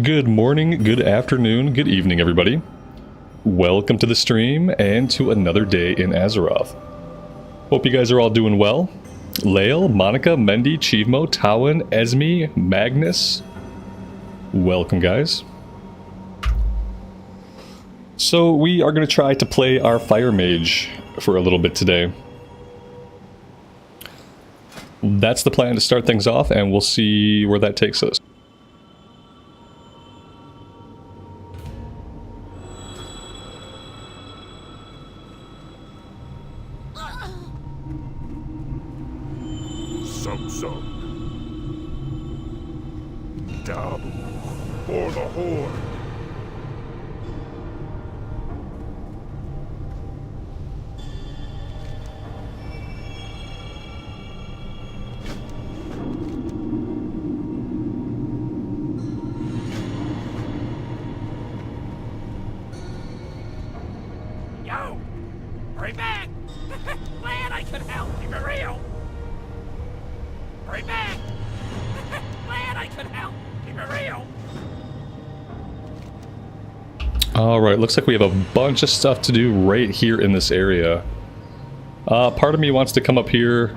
Good morning, good afternoon, good evening, everybody. Welcome to the stream and to another day in Azeroth. Hope you guys are all doing well. Lael, Monica, Mendy, Chivmo, Tawin, Esme, Magnus. Welcome, guys. So we are going to try to play our Fire Mage for a little bit today. That's the plan to start things off, and we'll see where that takes us. Dabu for the Horde. Yo! Hurry back! Glad I could help, keep it real! Hurry back! Glad I could help, keep it real! Alright, looks like we have a bunch of stuff to do right here in this area. Part of me wants to come up here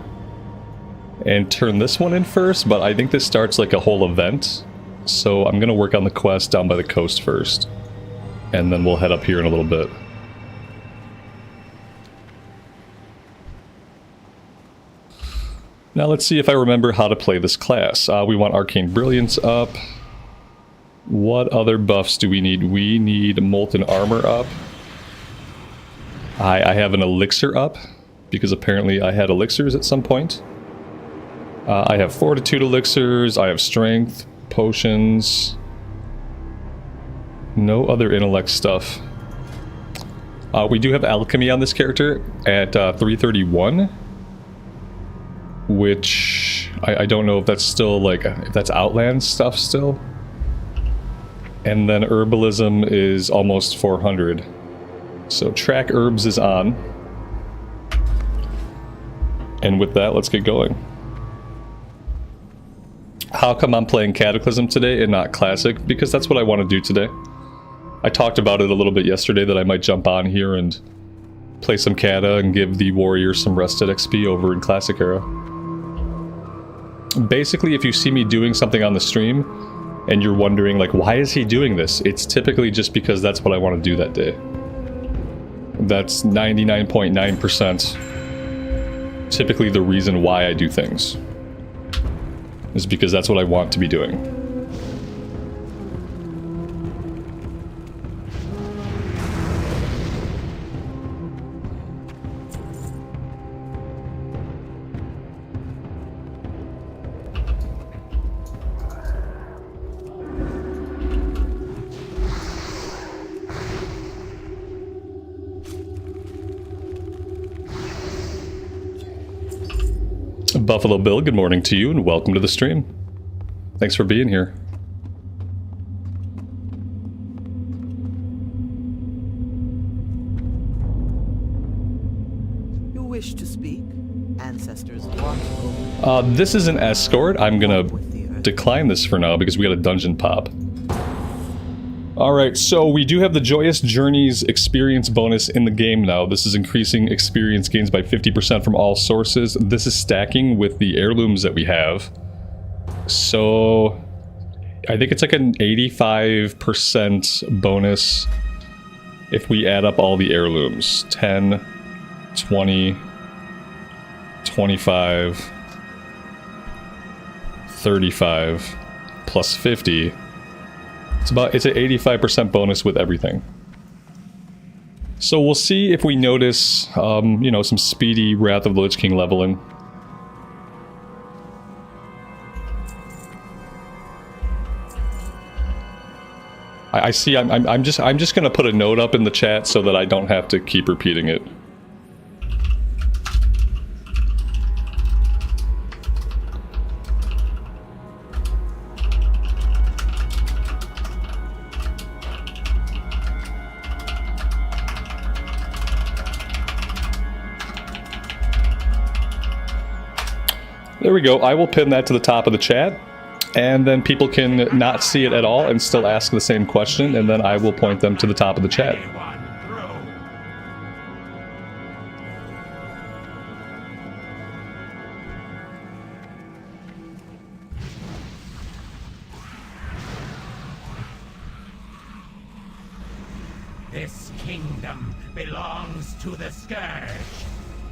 and turn this one in first, but I think this starts like a whole event. So I'm going to work on the quest down by the coast first. And then we'll head up here in a little bit. Now let's see if I remember how to play this class. We want Arcane Brilliance up. What other buffs do we need? We need Molten Armor up. I have an Elixir up, because apparently I had Elixirs at some point. I have Fortitude Elixirs, I have Strength, Potions. No other Intellect stuff. We do have Alchemy on this character at 331. Which, I don't know if that's still, like, if that's Outland stuff still. And then Herbalism is almost 400. So Track Herbs is on. And with that, let's get going. How come I'm playing Cataclysm today and not Classic? Because that's what I want to do today. I talked about it a little bit yesterday that I might jump on here and play some Cata and give the Warriors some rested XP over in Classic era. Basically, if you see me doing something on the stream and you're wondering, like, why is he doing this? It's typically just because that's what I want to do that day. That's 99.9% typically the reason why I do things. Is because that's what I want to be doing. Buffalo Bill, good morning to you and welcome to the stream. Thanks for being here. You wish to speak? Ancestors want. This is an escort. I'm gonna decline this for now because we got a dungeon pop. Alright, so we do have the Joyous Journeys experience bonus in the game now. This is increasing experience gains by 50% from all sources. This is stacking with the heirlooms that we have. So I think it's like an 85% bonus if we add up all the heirlooms. 10, 20, 25, 35, plus 50. It's an 85% bonus with everything. So we'll see if we notice, you know, some speedy Wrath of the Lich King leveling. I see. I'm just gonna put a note up in the chat so that I don't have to keep repeating it. There we go. I will pin that to the top of the chat. And then people can not see it at all and still ask the same question, and then I will point them to the top of the chat. Anyone through? This kingdom belongs to the Scourge.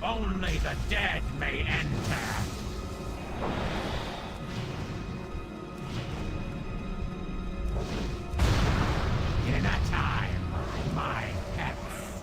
Only the dead may enter. Dinner time, my pets.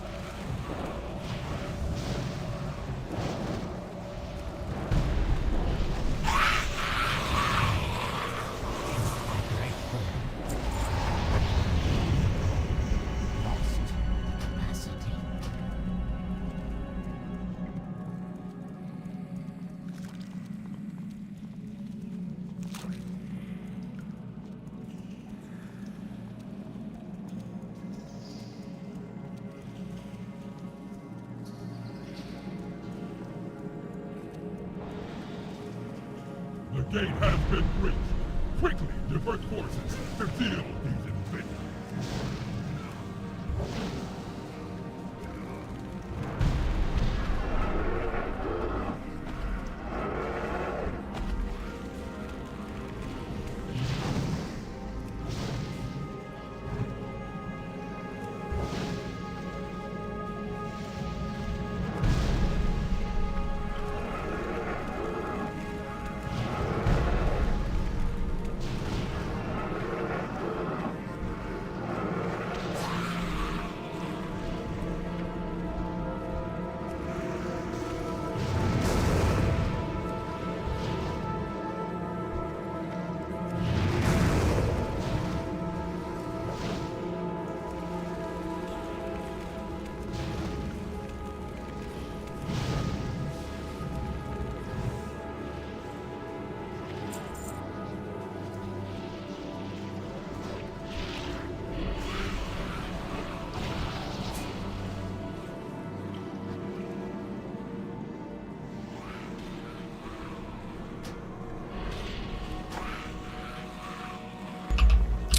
The gate has been breached. Quickly, divert forces to deal with these invaders.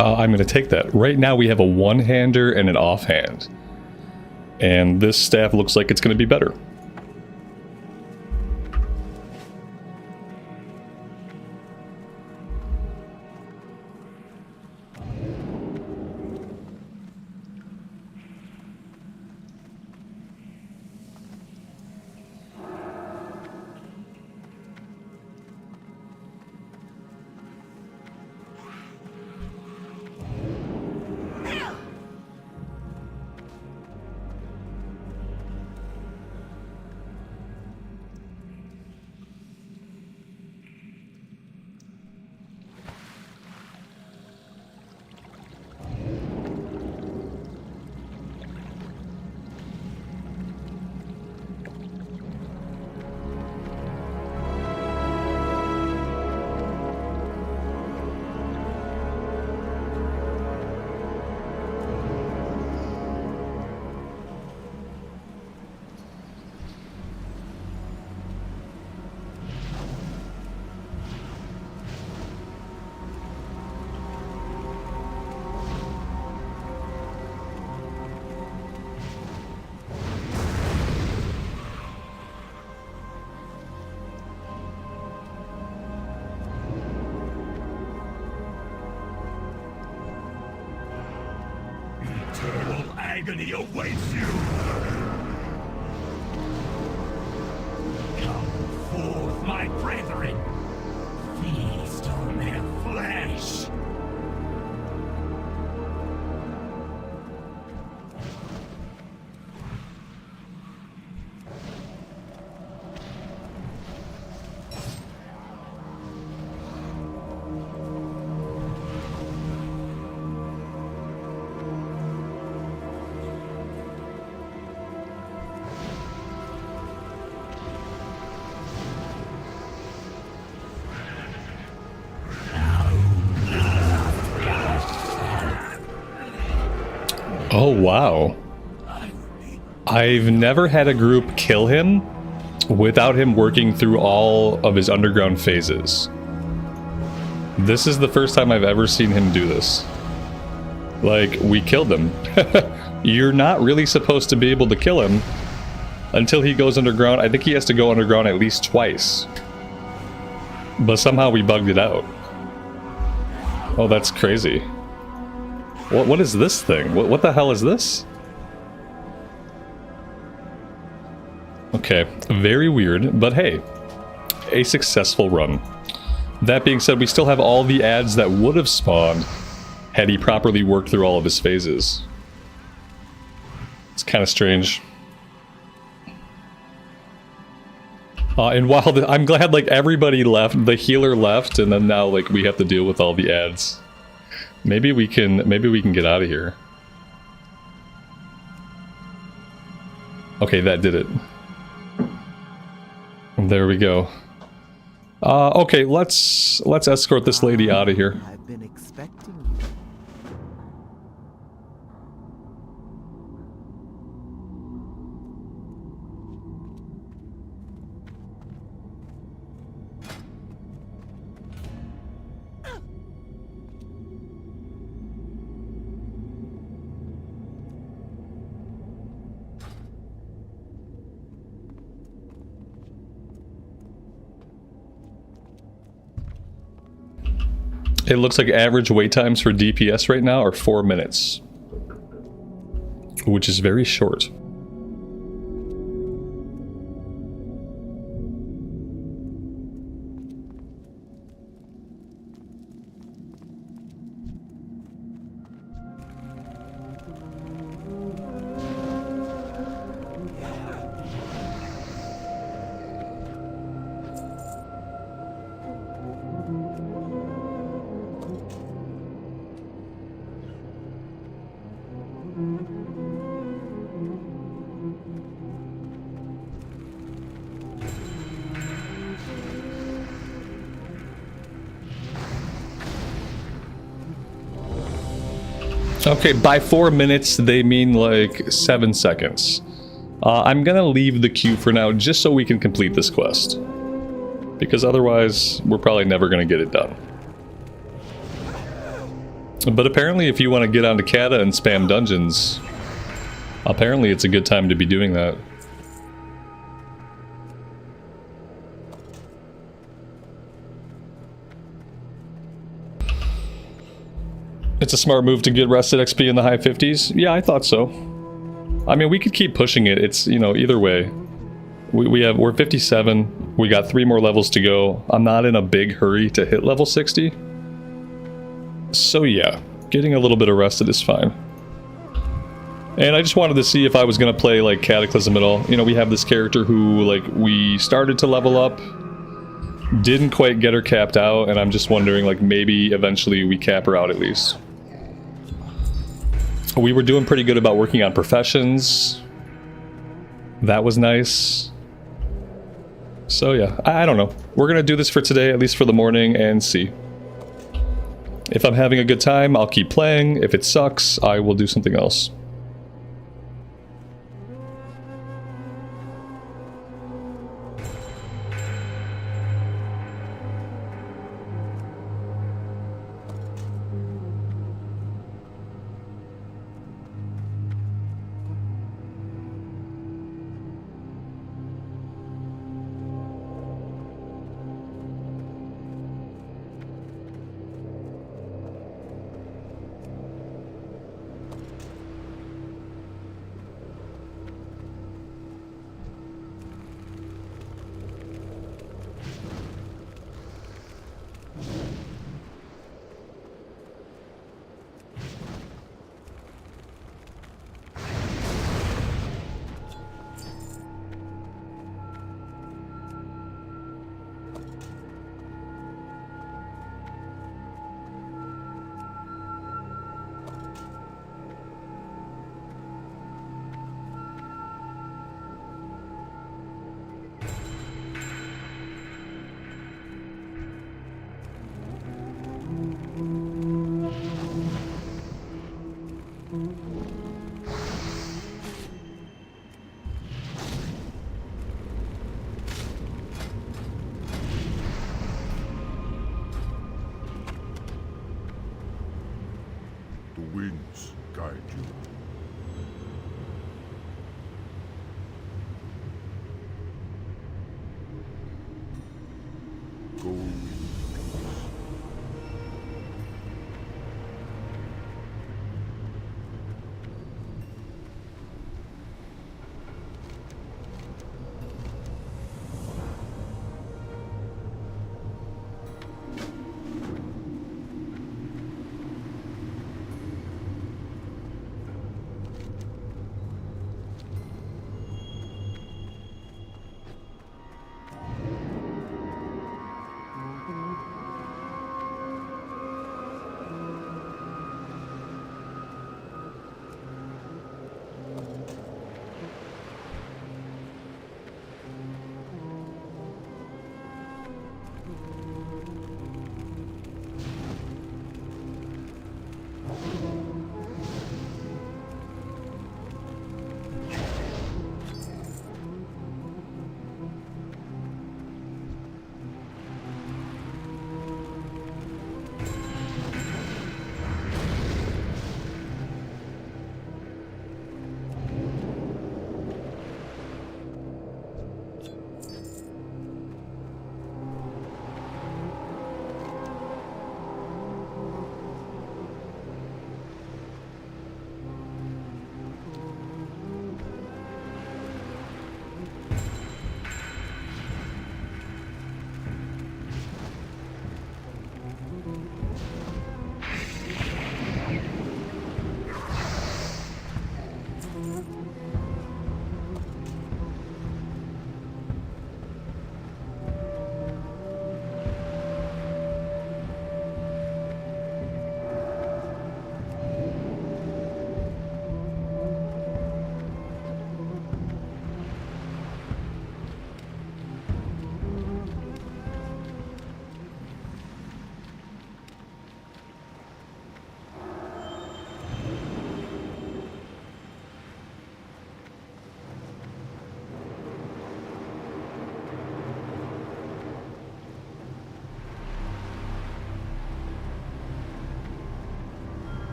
I'm going to take that. Right now we have a one-hander and an offhand. And this staff looks like it's going to be better. Eternal agony awaits you! Come forth, my brethren. Feast on their flesh. Oh, wow. I've never had a group kill him without him working through all of his underground phases. This is the first time I've ever seen him do this. Like, we killed him. You're not really supposed to be able to kill him until he goes underground. I think he has to go underground at least twice. But somehow we bugged it out. Oh, that's crazy. What is this thing? What the hell is this? Okay, very weird, but hey, a successful run. That being said, we still have all the adds that would have spawned had he properly worked through all of his phases. It's kind of strange. And while I'm glad like everybody left, the healer left, and then now like we have to deal with all the adds. Maybe we can get out of here. Okay, that did it. There we go. Okay, let's escort this lady out of here. I've been expecting you. It looks like average wait times for DPS right now are 4 minutes, which is very short. Okay, by 4 minutes, they mean like 7 seconds. I'm gonna leave the queue for now just so we can complete this quest. Because otherwise, we're probably never gonna get it done. But apparently if you want to get onto Cata and spam dungeons, apparently it's a good time to be doing that. It's a smart move to get rested XP in the high 50s. Yeah, I thought so. I mean, we could keep pushing it. It's, you know, either way. We're 57. We got 3 more levels to go. I'm not in a big hurry to hit level 60. So yeah, getting a little bit of rested is fine. And I just wanted to see if I was going to play like Cataclysm at all. You know, we have this character who like we started to level up, didn't quite get her capped out, and I'm just wondering like maybe eventually we cap her out at least. We were doing pretty good about working on professions. That was nice. So yeah, I don't know. We're gonna do this for today, at least for the morning, and see. If I'm having a good time, I'll keep playing. If it sucks, I will do something else. winds guide you. Go in peace.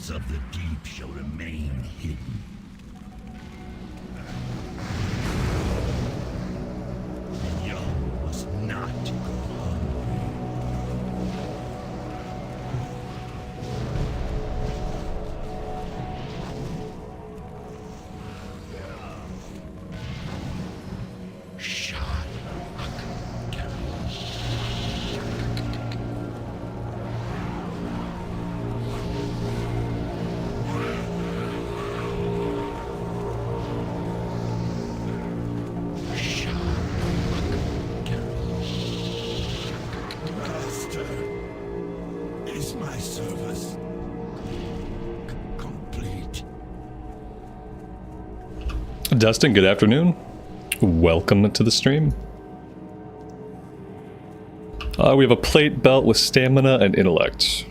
secrets of the deep shall remain hidden. The young must not go hungry. Dustin, good afternoon. Welcome to the stream. We have a plate belt with stamina and intellect.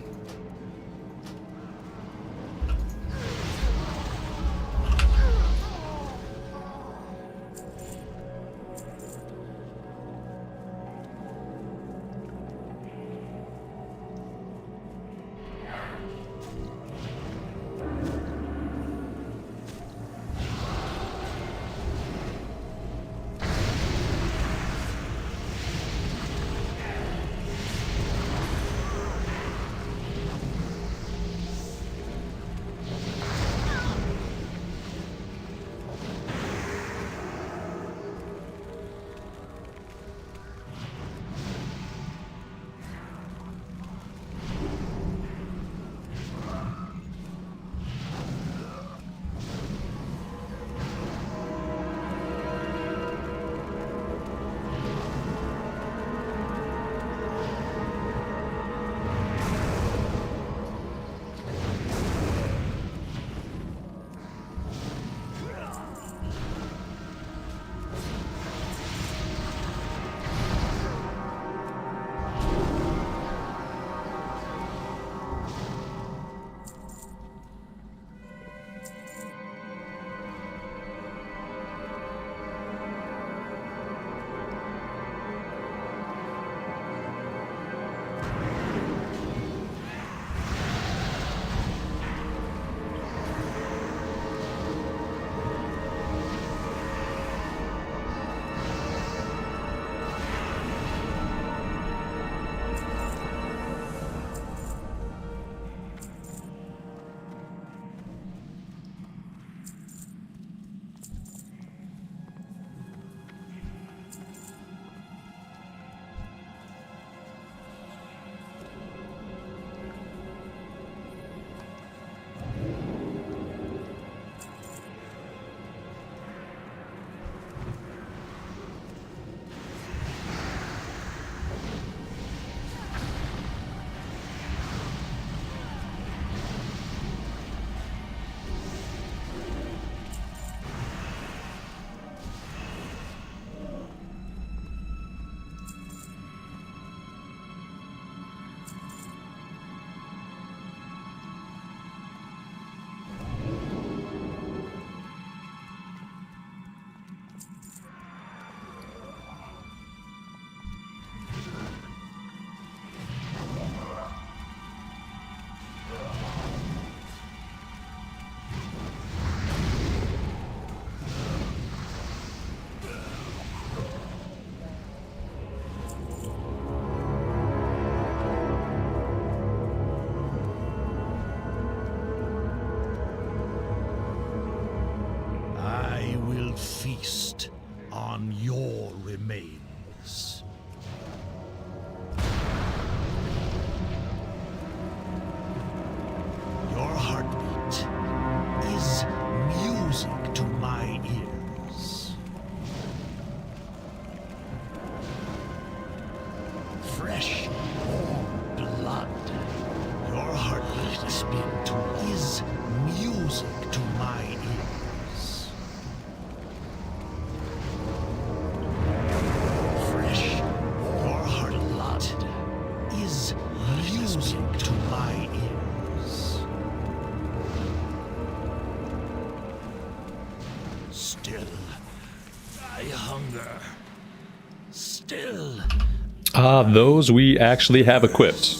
Feast on your remains. Your heartbeat is music to my ears. Fresh, warm blood. Your heartbeat spin to is music to my ears. Those we actually have equipped.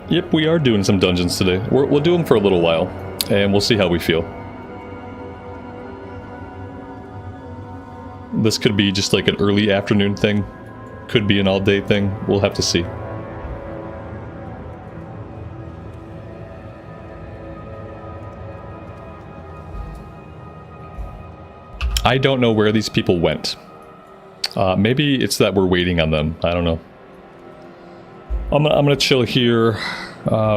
Yep, we are doing some dungeons today. We'll do them for a little while, and we'll see how we feel. This could be just like an early afternoon thing. Could be an all-day thing. We'll have to see. I don't know where these people went. Maybe it's that we're waiting on them. I don't know. I'm gonna chill here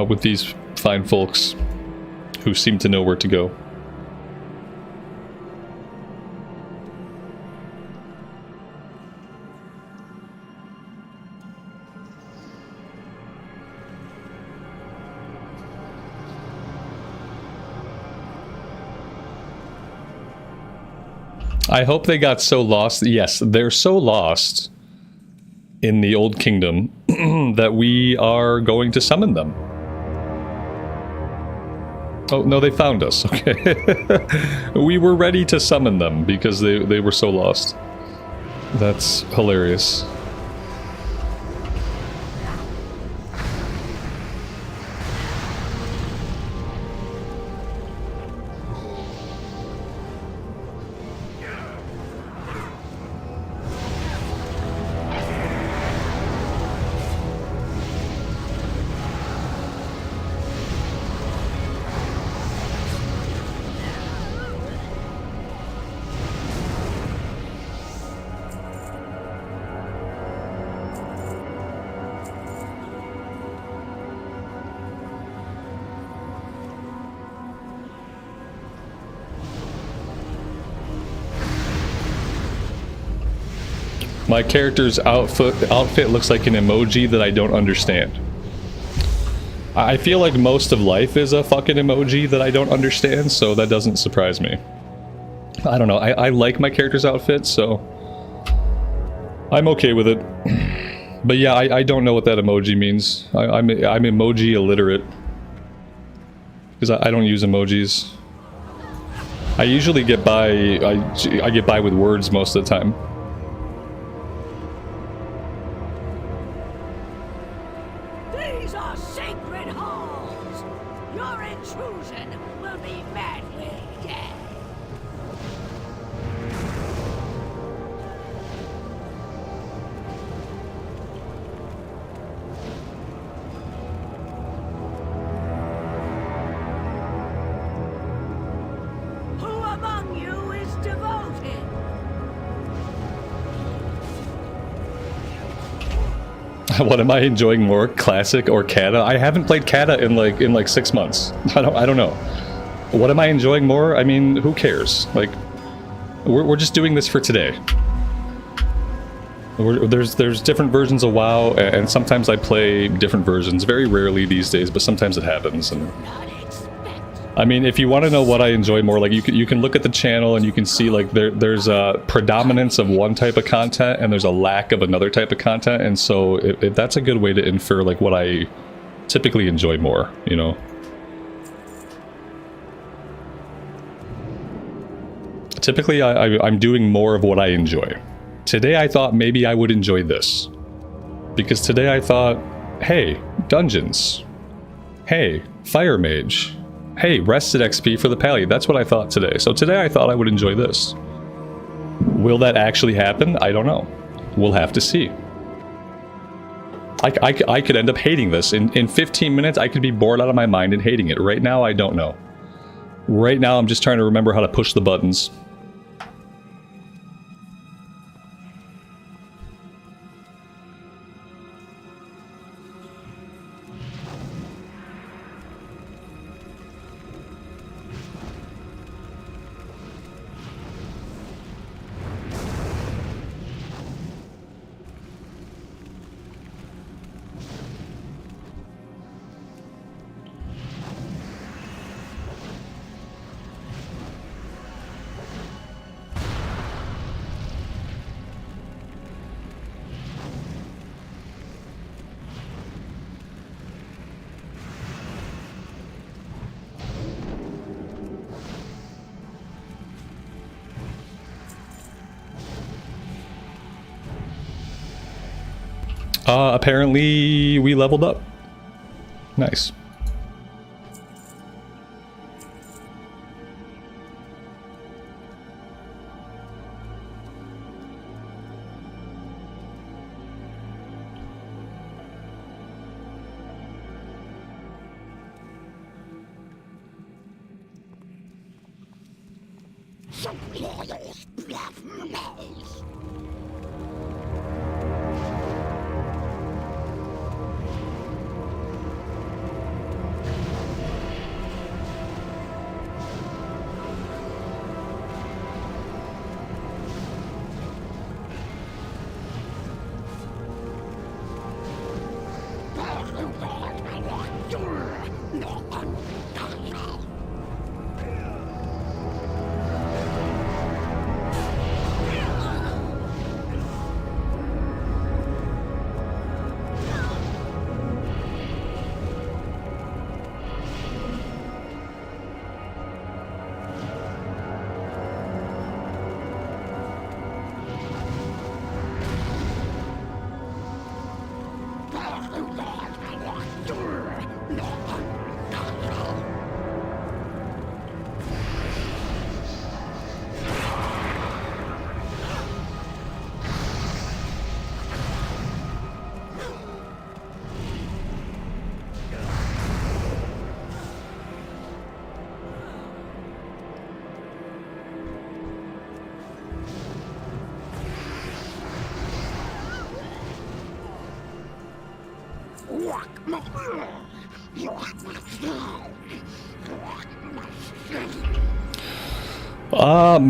with these fine folks who seem to know where to go. I hope they got so lost. Yes, they're so lost in the Old Kingdom that we are going to summon them. Oh, no, they found us. Okay. We were ready to summon them because they were so lost. That's hilarious. My character's outfit looks like an emoji that I don't understand. I feel like most of life is a fucking emoji that I don't understand, so that doesn't surprise me. I don't know, I like my character's outfit, so I'm okay with it. But yeah, I don't know what that emoji means. I'm emoji illiterate. Because I don't use emojis. I usually get by, I get by with words most of the time. What am I enjoying more, Classic or Cata? I haven't played Cata in like 6 months. I don't know. What am I enjoying more? I mean, who cares? Like, we're just doing this for today. There's different versions of WoW, and sometimes I play different versions. Very rarely these days, but sometimes it happens. And I mean, if you want to know what I enjoy more, like you can look at the channel and you can see like there's a predominance of one type of content and there's a lack of another type of content, and so if that's a good way to infer like what I typically enjoy more, you know. Typically, I'm doing more of what I enjoy. Today I thought maybe I would enjoy this, because today I thought, hey, dungeons, hey, fire mage. Hey, rested XP for the pally. That's what I thought today. So today I thought I would enjoy this. Will that actually happen? I don't know. We'll have to see. I could end up hating this. In 15 minutes, I could be bored out of my mind and hating it. Right now, I don't know. Right now, I'm just trying to remember how to push the buttons. Apparently we leveled up. Nice.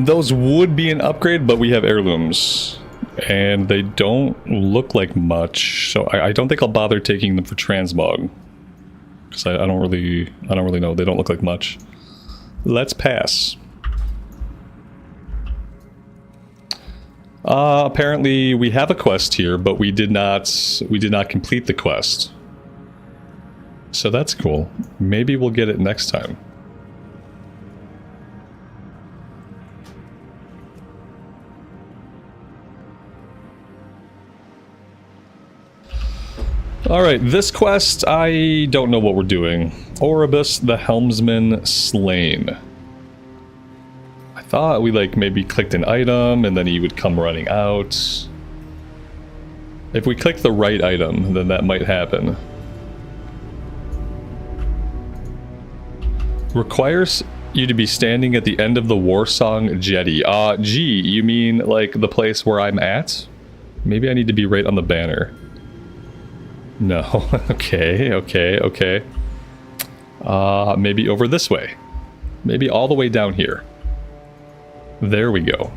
Those would be an upgrade, but we have heirlooms, and they don't look like much, so I don't think I'll bother taking them for transmog, because I don't really know. They don't look like much. Let's pass. Apparently we have a quest here, but we did not complete the quest. So that's cool. Maybe we'll get it next time. Alright, this quest, I don't know what we're doing. Oribus the Helmsman slain. I thought we like maybe clicked an item and then he would come running out. If we click the right item, then that might happen. Requires you to be standing at the end of the Warsong Jetty. Gee, you mean like the place where I'm at? Maybe I need to be right on the banner. No, okay. Maybe over this way. Maybe all the way down here. There we go.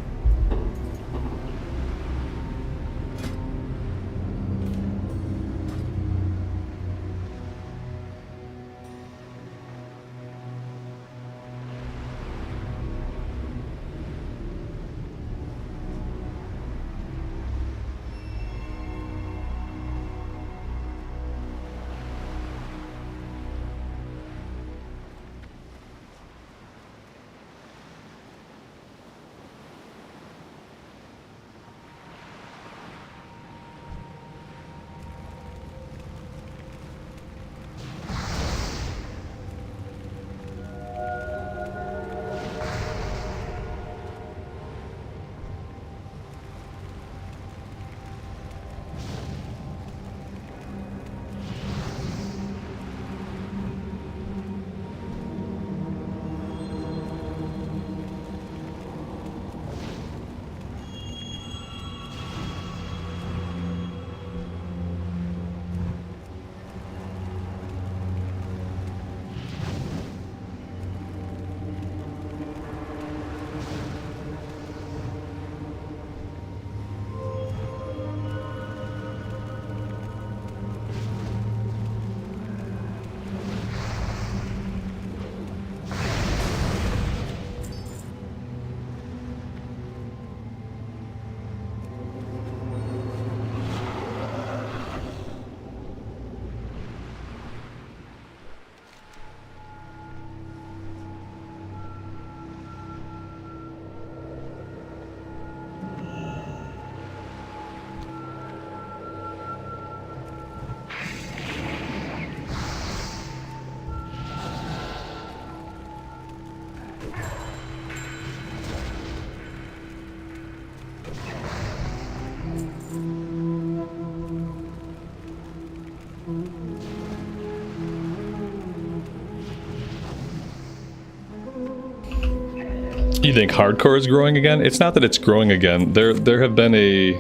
You think hardcore is growing again? It's not that it's growing again. There have been a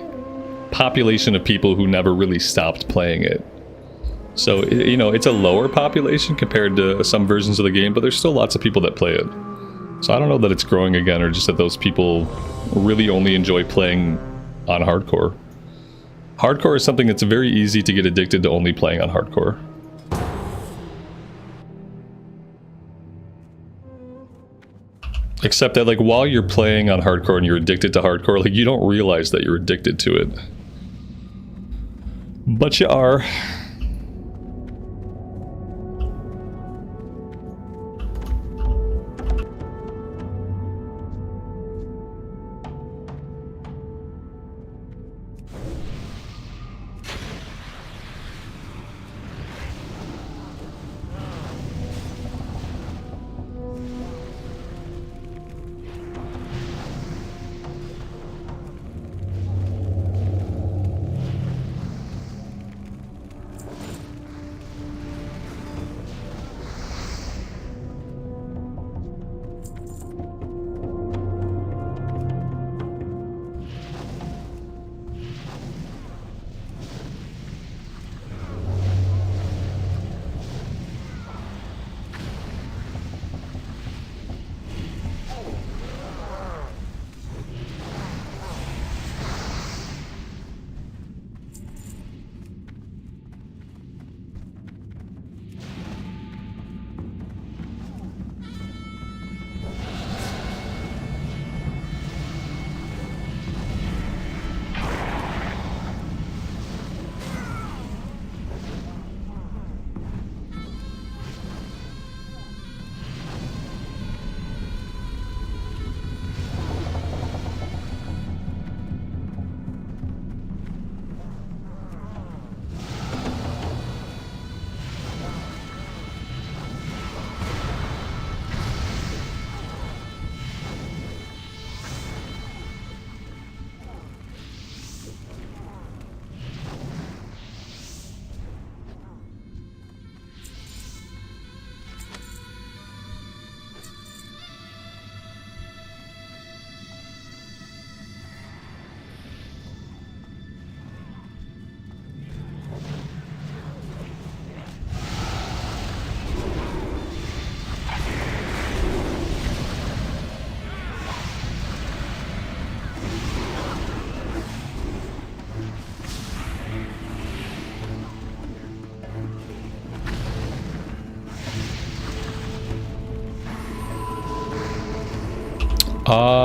population of people who never really stopped playing it. So, you know, it's a lower population compared to some versions of the game, but there's still lots of people that play it. So I don't know that it's growing again, or just that those people really only enjoy playing on hardcore. Hardcore is something that's very easy to get addicted to only playing on hardcore. Except that, like, while you're playing on hardcore and you're addicted to hardcore, like, you don't realize that you're addicted to it. But you are.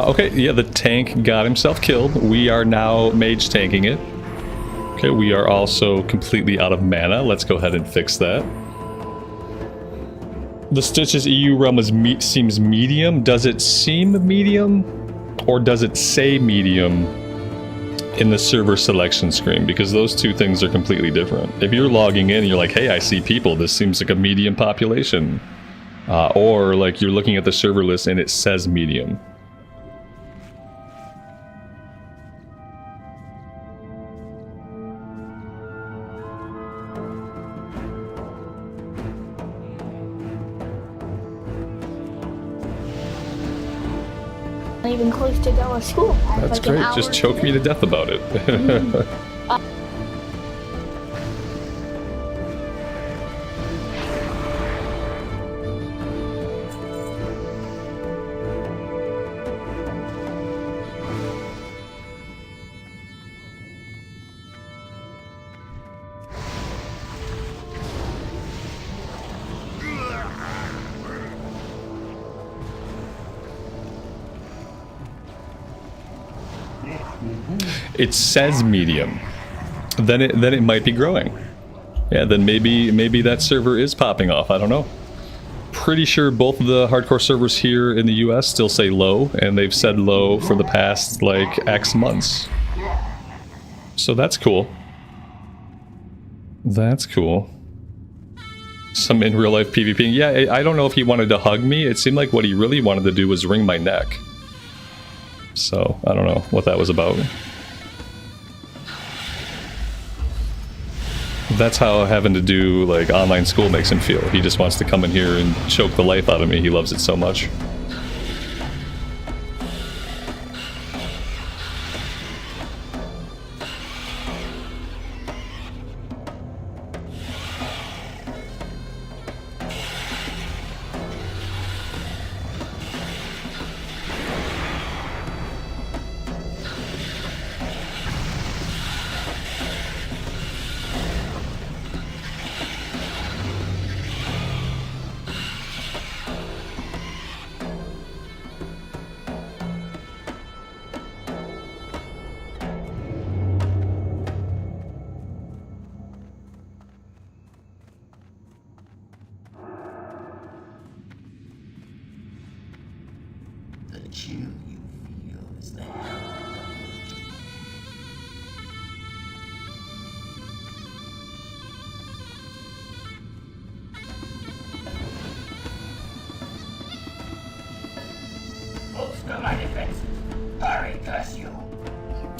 Okay, yeah, the tank got himself killed. We are now mage tanking it. Okay, we are also completely out of mana. Let's go ahead and fix that. The Stitches EU realm seems medium. Does it seem medium? Or does it say medium in the server selection screen? Because those two things are completely different. If you're logging in and you're like, hey, I see people, this seems like a medium population. Or like you're looking at the server list and it says medium. Not even close to go to school. That's like great. Just choke me to death about it. It says medium. Then it might be growing. Yeah, then maybe that server is popping off. I don't know. Pretty sure both of the hardcore servers here in the US still say low, and they've said low for the past like X months. So that's cool. That's cool. Some in real life PvP. Yeah, I don't know if he wanted to hug me. It seemed like what he really wanted to do was wring my neck. So I don't know what that was about. That's how having to do like online school makes him feel. He just wants to come in here and choke the life out of me. He loves it so much.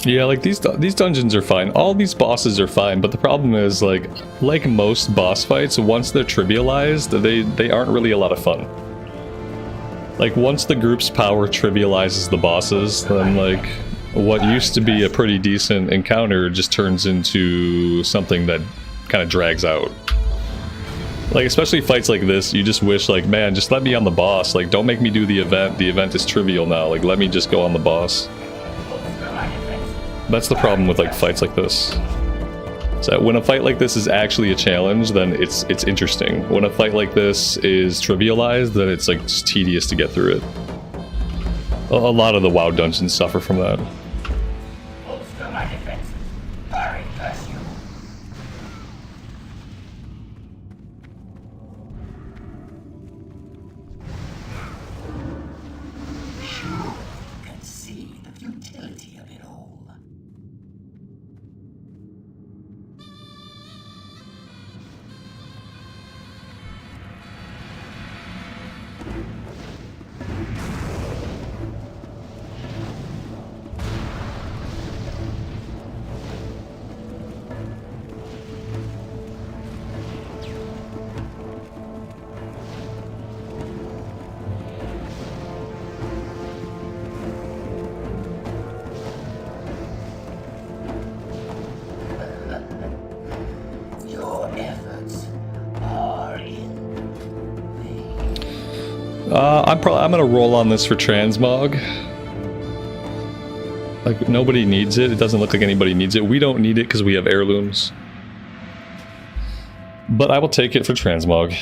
Yeah, like these dungeons are fine. All these bosses are fine, but the problem is like most boss fights, once they're trivialized, they aren't really a lot of fun. Like once the group's power trivializes the bosses, then like what used to be a pretty decent encounter just turns into something that kind of drags out. Like especially fights like this, you just wish like, man, just let me on the boss. Like don't make me do the event. The event is trivial now. Like let me just go on the boss. That's the problem with like fights like this. So when a fight like this is actually a challenge, then it's interesting. When a fight like this is trivialized, then it's like just tedious to get through it. A lot of the WoW dungeons suffer from that. I'm gonna roll on this for transmog. Like nobody needs it. It doesn't look like anybody needs it. We don't need it because we have heirlooms. But I will take it for transmog.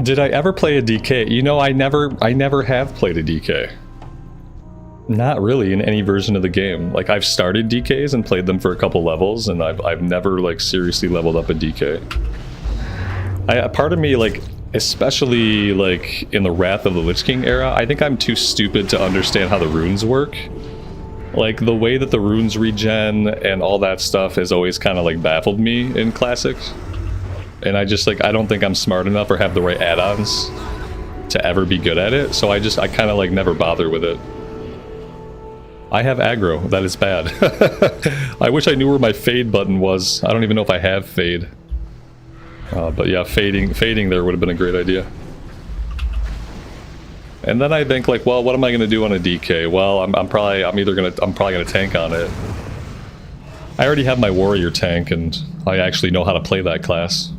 Did I ever play a DK? You know, I never have played a DK. Not really in any version of the game. Like I've started DKs and played them for a couple levels, and I've never like seriously leveled up a DK. Part of me, like especially like in the Wrath of the Lich King era, I think I'm too stupid to understand how the runes work. Like the way that the runes regen and all that stuff has always kind of like baffled me in classics. And I just like, I don't think I'm smart enough or have the right add-ons to ever be good at it. So I kind of like never bother with it. I have aggro. That is bad. I wish I knew where my fade button was. I don't even know if I have fade. But yeah, fading there would have been a great idea. And then I think like, well, what am I going to do on a DK? Well, I'm probably going to tank on it. I already have my warrior tank and I actually know how to play that class.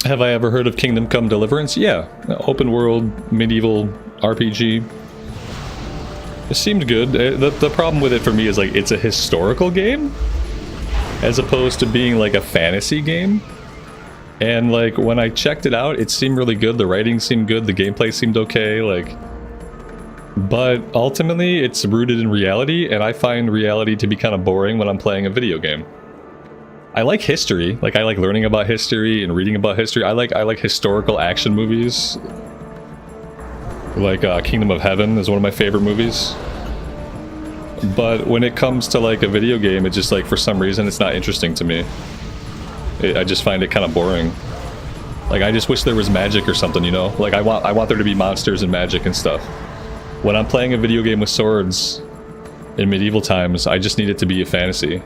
Have I ever heard of Kingdom Come Deliverance? Yeah, open world medieval RPG. It seemed good. The problem with it for me is like it's a historical game as opposed to being like a fantasy game. And like when I checked it out, it seemed really good. The writing seemed good. The gameplay seemed okay. Like, but ultimately it's rooted in reality, and I find reality to be kind of boring when I'm playing a video game. I like history. Like I like learning about history and reading about history. I like historical action movies. Like Kingdom of Heaven is one of my favorite movies. But when it comes to like a video game, it just like for some reason it's not interesting to me. I just find it kind of boring. Like I just wish there was magic or something, you know? Like I want there to be monsters and magic and stuff. When I'm playing a video game with swords in medieval times, I just need it to be a fantasy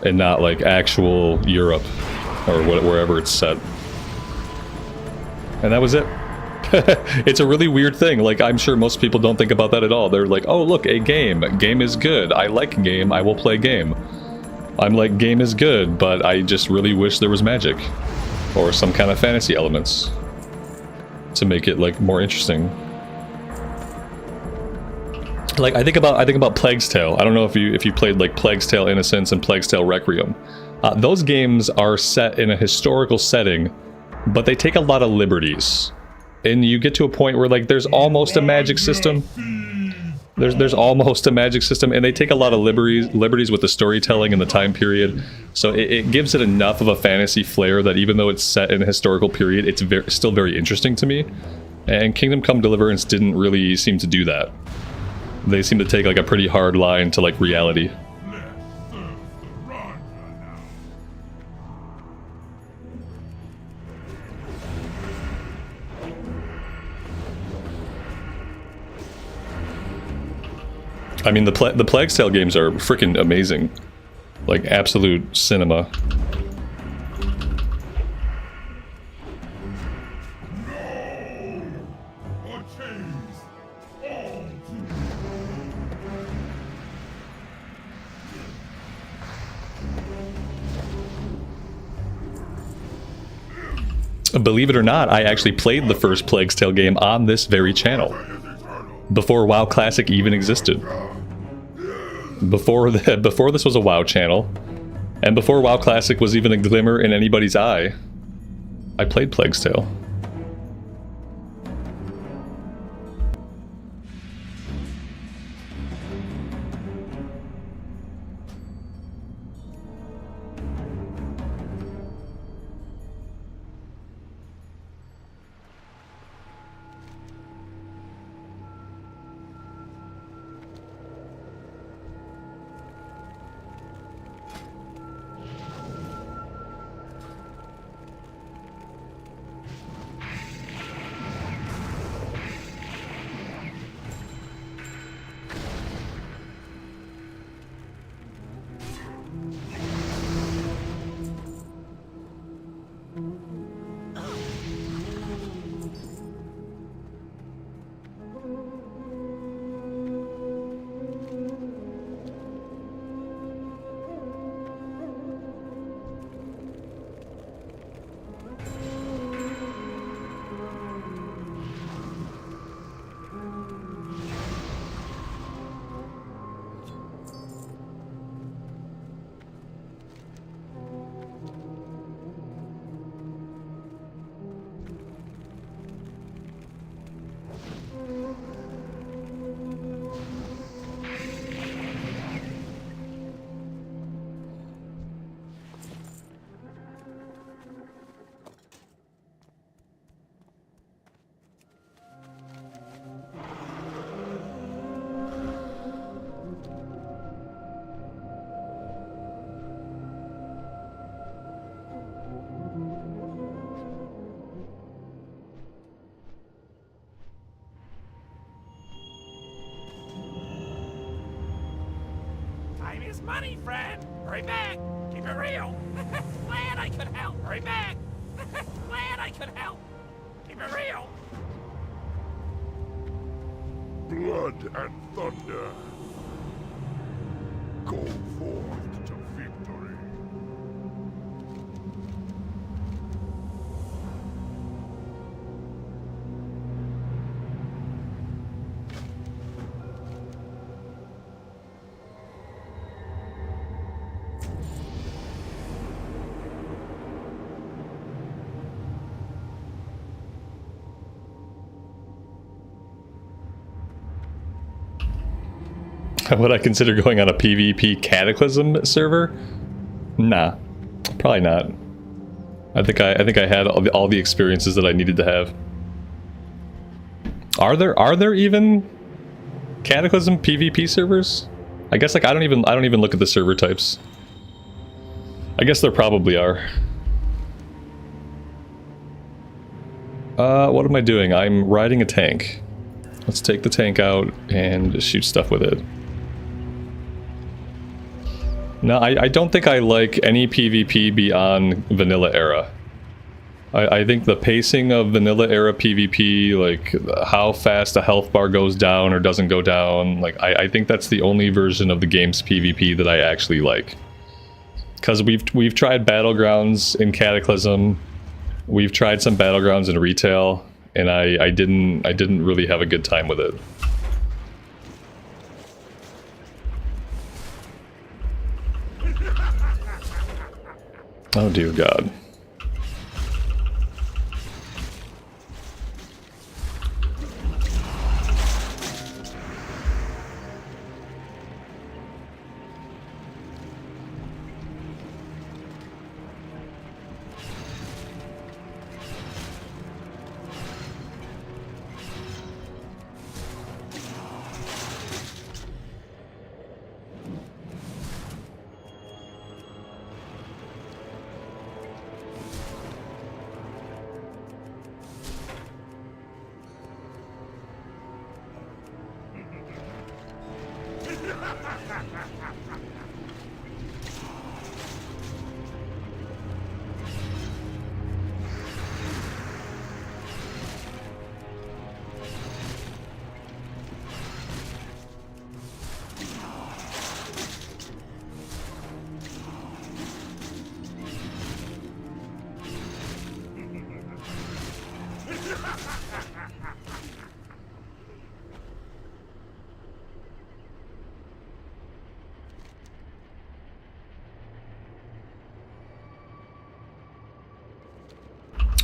and not like actual Europe or wherever it's set. And that was it. It's a really weird thing. Like I'm sure most people don't think about that at all. They're like, oh look, a game. Game is good. I like game. I will play game. I'm like, game is good, but I just really wish there was magic or some kind of fantasy elements to make it like more interesting. Like I think about Plague's Tale. I don't know if you played like Plague's Tale Innocence and Plague's Tale Requiem. Those games are set in a historical setting, but they take a lot of liberties. And you get to a point where like there's almost a magic system. There's almost a magic system, and they take a lot of liberties with the storytelling and the time period. So it gives it enough of a fantasy flair that even though it's set in a historical period, it's still very interesting to me. And Kingdom Come Deliverance didn't really seem to do that. They seem to take like a pretty hard line to like reality. I mean, the Plague's Tale games are freaking amazing. Like, absolute cinema. Believe it or not, I actually played the first Plague's Tale game on this very channel. Before WoW Classic even existed. Before this was a WoW channel, and before WoW Classic was even a glimmer in anybody's eye, I played Plague's Tale. Money, friend! Hurry back! Keep it real! Glad I could help! Hurry back! Glad I could help! Keep it real! Blood and thunder. Go forth to victory. Would I consider going on a PvP Cataclysm server? Nah, probably not. I think I had all the experiences that I needed to have. Are there even Cataclysm PvP servers? I guess like I don't even look at the server types. I guess there probably are. What am I doing? I'm riding a tank. Let's take the tank out and shoot stuff with it. No, I don't think I like any PvP beyond vanilla era. I think the pacing of vanilla era PvP, like how fast a health bar goes down or doesn't go down, like I think that's the only version of the game's PvP that I actually like. Because we've tried Battlegrounds in Cataclysm, we've tried some Battlegrounds in retail, and I didn't really have a good time with it. Oh dear God.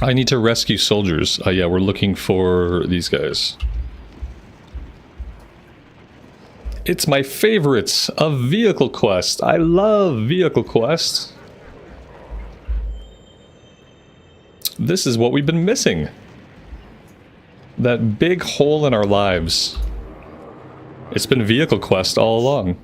I need to rescue soldiers. Yeah, we're looking for these guys. It's my favorites of Vehicle Quest. I love Vehicle Quest. This is what we've been missing. That big hole in our lives. It's been Vehicle Quest all along.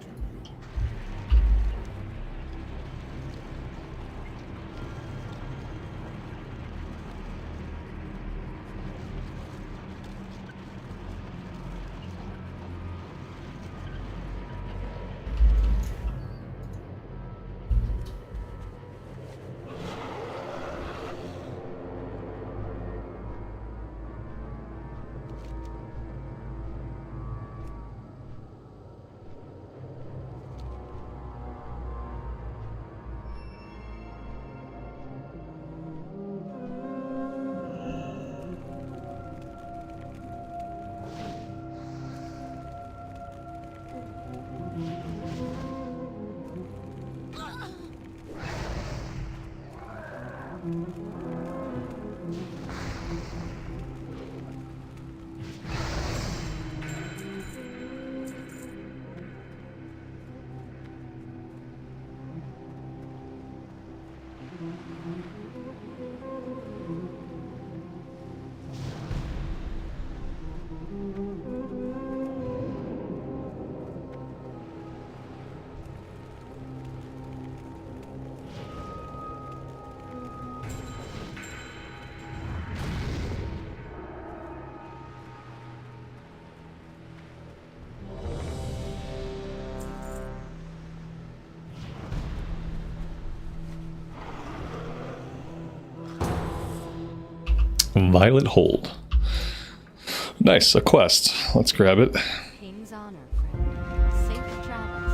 Violet Hold. Nice, a quest. Let's grab it. King's honor, friend. Safe travels.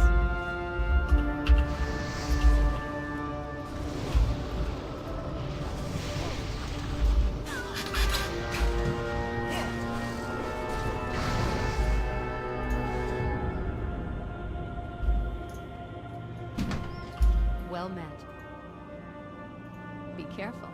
Well met. Be careful.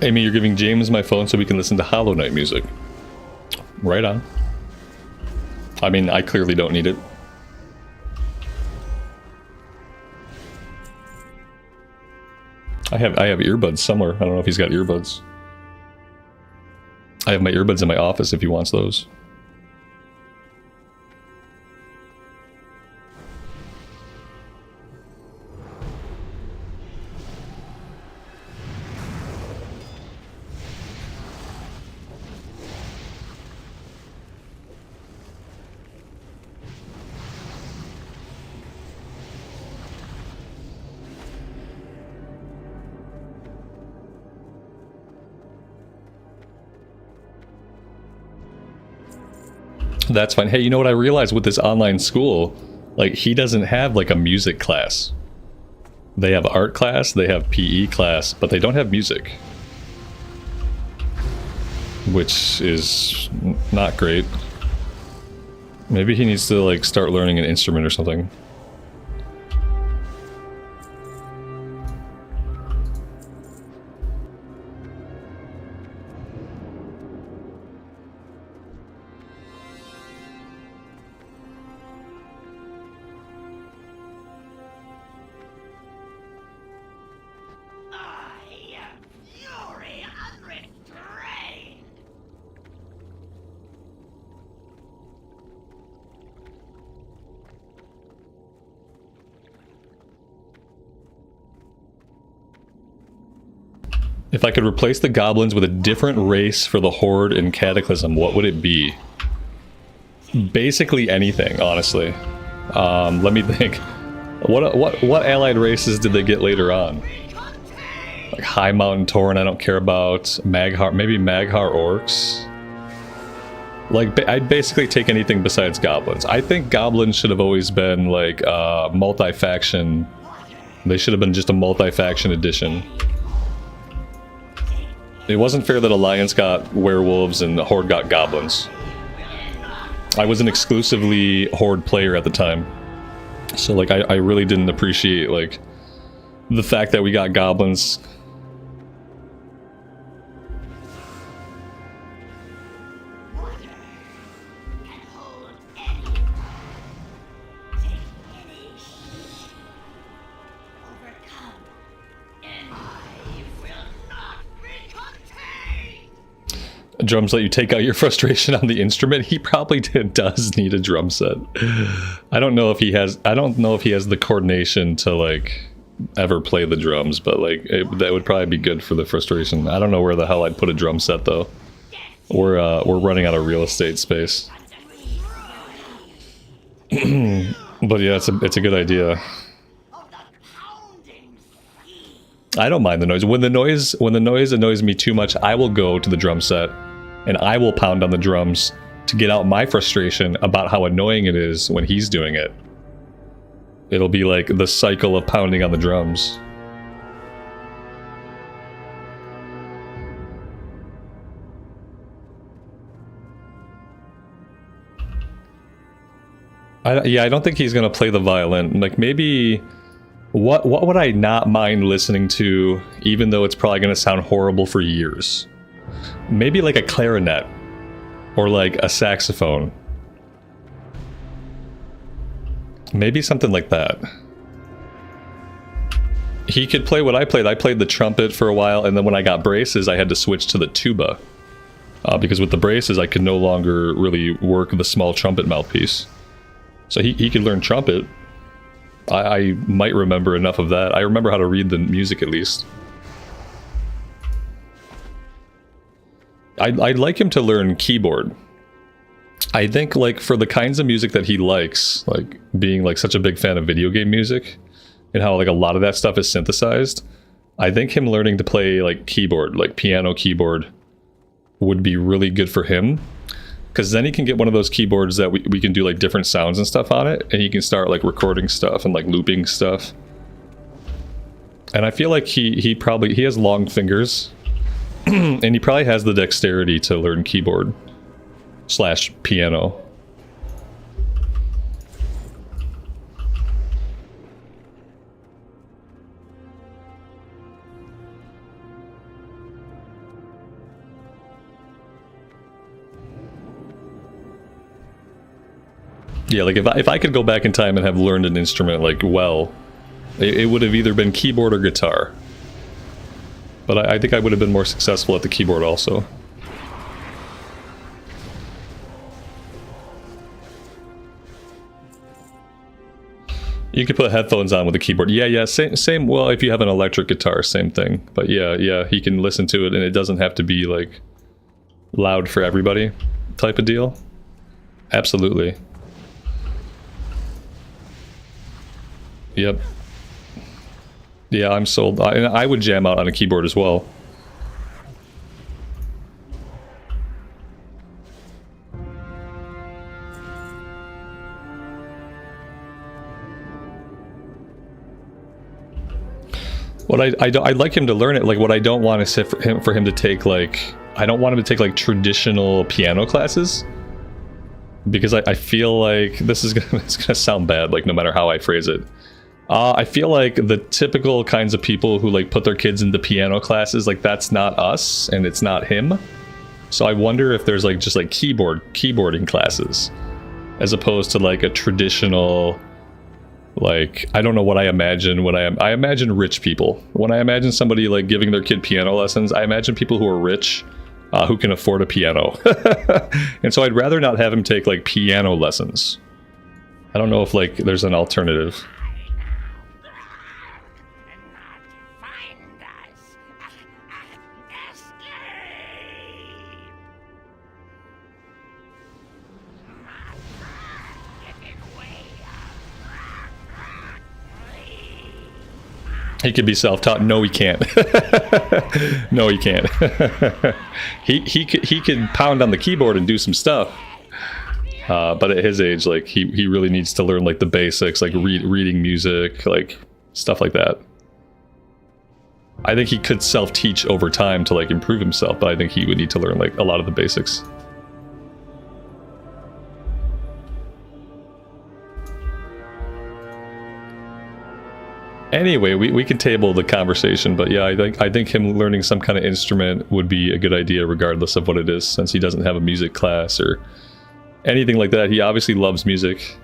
Amy, you're giving James my phone so we can listen to Hollow Knight music. Right on. I mean, I clearly don't need it. I have earbuds somewhere. I don't know if he's got earbuds. I have my earbuds in my office if he wants those. That's fine. Hey, you know what I realized with this online school? Like, he doesn't have, like, a music class. They have art class, they have PE class, but they don't have music. Which is not great. Maybe he needs to, like, start learning an instrument or something. If I could replace the goblins with a different race for the Horde in Cataclysm, what would it be? Basically anything, honestly. Let me think. What allied races did they get later on? Like High Mountain Tauren, I don't care about. Maghar, maybe Maghar Orcs? Like, I'd basically take anything besides goblins. I think goblins should have always been, like, multi-faction. They should have been just a multi-faction edition. It wasn't fair that Alliance got werewolves and the Horde got goblins. I was an exclusively Horde player at the time. So, like, I really didn't appreciate, like, the fact that we got goblins. Drums let you take out your frustration on the instrument. He probably does need a drum set. I don't know if he has the coordination to, like, ever play the drums, but, like, that would probably be good for the frustration. I don't know where the hell I'd put a drum set though. We're running out of real estate space. But yeah, it's a good idea. I don't mind the noise. When the noise annoys me too much, I will go to the drum set and I will pound on the drums to get out my frustration about how annoying it is when he's doing it. It'll be like the cycle of pounding on the drums. I don't think he's gonna play the violin. Like, maybe what would I not mind listening to, even though it's probably gonna sound horrible for years? Maybe like a clarinet or like a saxophone. Maybe something like that. He could play what I played. I played the trumpet for a while, and then when I got braces, I had to switch to the tuba. Because with the braces, I could no longer really work the small trumpet mouthpiece. So he could learn trumpet. I might remember enough of that. I remember how to read the music at least. I'd like him to learn keyboard. I think, like, for the kinds of music that he likes, like being like such a big fan of video game music and how like a lot of that stuff is synthesized, I think him learning to play like keyboard, like piano keyboard, would be really good for him. Because then he can get one of those keyboards that we can do like different sounds and stuff on it, and he can start like recording stuff and like looping stuff. And I feel like he has long fingers, and he probably has the dexterity to learn keyboard / piano. Yeah, like if I could go back in time and have learned an instrument, like, well, it would have either been keyboard or guitar. But I think I would have been more successful at the keyboard also. You could put headphones on with the keyboard. Yeah, same. Well, if you have an electric guitar, same thing. But yeah, he can listen to it, and it doesn't have to be like loud for everybody type of deal. Absolutely. Yep. Yeah, I'm sold. I would jam out on a keyboard as well. What I'd like him to learn it. Like, what I don't want is for him to take, like, I don't want him to take like traditional piano classes, because I feel like this is it's gonna sound bad, like, no matter how I phrase it. I feel like the typical kinds of people who like put their kids into piano classes, like, that's not us and it's not him. So I wonder if there's like just like keyboarding classes, as opposed to like a traditional, like, I don't know what I imagine when I imagine rich people. When I imagine somebody like giving their kid piano lessons, I imagine people who are rich, who can afford a piano. And so I'd rather not have him take like piano lessons. I don't know if like there's an alternative. He could be self-taught. No, he can't. No, he can't. he could pound on the keyboard and do some stuff. But at his age, like, he really needs to learn like the basics, like reading music, like stuff like that. I think he could self-teach over time to like improve himself, but I think he would need to learn like a lot of the basics. Anyway, we can table the conversation, but yeah, I think him learning some kind of instrument would be a good idea, regardless of what it is, since he doesn't have a music class or anything like that. He obviously loves music.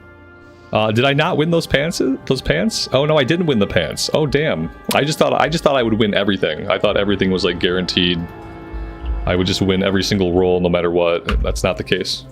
Did I not win those pants? Oh no, I didn't win the pants. Oh damn! I just thought I would win everything. I thought everything was like guaranteed. I would just win every single roll, no matter what. That's not the case.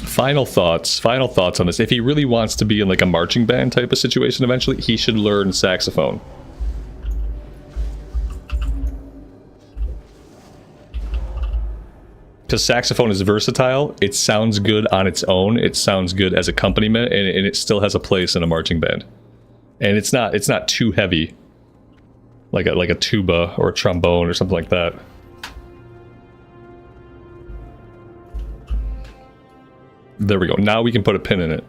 Final thoughts on this. If he really wants to be in like a marching band type of situation eventually, he should learn saxophone. Because saxophone is versatile. It sounds good on its own. It sounds good as accompaniment, and it still has a place in a marching band. And it's not too heavy, like a tuba or a trombone or something like that. There we go. Now we can put a pin in it.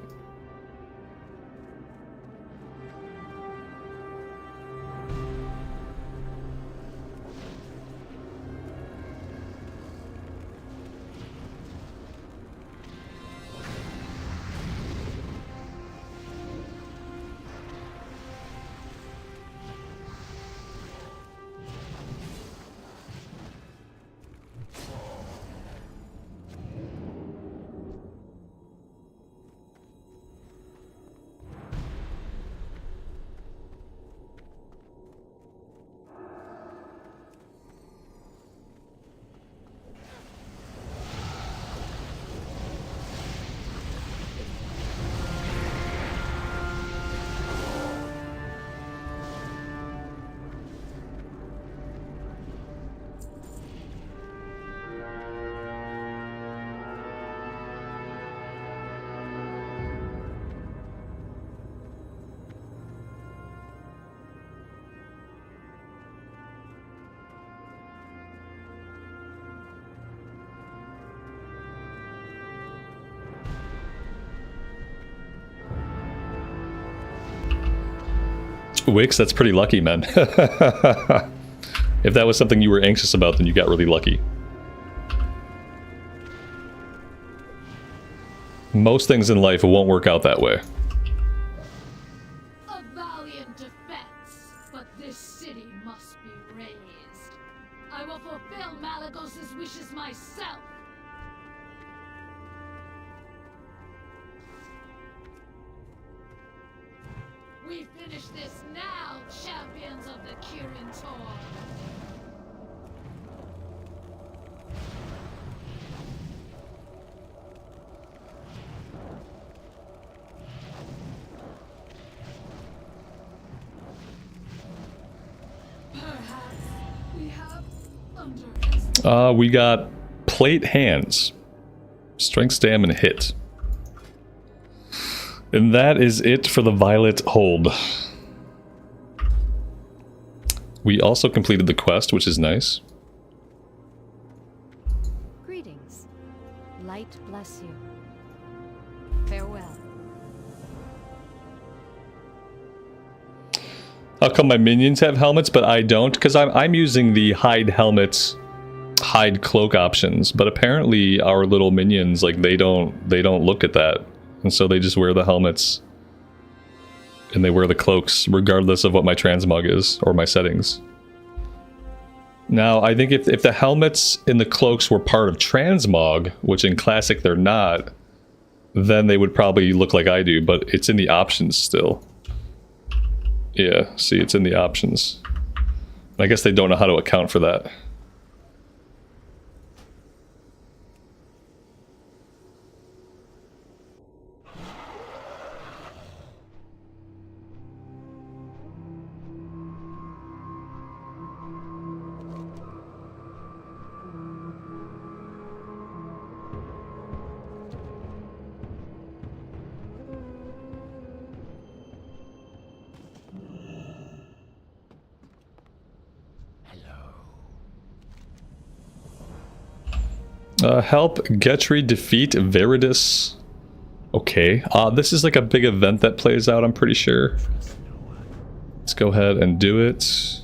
Wix, that's pretty lucky, man. If that was something you were anxious about, then you got really lucky. Most things in life won't work out that way. A valiant defense, but this city must be razed. I will fulfill Malagos's wishes myself. We finish this now, champions of the Kirin Tor. We got plate hands, strength, stam, and hit. And that is it for the Violet Hold. We also completed the quest, which is nice. Greetings. Light bless you. Farewell. How come my minions have helmets, but I don't? Because I'm using the hide helmets, hide cloak options, but apparently our little minions, like, they don't look at that, and so they just wear the helmets and they wear the cloaks regardless of what my transmog is or my settings. Now I think if the helmets and the cloaks were part of transmog, which in classic they're not, then they would probably look like I do, but it's in the options still. Yeah, see, it's in the options. I guess they don't know how to account for that. Help Getry defeat Veridus. Okay. This is like a big event that plays out, I'm pretty sure. Let's go ahead and do it.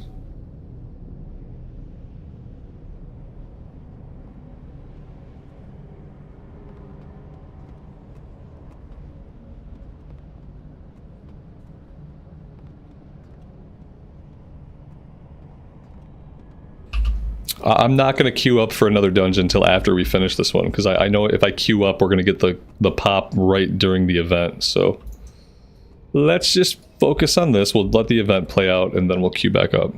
I'm not going to queue up for another dungeon until after we finish this one, because I know if I queue up, we're going to get the pop right during the event. So let's just focus on this. We'll let the event play out, and then we'll queue back up.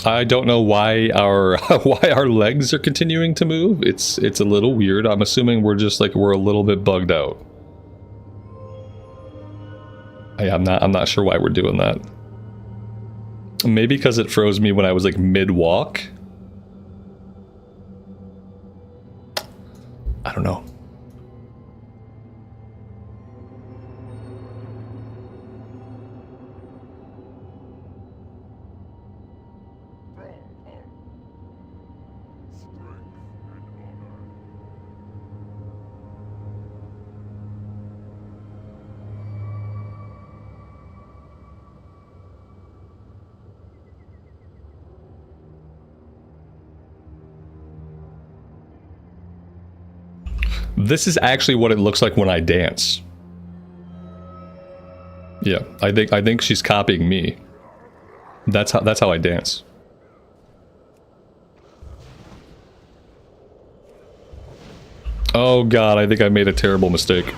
I don't know why our why our legs are continuing to move. It's a little weird. I'm assuming we're just like we're a little bit bugged out. I'm not sure why we're doing that. Maybe because it froze me when I was like mid-walk. I don't know. This is actually what it looks like when I dance. Yeah, I think she's copying me. That's how I dance. Oh god, I think I made a terrible mistake.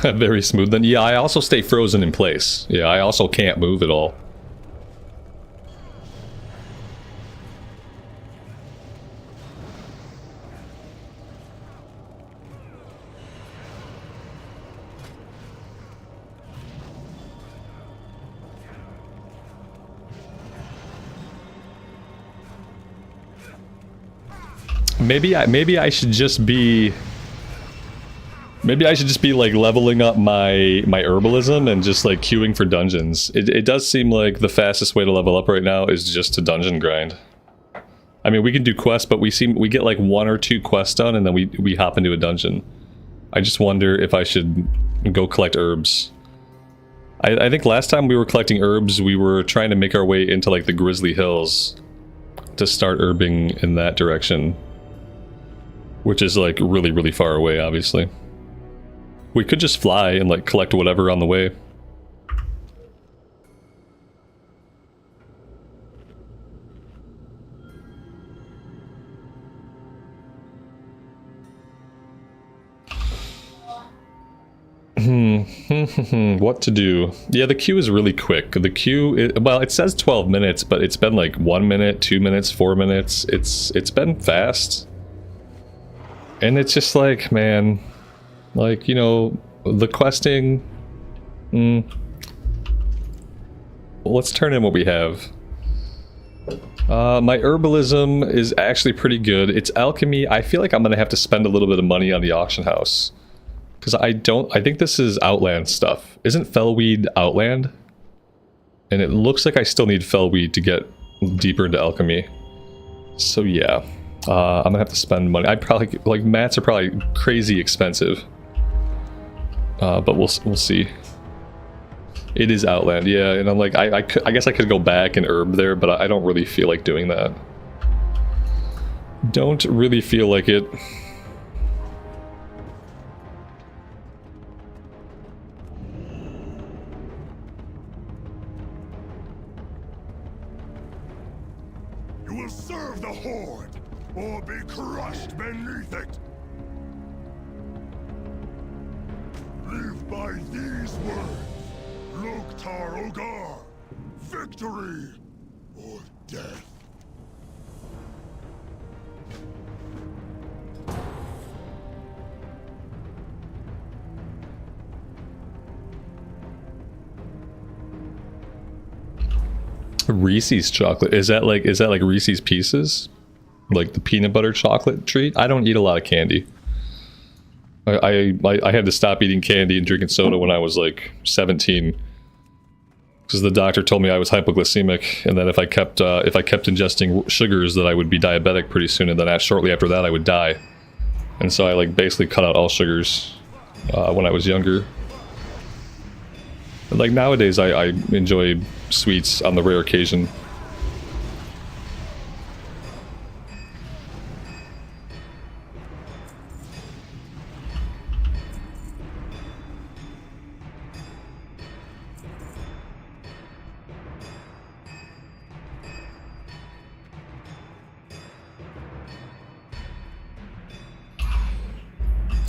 Very smooth then. Yeah, I also stay frozen in place. Yeah, I also can't move at all. Maybe I should just be... Maybe I should just be like leveling up my Herbalism and just like queuing for dungeons. It does seem like the fastest way to level up right now is just to dungeon grind. I mean, we can do quests, but we get like 1 or 2 quests done and then we hop into a dungeon. I just wonder if I should go collect herbs. I think last time we were collecting herbs, we were trying to make our way into like the Grizzly Hills to start herbing in that direction. Which is like really, really far away, obviously. We could just fly and like collect whatever on the way. What to do? Yeah, the queue is really quick. The queue, well, it says 12 minutes, but it's been like 1 minute, 2 minutes, 4 minutes. It's been fast. And it's just like, man, like, you know, the questing, well, let's turn in what we have. My Herbalism is actually pretty good. It's Alchemy. I feel like I'm gonna have to spend a little bit of money on the auction house. Because I think this is Outland stuff. Isn't Fellweed Outland? And it looks like I still need Fellweed to get deeper into Alchemy. So yeah. I'm gonna have to spend money. I probably, like, mats are probably crazy expensive. But we'll see. It is Outland, yeah, and I'm like, I guess I could go back and herb there, but I don't really feel like doing that. Don't really feel like it. You will serve the Horde, or be crushed beneath it. Live by these words. Loktar Ogar. Victory or death. Reese's chocolate. Is that like Reese's Pieces? Like the peanut butter chocolate treat? I don't eat a lot of candy. I had to stop eating candy and drinking soda when I was like 17. Because the doctor told me I was hypoglycemic, and that if I kept ingesting sugars, that I would be diabetic pretty soon, and then shortly after that I would die. And so I like basically cut out all sugars when I was younger. But, like, nowadays I enjoy sweets on the rare occasion.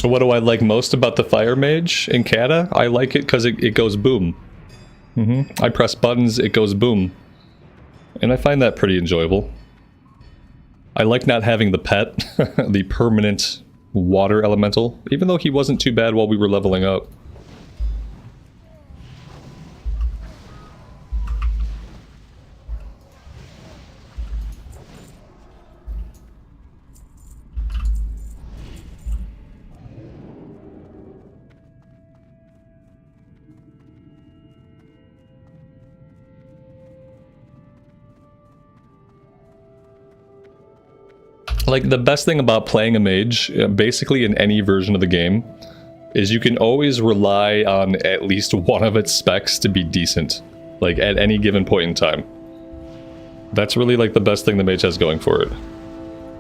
What do I like most about the Fire Mage in Cata? I like it because it goes boom. I press buttons, it goes boom. And I find that pretty enjoyable. I like not having the pet, the permanent water elemental, even though he wasn't too bad while we were leveling up. Like, the best thing about playing a mage, basically in any version of the game, is you can always rely on at least one of its specs to be decent, like, at any given point in time. That's really, like, the best thing the mage has going for it.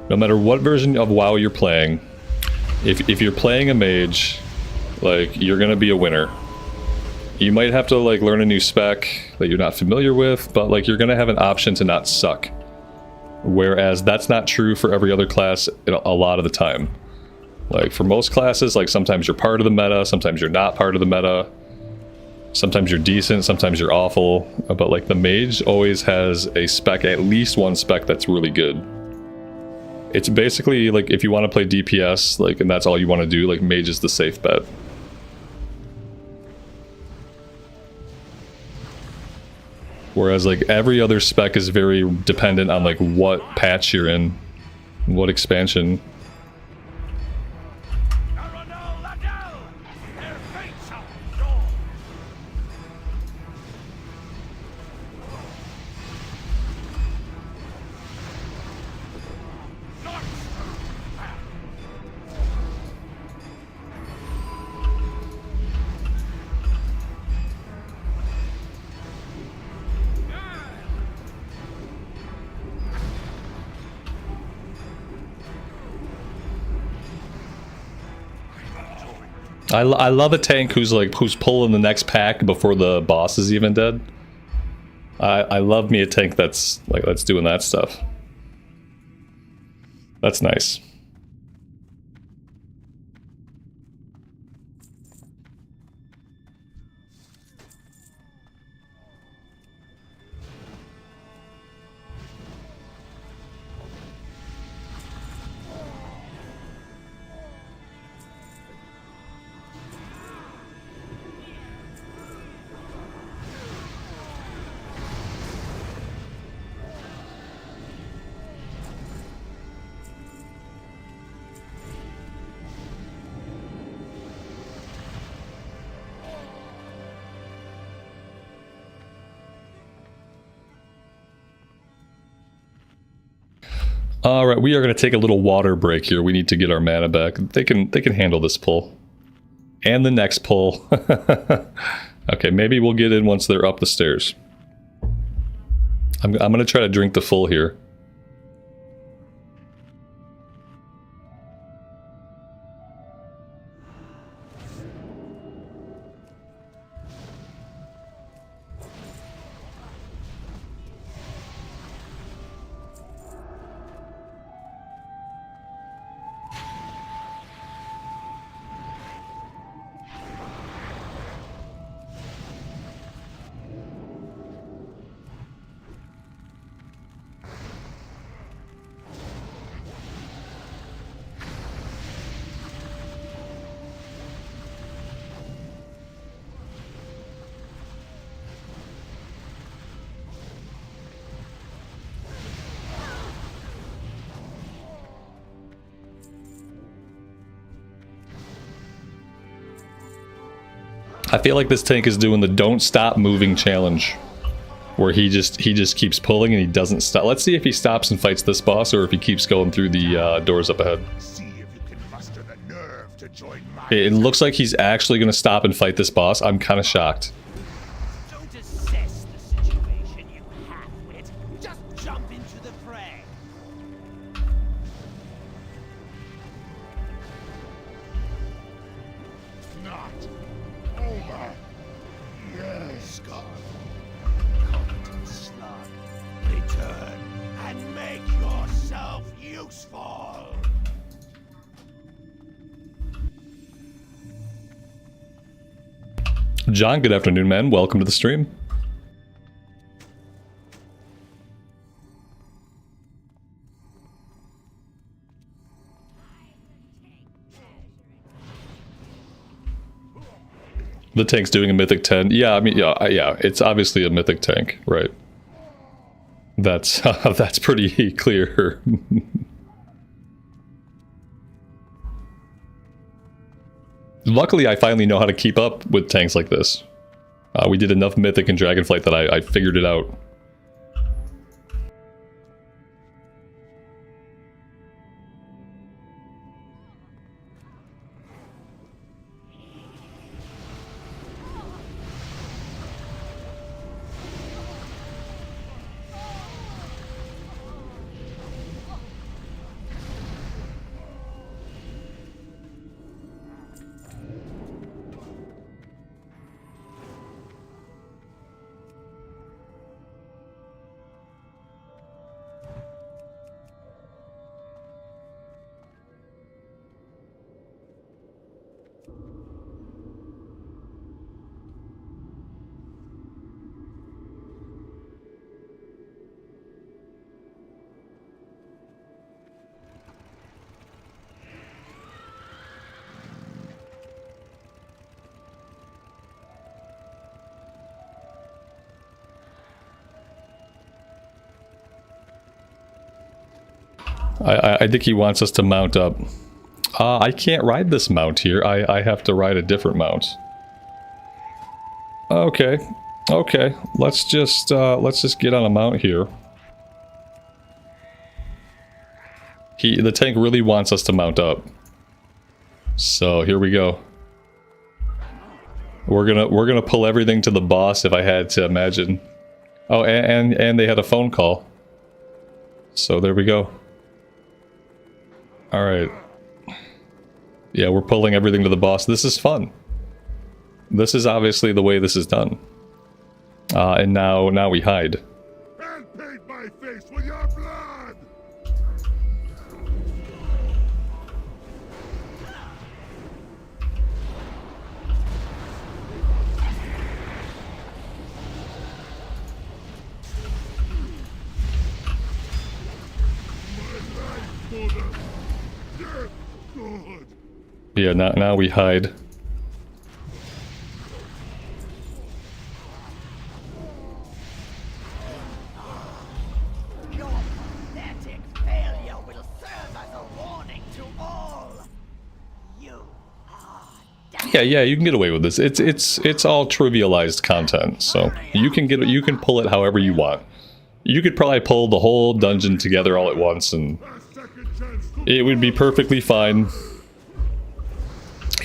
No matter what version of WoW you're playing, if you're playing a mage, like, you're gonna be a winner. You might have to, like, learn a new spec that you're not familiar with, but, like, you're gonna have an option to not suck. Whereas that's not true for every other class a lot of the time. Like for most classes, like sometimes you're part of the meta, sometimes you're not part of the meta. Sometimes you're decent, sometimes you're awful. But like the mage always has a spec, at least one spec that's really good. It's basically like if you want to play DPS, like, and that's all you want to do, like mage is the safe bet. Whereas like every other spec is very dependent on like what patch you're in, what expansion. I love a tank who's pulling the next pack before the boss is even dead. I love me a tank that's doing that stuff. That's nice. All right, we are going to take a little water break here. We need to get our mana back. They can handle this pull, and the next pull. Okay, maybe we'll get in once they're up the stairs. I'm going to try to drink the full here. I feel like this tank is doing the don't stop moving challenge, where he just keeps pulling and he doesn't stop. Let's see if he stops and fights this boss, or if he keeps going through the doors up ahead. See if you can muster the nerve to join my It looks like he's actually going to stop and fight this boss. I'm kind of shocked. Don't assess the situation, you half-wit. Just jump into the fray. not over. Yes, God. Competent slug. Return and make yourself useful. John, good afternoon, man. Welcome to the stream. The tank's doing a mythic 10. Yeah, I mean, yeah, it's obviously a mythic tank, right? That's that's pretty clear. Luckily, I finally know how to keep up with tanks like this. We did enough mythic and dragonflight that I figured it out. I think he wants us to mount up. I can't ride this mount here. I have to ride a different mount. Okay. Okay. Let's just get on a mount here. The tank really wants us to mount up. So here we go. We're gonna pull everything to the boss if I had to imagine. Oh, and they had a phone call. So there we go. Alright. Yeah, we're pulling everything to the boss. This is fun. This is obviously the way this is done. And now we hide. And paint my face with your blood! Yeah, now we hide. Your pathetic failure will serve as a warning to all. You are dead. Yeah, you can get away with this. It's all trivialized content, so you can pull it however you want. You could probably pull the whole dungeon together all at once, and it would be perfectly fine.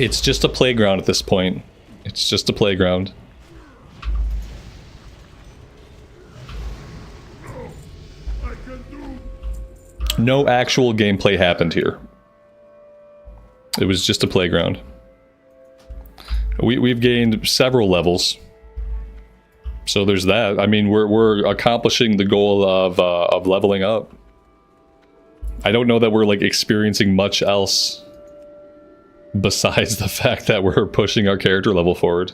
It's just a playground at this point. It's just a playground. No actual gameplay happened here. It was just a playground. We've gained several levels. So there's that. I mean, we're accomplishing the goal of leveling up. I don't know that we're like experiencing much else besides the fact that we're pushing our character level forward.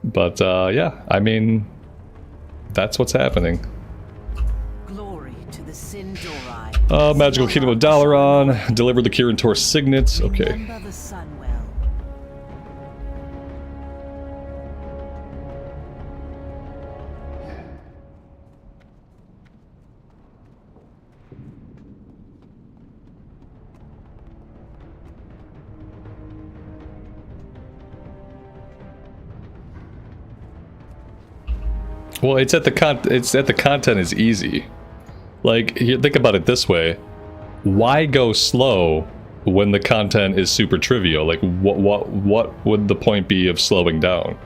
But yeah, I mean, that's what's happening. Glory to the Sindori. Magical Kingdom of Dalaran, deliver the Kirin Tor signet. Okay. Remember the sun well. Well, it's at the content is easy. Like, think about it this way: why go slow when the content is super trivial? Like, what would the point be of slowing down?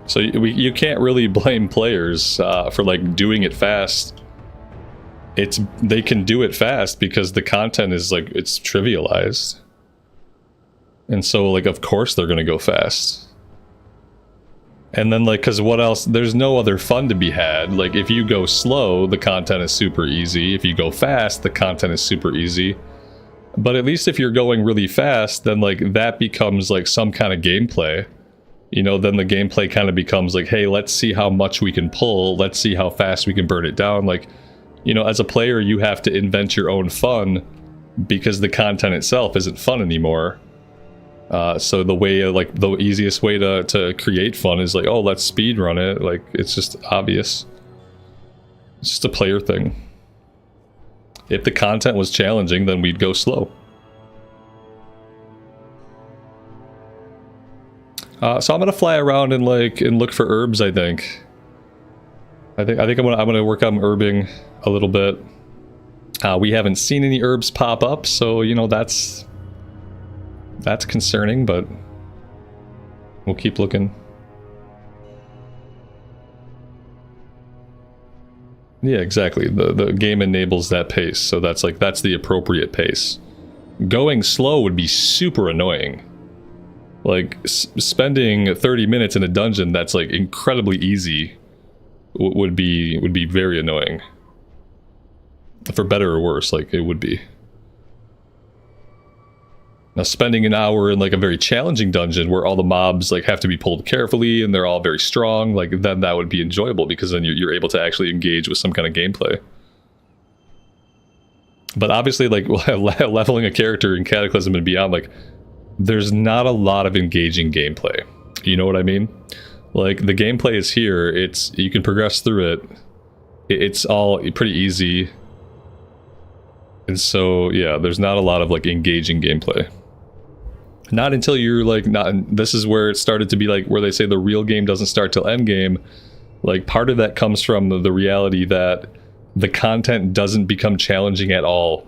So you can't really blame players for like doing it fast. They can do it fast because the content is like, it's trivialized, and so like of course they're gonna go fast. And then like, cause what else? There's no other fun to be had. Like if you go slow, the content is super easy. If you go fast, the content is super easy. But at least if you're going really fast, then like that becomes like some kind of gameplay. You know, then the gameplay kind of becomes like, hey, let's see how much we can pull. Let's see how fast we can burn it down. Like, you know, as a player, you have to invent your own fun because the content itself isn't fun anymore. So the way, like, the easiest way to create fun is like, oh, let's speed run it. Like, it's just obvious. It's just a player thing. If the content was challenging, then we'd go slow. So I'm gonna fly around and look for herbs. I think I'm gonna work on herbing a little bit. We haven't seen any herbs pop up, so you know that's concerning, but we'll keep looking. Yeah, exactly. The game enables that pace, so that's the appropriate pace. Going slow would be super annoying. Like spending 30 minutes in a dungeon that's like incredibly easy would be very annoying. For better or worse, like it would be. Now spending an hour in like a very challenging dungeon where all the mobs like have to be pulled carefully and they're all very strong, like then that would be enjoyable because then you're able to actually engage with some kind of gameplay. But obviously, like leveling a character in Cataclysm and beyond, like there's not a lot of engaging gameplay. You know what I mean? Like the gameplay is here. You can progress through it. It's all pretty easy. And so, yeah, there's not a lot of like engaging gameplay. Not until you're like, this is where it started to be like, where they say the real game doesn't start till endgame. Like, part of that comes from the reality that the content doesn't become challenging at all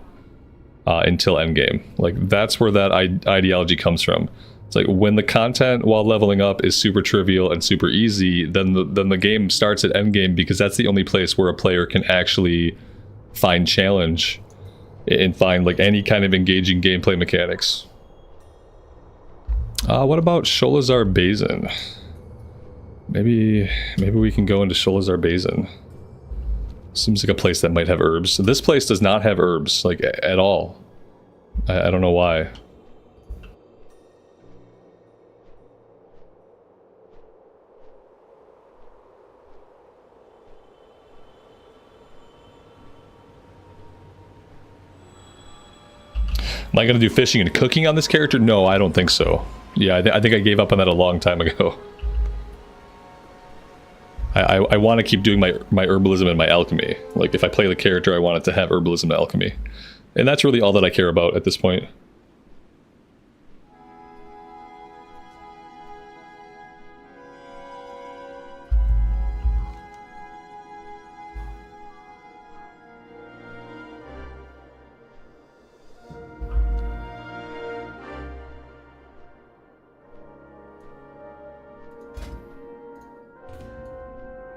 until endgame. Like, that's where that ideology comes from. It's like, when the content while leveling up is super trivial and super easy, then the game starts at endgame, because that's the only place where a player can actually find challenge and find like any kind of engaging gameplay mechanics. What about Sholazar Basin? Maybe we can go into Sholazar Basin. Seems like a place that might have herbs. So this place does not have herbs, like, at all. I don't know why. Am I going to do fishing and cooking on this character? No, I don't think so. Yeah, I think I gave up on that a long time ago. I want to keep doing my herbalism and my alchemy. Like, if I play the character, I want it to have herbalism and alchemy. And that's really all that I care about at this point.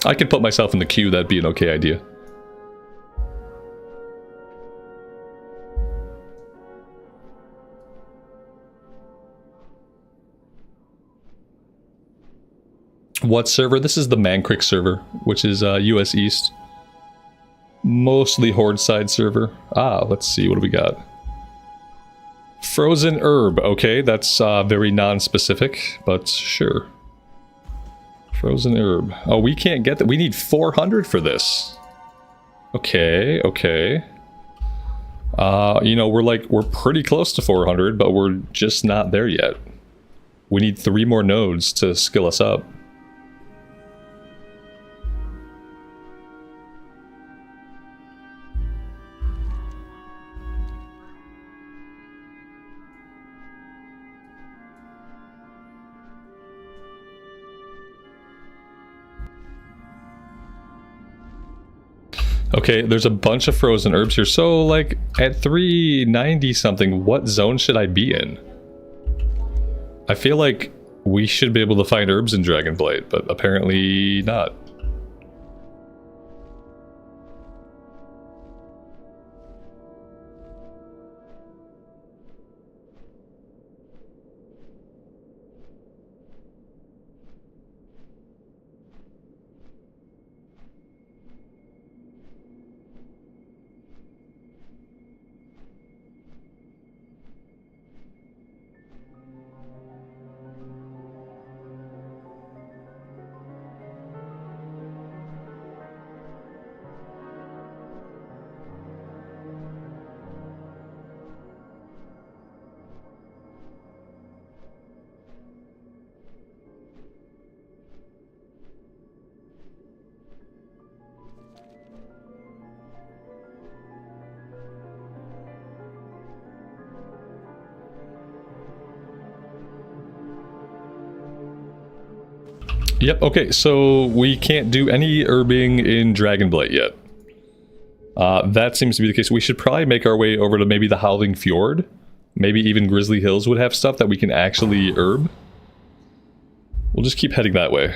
I could put myself in the queue, that'd be an okay idea. What server? This is the Mancrick server, which is US East. Mostly Horde side server. Let's see, what do we got? Frozen herb, okay, that's very non-specific, but sure. Frozen herb. Oh, we can't get that. We need 400 for this. Okay, okay. You know, we're pretty close to 400, but we're just not there yet. We need 3 more nodes to skill us up. Okay, there's a bunch of frozen herbs here. So, like, at 390 something, what zone should I be in? I feel like we should be able to find herbs in Dragonblight, but apparently not. Yep, okay, so we can't do any herbing in Dragonblight yet. That seems to be the case. We should probably make our way over to maybe the Howling Fjord. Maybe even Grizzly Hills would have stuff that we can actually herb. We'll just keep heading that way.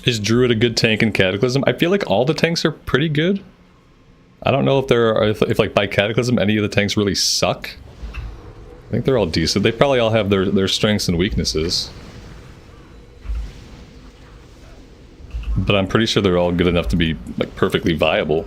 Is Druid a good tank in Cataclysm? I feel like all the tanks are pretty good. I don't know if there are, if like by Cataclysm any of the tanks really suck. I think they're all decent. They probably all have their strengths and weaknesses. But I'm pretty sure they're all good enough to be like perfectly viable.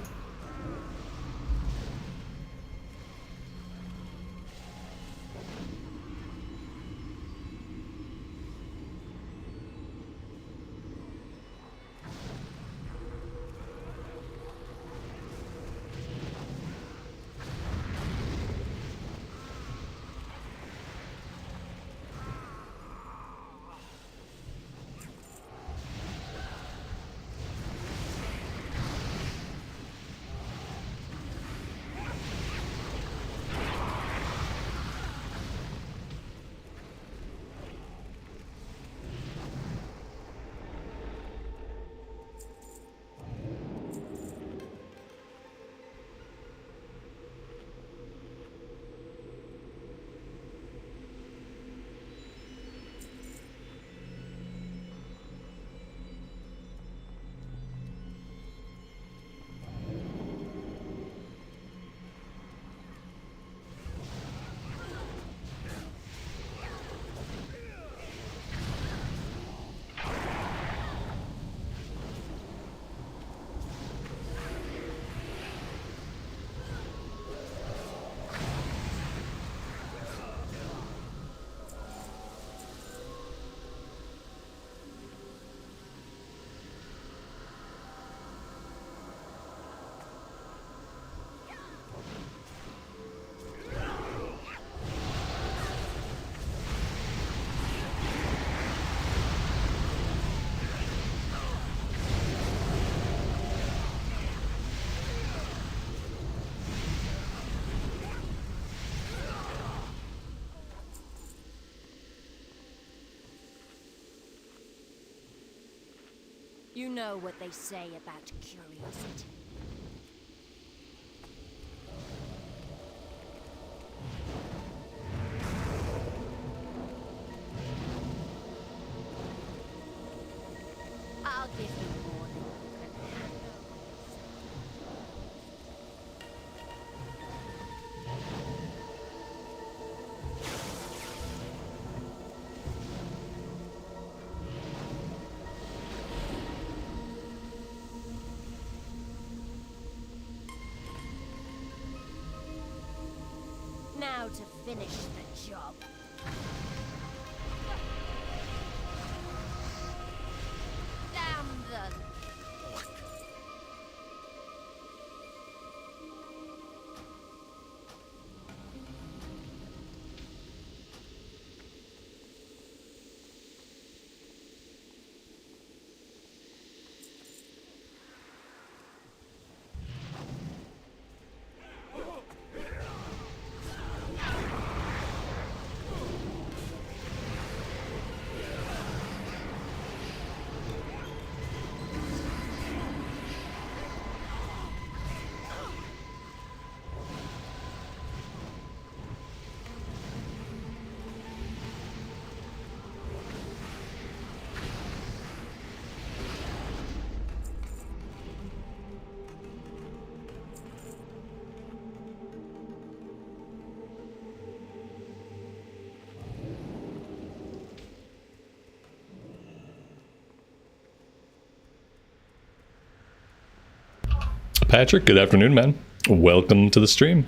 You know what they say about curiosity. I'll give you more than you can handle. Now to finish the job. Damn them! Patrick, good afternoon, man. Welcome to the stream.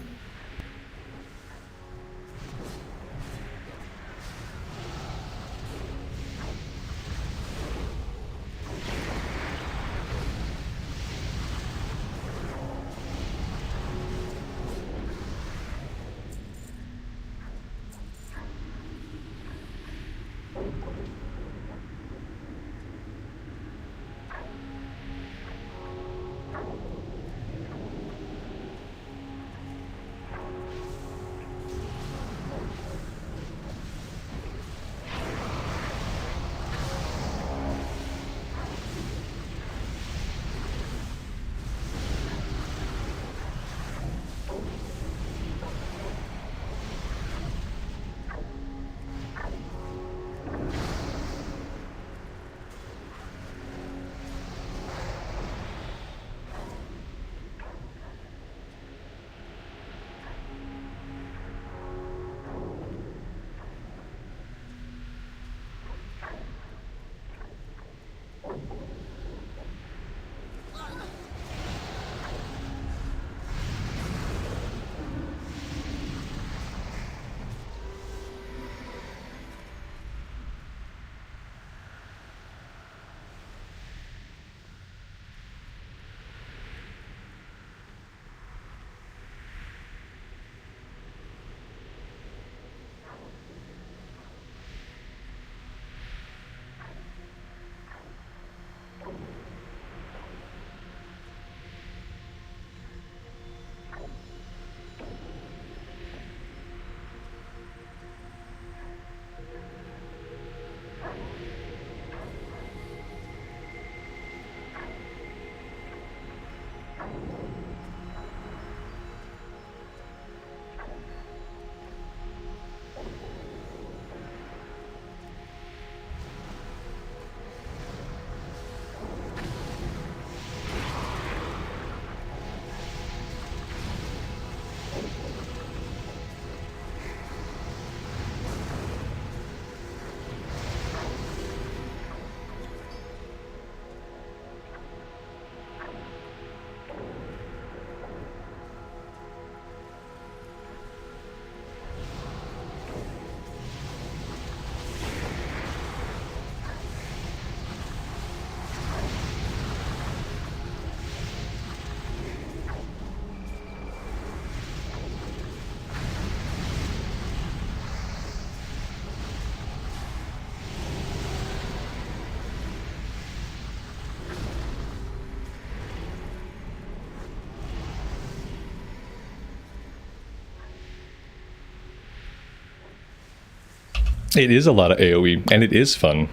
It is a lot of AoE, and it is fun.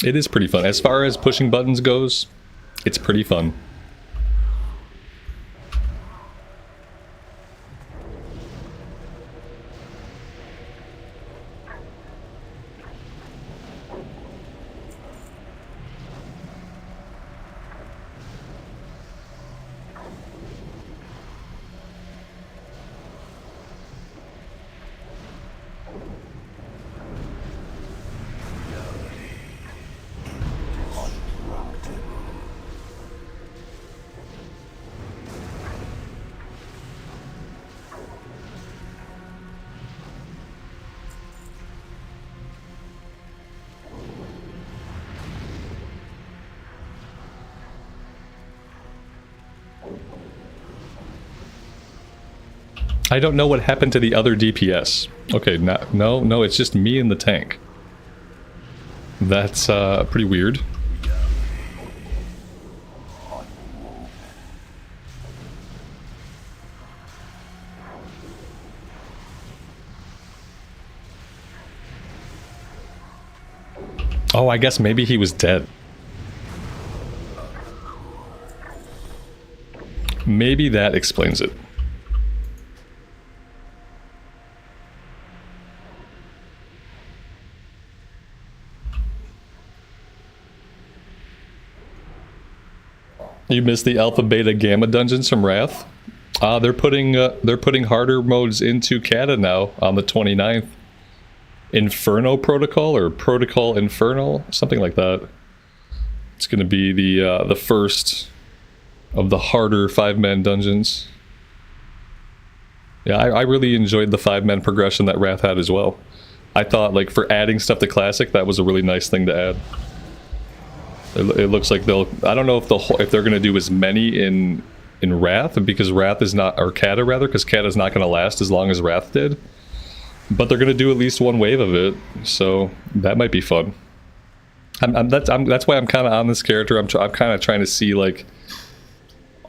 It is pretty fun. As far as pushing buttons goes, it's pretty fun. I don't know what happened to the other DPS. Okay, no, it's just me and the tank. That's pretty weird. Oh, I guess maybe he was dead. Maybe that explains it. You missed the alpha, beta, gamma dungeons from Wrath. They're putting harder modes into Cata now on the 29th. Inferno Protocol or Protocol Infernal, something like that. It's going to be the first of the harder 5-man dungeons. Yeah, I really enjoyed the 5-man progression that Wrath had as well. I thought, like, for adding stuff to Classic, that was a really nice thing to add. It looks like they'll... I don't know if they're going to do as many in Wrath, because Wrath is not... Or Cata, rather, because Cata's not going to last as long as Wrath did. But they're going to do at least one wave of it, so that might be fun. That's why I'm kind of on this character. I'm kind of trying to see, like...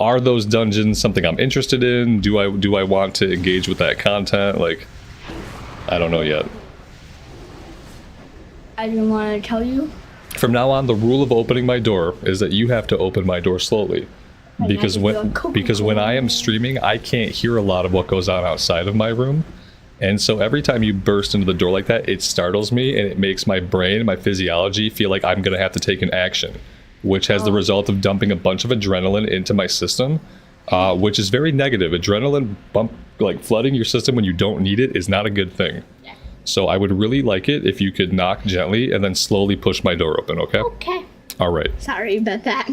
Are those dungeons something I'm interested in? Do I want to engage with that content? Like, I don't know yet. I didn't want to tell you. From now on, the rule of opening my door is that you have to open my door slowly, because when I am streaming, I can't hear a lot of what goes on outside of my room, and so every time you burst into the door like that, it startles me and it makes my brain, my physiology, feel like I'm gonna have to take an action, which has the result of dumping a bunch of adrenaline into my system, which is very negative. Adrenaline flooding your system when you don't need it is not a good thing. Yeah. So I would really like it if you could knock gently and then slowly push my door open, okay? Okay. All right. Sorry about that.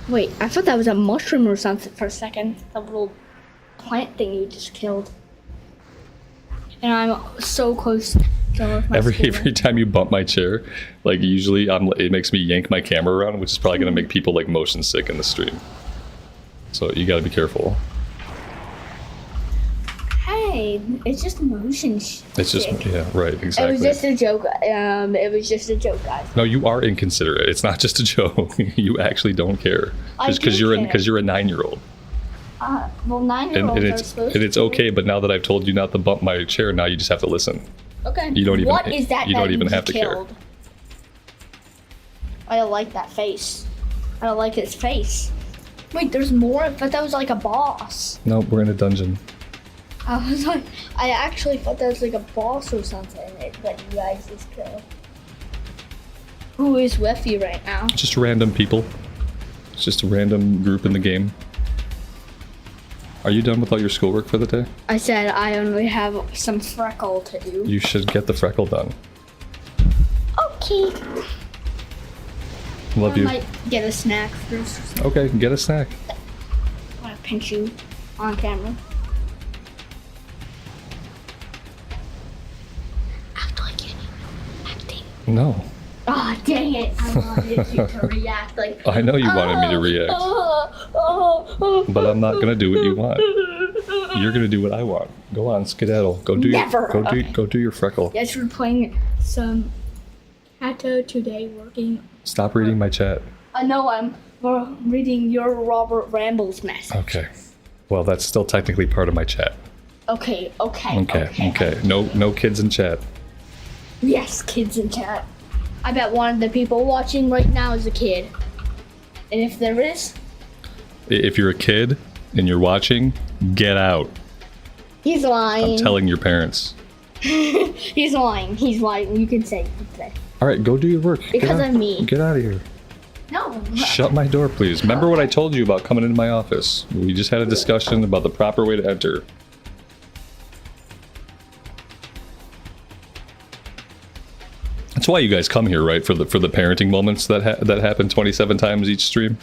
Wait, I thought that was a mushroom or something for a second. The little plant thing you just killed. And I'm so close to my Every time you bump my chair, like usually it makes me yank my camera around, which is probably gonna make people like motion sick in the stream. So you gotta be careful. Hey, it's just motion. It's just, yeah, right, exactly. It was just a joke. It was just a joke, guys. No, you are inconsiderate. It's not just a joke. You actually don't care because you're a 9-year-old. Well, 9-year-olds are supposed to. And it's okay, but now that I've told you not to bump my chair, now you just have to listen. Okay. You don't even. What is that? You don't even have to killed? care. I don't like that face. I don't like his face. Wait, there's more. I thought that was like a boss. No, we're in a dungeon. I was like, I actually thought that was like a boss or something that you guys just killed. Who is with you right now? Just random people. It's just a random group in the game. Are you done with all your schoolwork for the day? I said I only have some freckle to do. You should get the freckle done. Okay. Love you. I might get a snack first. Okay, get a snack. I'm gonna pinch you on camera. Act like it. Acting. No. Oh, dang it. I wanted you to react like... I know you wanted me to react. But I'm not gonna do what you want. You're gonna do what I want. Go on, skedaddle. Go do your freckle. Yes, we're playing some Kata today, working... Stop reading my chat. I know I'm reading your Robert Ramble's message. Okay. Well, that's still technically part of my chat. Okay. Okay. No kids in chat. Yes, kids in chat. I bet one of the people watching right now is a kid. And if there is, If you're a kid and you're watching, get out. he's lying. I'm telling your parents. He's lying. He's lying. You can say. All right, go do your work. Because of me. Get out of here. No. Shut my door, please. Remember what I told you about coming into my office? We just had a discussion about the proper way to enter. That's why you guys come here, right? For the parenting moments that happen 27 times each stream.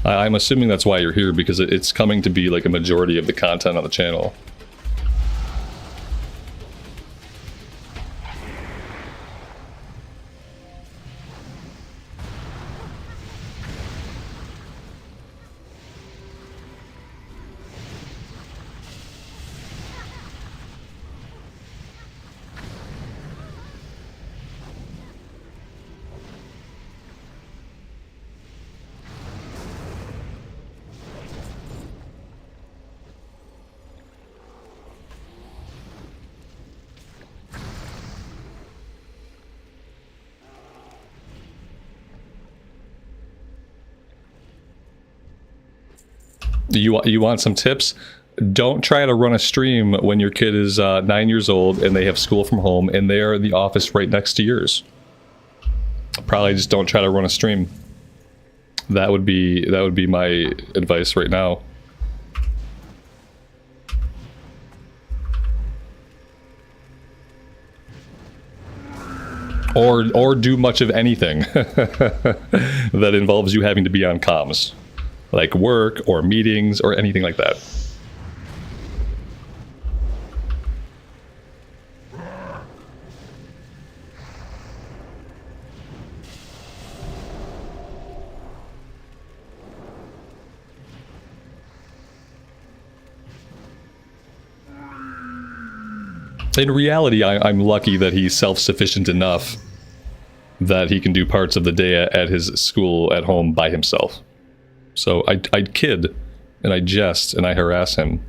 I'm assuming that's why you're here, because it's coming to be like a majority of the content on the channel. You want some tips? Don't try to run a stream when your kid is 9 years old and they have school from home and they are in the office right next to yours. Probably just don't try to run a stream. That would be my advice right now. Or do much of anything that involves you having to be on comms. Like work or meetings or anything like that. In reality, I'm lucky that he's self-sufficient enough that he can do parts of the day at his school at home by himself. So I kid, and I jest, and I harass him.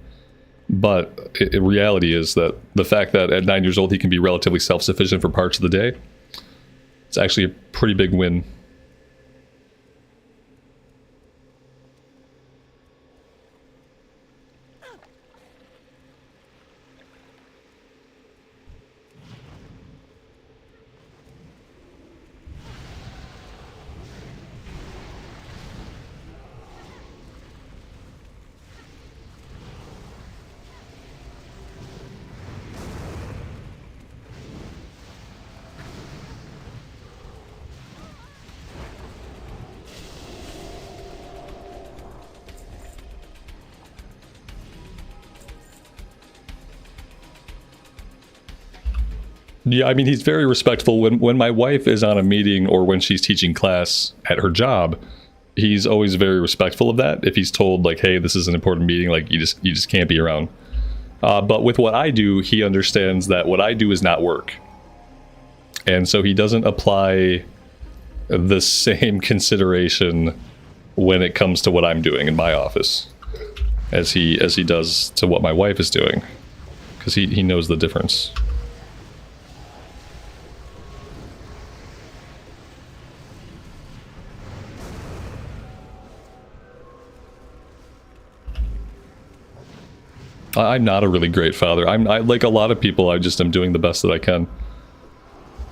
But reality is that the fact that at 9 years old he can be relatively self-sufficient for parts of the day, it's actually a pretty big win. Yeah, I mean, he's very respectful. When my wife is on a meeting or when she's teaching class at her job, he's always very respectful of that. If he's told, like, hey, this is an important meeting, like, you just can't be around. But with what I do, he understands that what I do is not work. And so he doesn't apply the same consideration when it comes to what I'm doing in my office as he does to what my wife is doing. Because he knows the difference. I'm not a really great father. I like a lot of people. I just am doing the best that I can.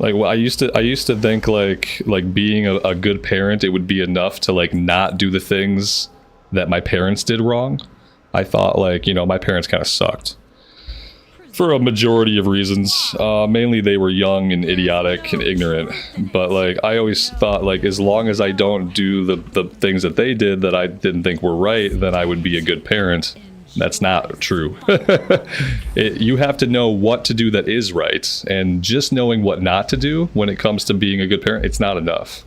Like, well, I used to think like being a good parent, it would be enough to like not do the things that my parents did wrong. I thought, like, you know, my parents kind of sucked for a majority of reasons. Mainly they were young and idiotic and ignorant. But like, I always thought, like, as long as I don't do the things that they did that I didn't think were right, then I would be a good parent. That's not true. You have to know what to do that is right, and just knowing what not to do when it comes to being a good parent, it's not enough.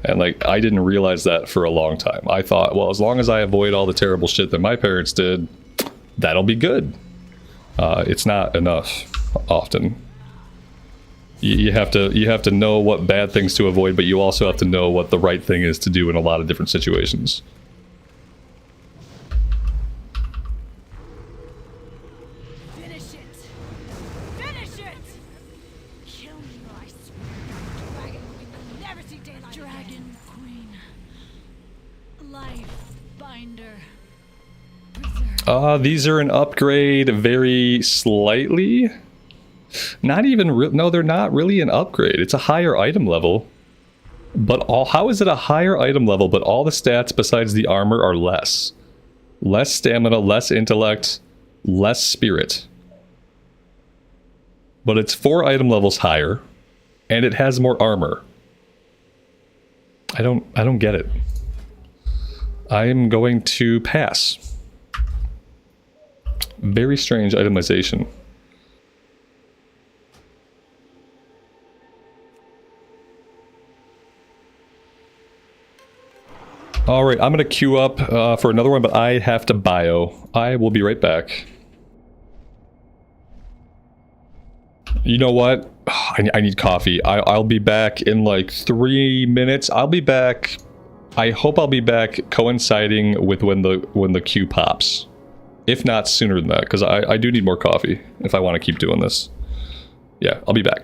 And like, I didn't realize that for a long time. I thought, well, as long as I avoid all the terrible shit that my parents did, that'll be good. It's not enough often. You have to know what bad things to avoid, but you also have to know what the right thing is to do in a lot of different situations. life, binder. These are an upgrade very slightly. Not even no, they're not really an upgrade. It's a higher item level. But how is it a higher item level, but all the stats besides the armor are less? Less stamina, less intellect, less spirit. But it's 4 item levels higher, and it has more armor. I don't get it. I'm going to pass. Very strange itemization. Alright, I'm gonna queue up for another one, but I have to bio. I will be right back. You know what? I need coffee. I'll be back in like 3 minutes. I'll be back. I hope I'll be back coinciding with when the queue pops. If not sooner than that, because I do need more coffee if I want to keep doing this. Yeah, I'll be back.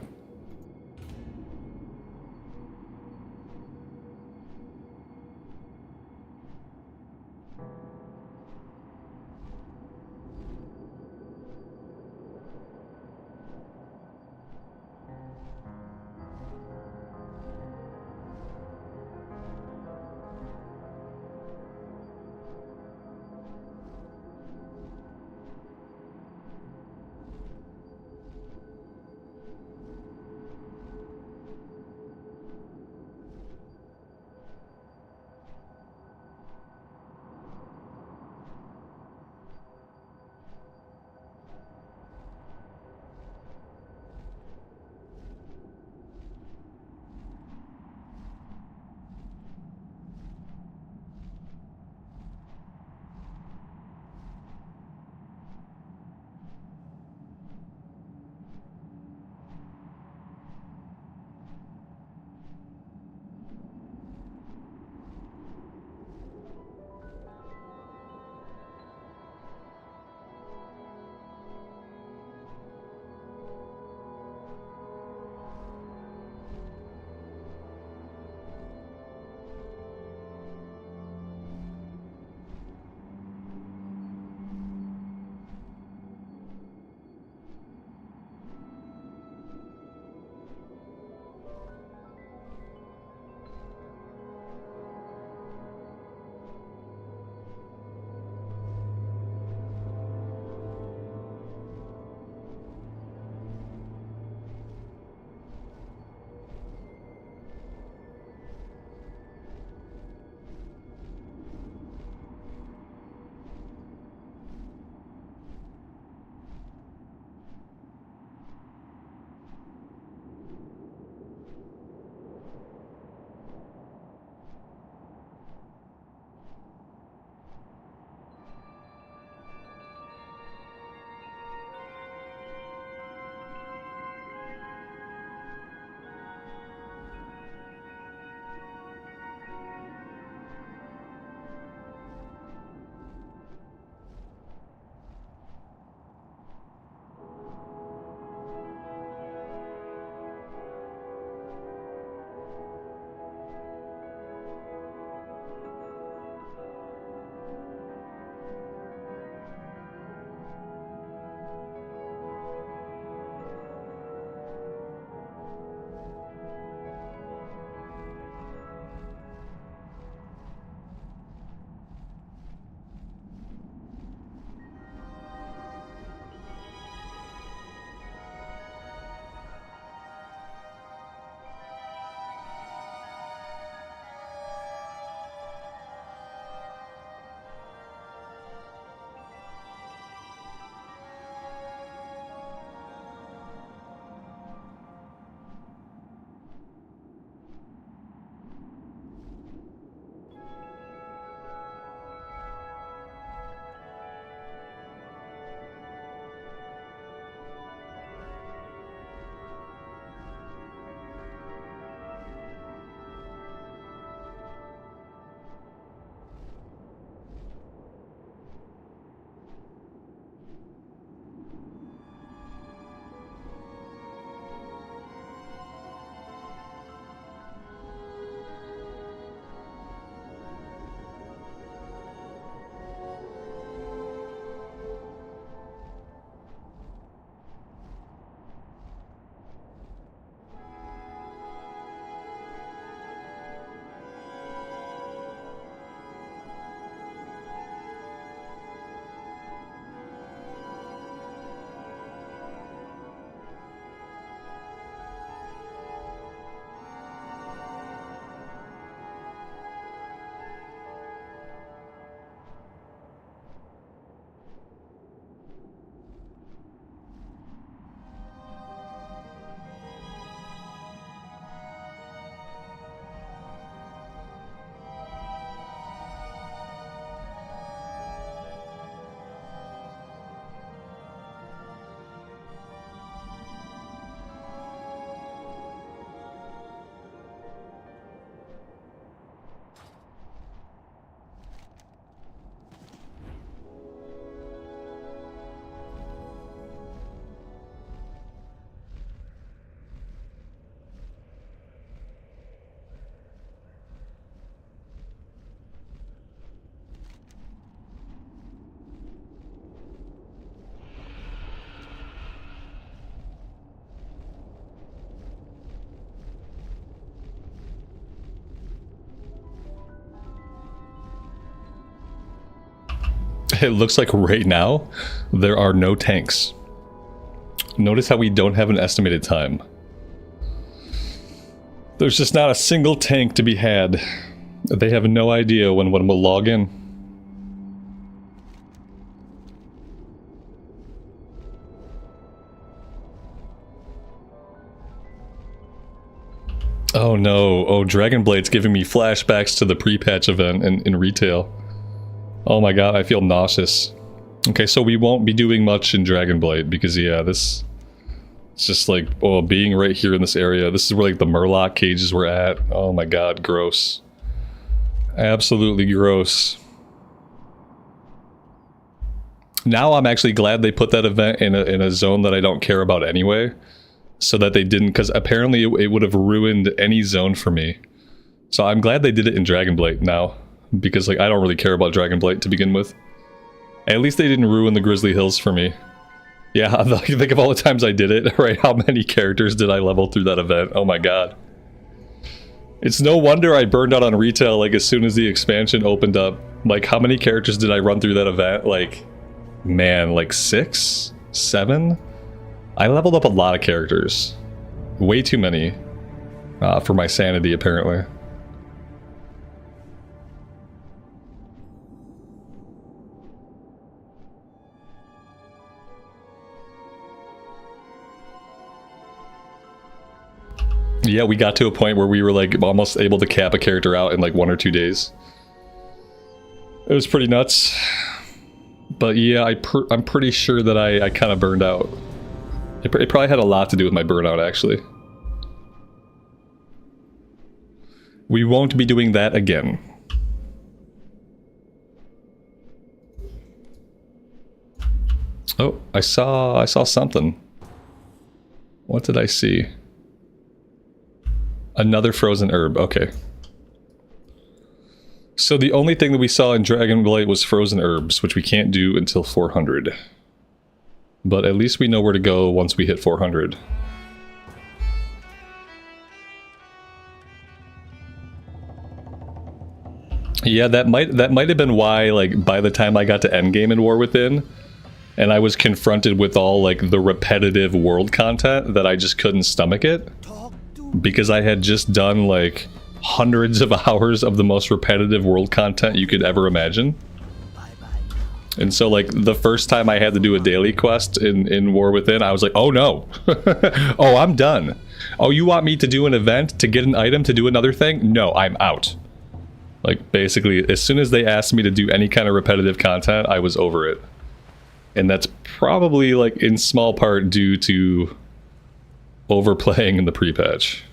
It looks like right now there are no tanks. Notice how we don't have an estimated time. There's just not a single tank to be had. They have no idea when we'll log in. Oh no, oh Dragonblade's giving me flashbacks to the pre-patch event in retail. Oh my god, I feel nauseous. Okay, so we won't be doing much in Dragonblade because yeah, this... It's just like, oh, being right here in this area. This is where like the Murloc cages were at. Oh my god, gross. Absolutely gross. Now I'm actually glad they put that event in a zone that I don't care about anyway. So that they didn't, because apparently it would have ruined any zone for me. So I'm glad they did it in Dragonblade now. Because like I don't really care about Dragonblade to begin with. At least they didn't ruin the Grizzly Hills for me. Yeah, think of all the times I did it, right? How many characters did I level through that event? Oh my god. It's no wonder I burned out on retail like as soon as the expansion opened up. Like how many characters did I run through that event? Like, man, like 6? 7? I leveled up a lot of characters. Way too many. For my sanity, apparently. Yeah, we got to a point where we were like almost able to cap a character out in like 1 or 2 days. It was pretty nuts. But yeah, I'm pretty sure that I kind of burned out. It probably had a lot to do with my burnout, actually. We won't be doing that again. Oh, I saw something. What did I see? Another frozen herb, okay. So the only thing that we saw in Dragonblade was frozen herbs, which we can't do until 400. But at least we know where to go once we hit 400. Yeah, that might have been why, like, by the time I got to endgame in War Within, and I was confronted with all, like, the repetitive world content, that I just couldn't stomach it. Because I had just done, like, hundreds of hours of the most repetitive world content you could ever imagine. And so, like, the first time I had to do a daily quest in War Within, I was like, oh no. Oh, I'm done. Oh, you want me to do an event to get an item to do another thing? No, I'm out. Like, basically, as soon as they asked me to do any kind of repetitive content, I was over it. And that's probably, like, in small part due to overplaying in the pre-patch.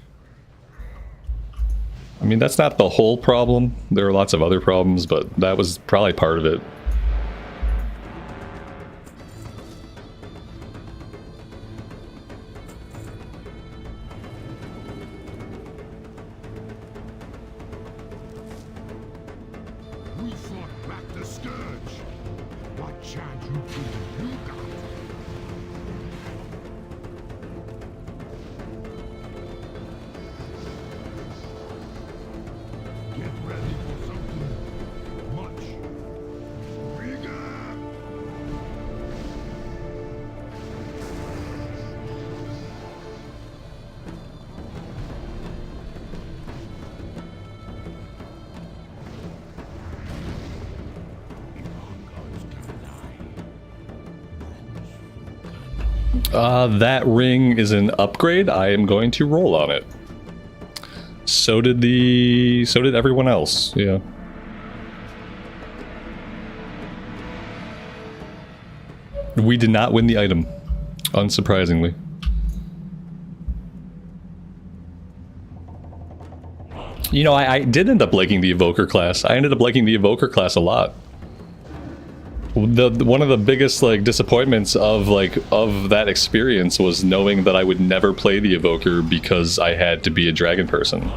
I mean, that's not the whole problem. There are lots of other problems, but that was probably part of it. We fought back the scourge. What chance you think you got? Get ready for something much bigger. That ring is an upgrade. I am going to roll on it. So did everyone else, yeah. We did not win the item, unsurprisingly. You know, I did end up liking the Evoker class. I ended up liking the Evoker class a lot. One of the biggest, like, disappointments of that experience was knowing that I would never play the Evoker because I had to be a dragon person.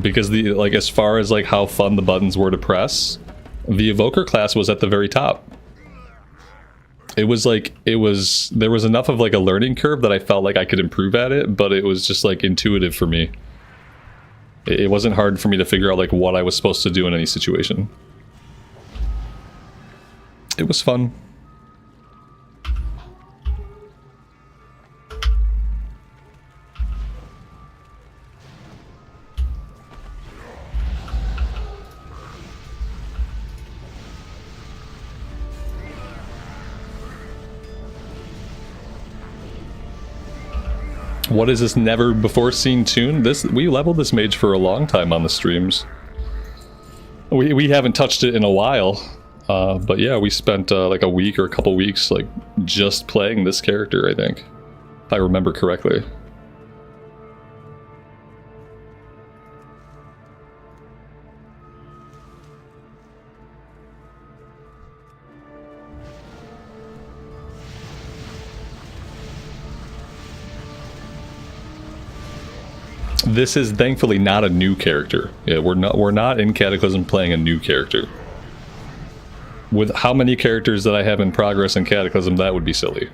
Because as far as like how fun the buttons were to press, the Evoker class was at the very top. There was enough of like a learning curve that I felt like I could improve at it, but it was just like intuitive for me. It wasn't hard for me to figure out like what I was supposed to do in any situation. It was fun. What is this never before seen tune? We leveled this mage for a long time on the streams. We haven't touched it in a while, but yeah, we spent like a week or a couple weeks like just playing this character, I think, if I remember correctly. This is thankfully not a new character. Yeah, we're not in Cataclysm playing a new character. With how many characters that I have in progress in Cataclysm, that would be silly.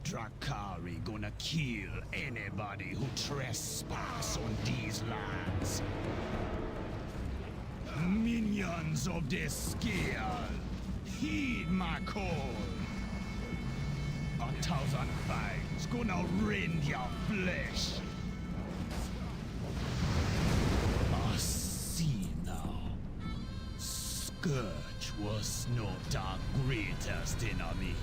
Drakari gonna kill anybody who trespass on these lands. Minions of the scale, heed my call. thousand fangs gonna rend your flesh. I see now. Scourge was not our greatest enemy.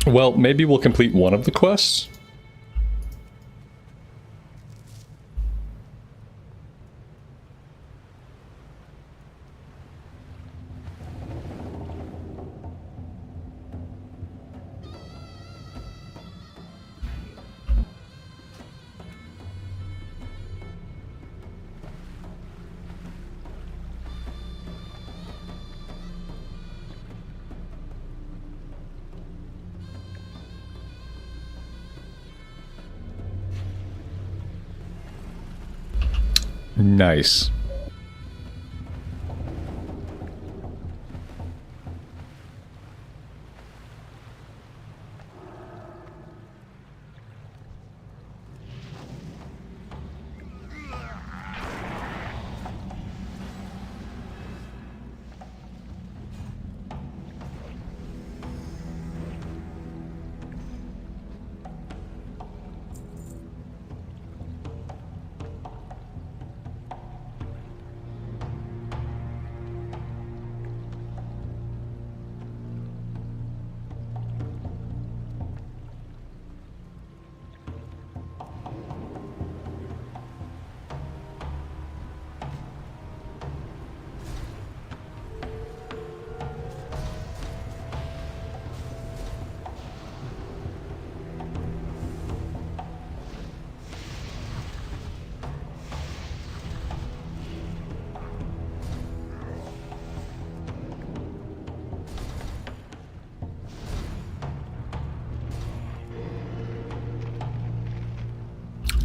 Well, maybe we'll complete one of the quests. Nice.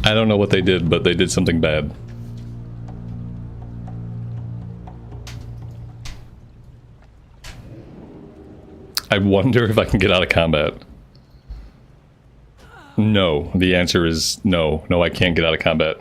I don't know what they did, but they did something bad. I wonder if I can get out of combat. No. The answer is no. No, I can't get out of combat.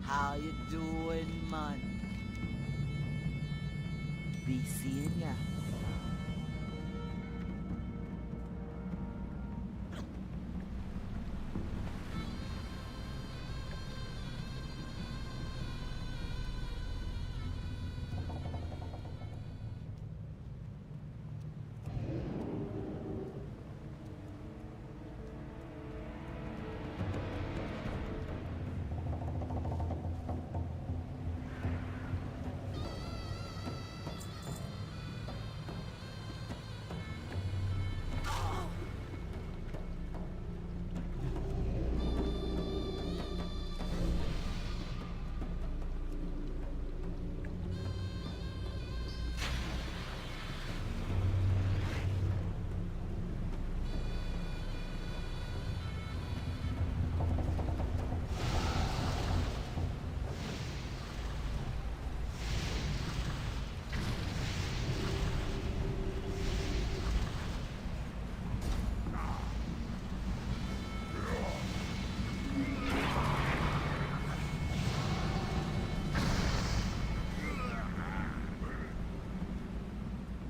How you doing, man? Be seeing ya.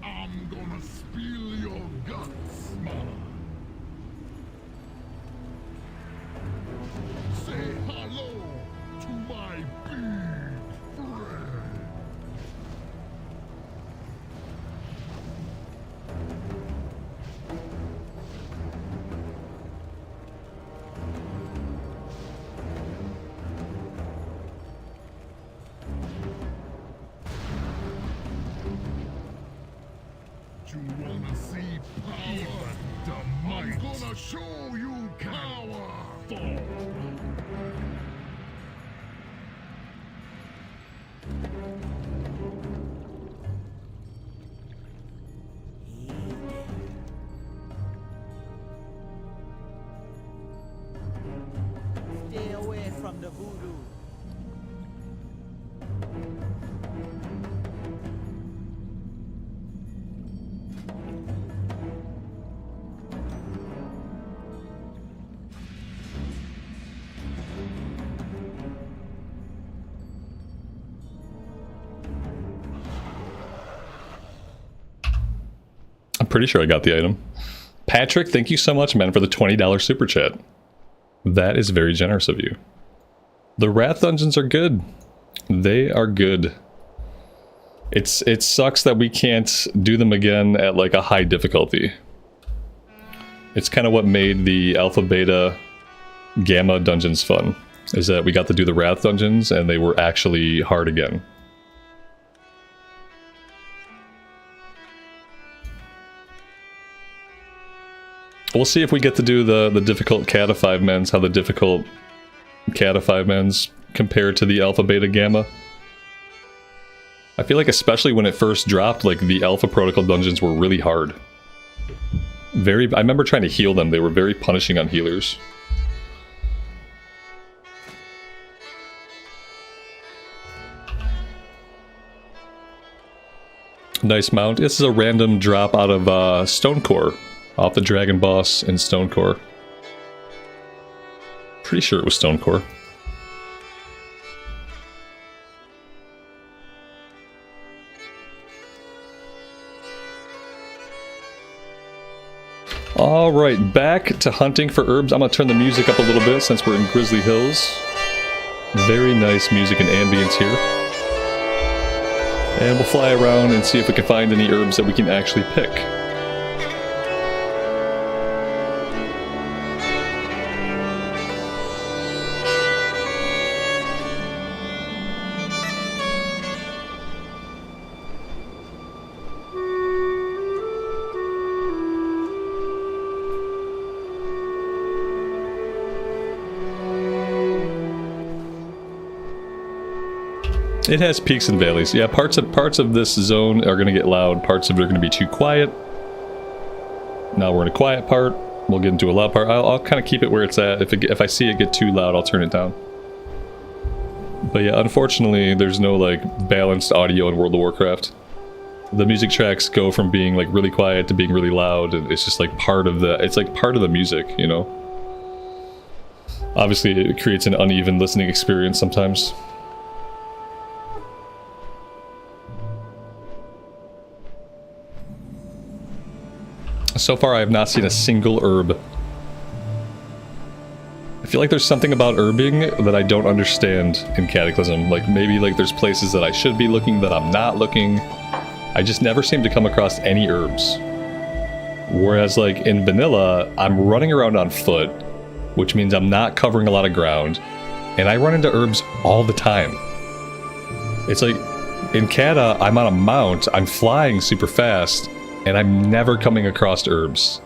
I'm gonna spill your guts, man. Say hello to my big friend. You wanna see power? I'm gonna show you power! from the voodoo. I'm pretty sure I got the item. Patrick, thank you so much, man, for the $20 super chat. That is very generous of you. The Wrath dungeons are good. They are good. It sucks that we can't do them again at like a high difficulty. It's kind of what made the Alpha, Beta, Gamma dungeons fun, is that we got to do the Wrath dungeons and they were actually hard again. We'll see if we get to do the difficult Cata 5 men's, how the difficult Cata 5 men's compare to the Alpha, Beta, Gamma. I feel like especially when it first dropped, like the Alpha Protocol dungeons were really hard. I remember trying to heal them, they were very punishing on healers. Nice mount. This is a random drop out of Stone Core. Off the Dragon Boss in Stone Core. Pretty sure it was Stone Core. Alright, back to hunting for herbs. I'm gonna turn the music up a little bit since we're in Grizzly Hills. Very nice music and ambience here. And we'll fly around and see if we can find any herbs that we can actually pick. It has peaks and valleys. Yeah, parts of this zone are going to get loud, parts of it are going to be too quiet. Now we're in a quiet part, we'll get into a loud part. I'll kind of keep it where it's at. If I see it get too loud, I'll turn it down. But yeah, unfortunately, there's no like balanced audio in World of Warcraft. The music tracks go from being like really quiet to being really loud, and it's just like part of the music, you know? Obviously, it creates an uneven listening experience sometimes. So far, I have not seen a single herb. I feel like there's something about herbing that I don't understand in Cataclysm. Like, maybe like there's places that I should be looking that I'm not looking. I just never seem to come across any herbs. Whereas like in vanilla, I'm running around on foot, which means I'm not covering a lot of ground, and I run into herbs all the time. It's like, in Cata, I'm on a mount, I'm flying super fast, and I'm never coming across herbs.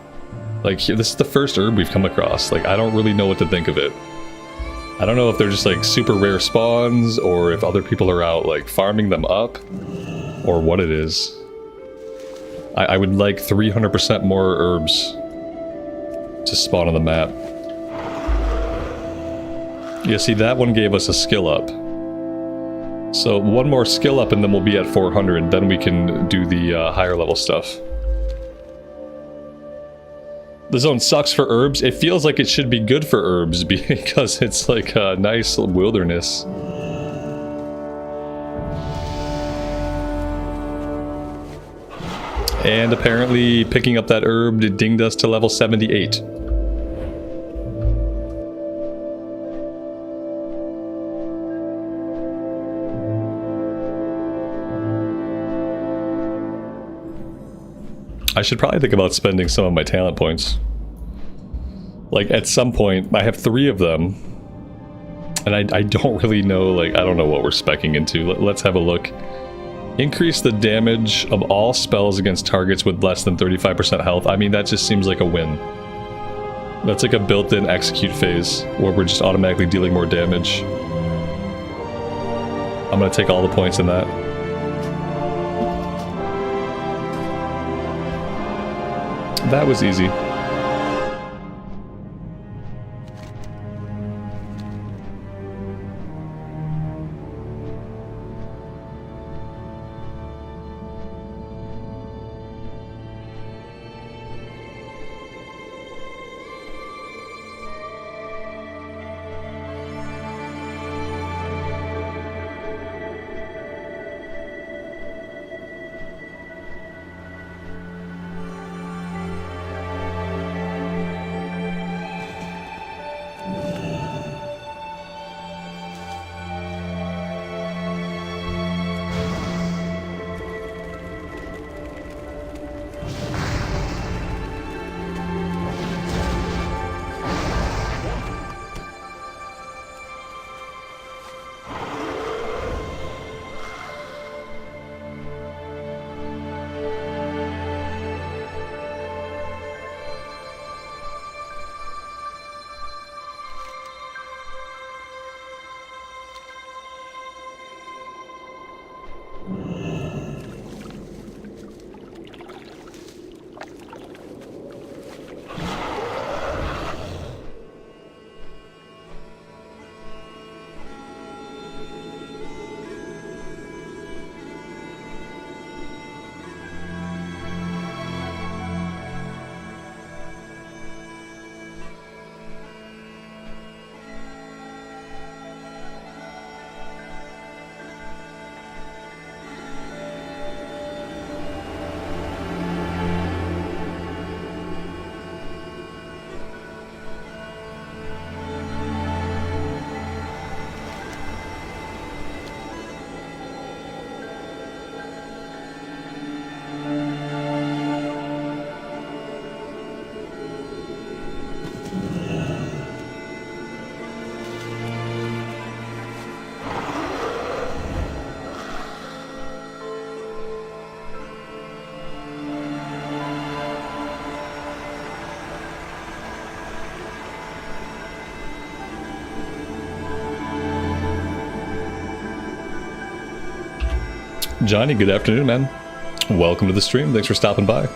Like, this is the first herb we've come across. Like, I don't really know what to think of it. I don't know if they're just, like, super rare spawns, or if other people are out, like, farming them up, or what it is. I would like 300% more herbs to spawn on the map. Yeah, see, that one gave us a skill up. So, one more skill up and then we'll be at 400, then we can do the higher level stuff. The zone sucks for herbs. It feels like it should be good for herbs because it's like a nice wilderness. And apparently picking up that herb dinged us to level 78. I should probably think about spending some of my talent points. Like, at some point, I have 3 of them. And I don't really know, like, I don't know what we're speccing into. Let's have a look. Increase the damage of all spells against targets with less than 35% health. I mean, that just seems like a win. That's like a built-in execute phase, where we're just automatically dealing more damage. I'm gonna take all the points in that. That was easy. Johnny, good afternoon, man. Welcome to the stream. Thanks for stopping by.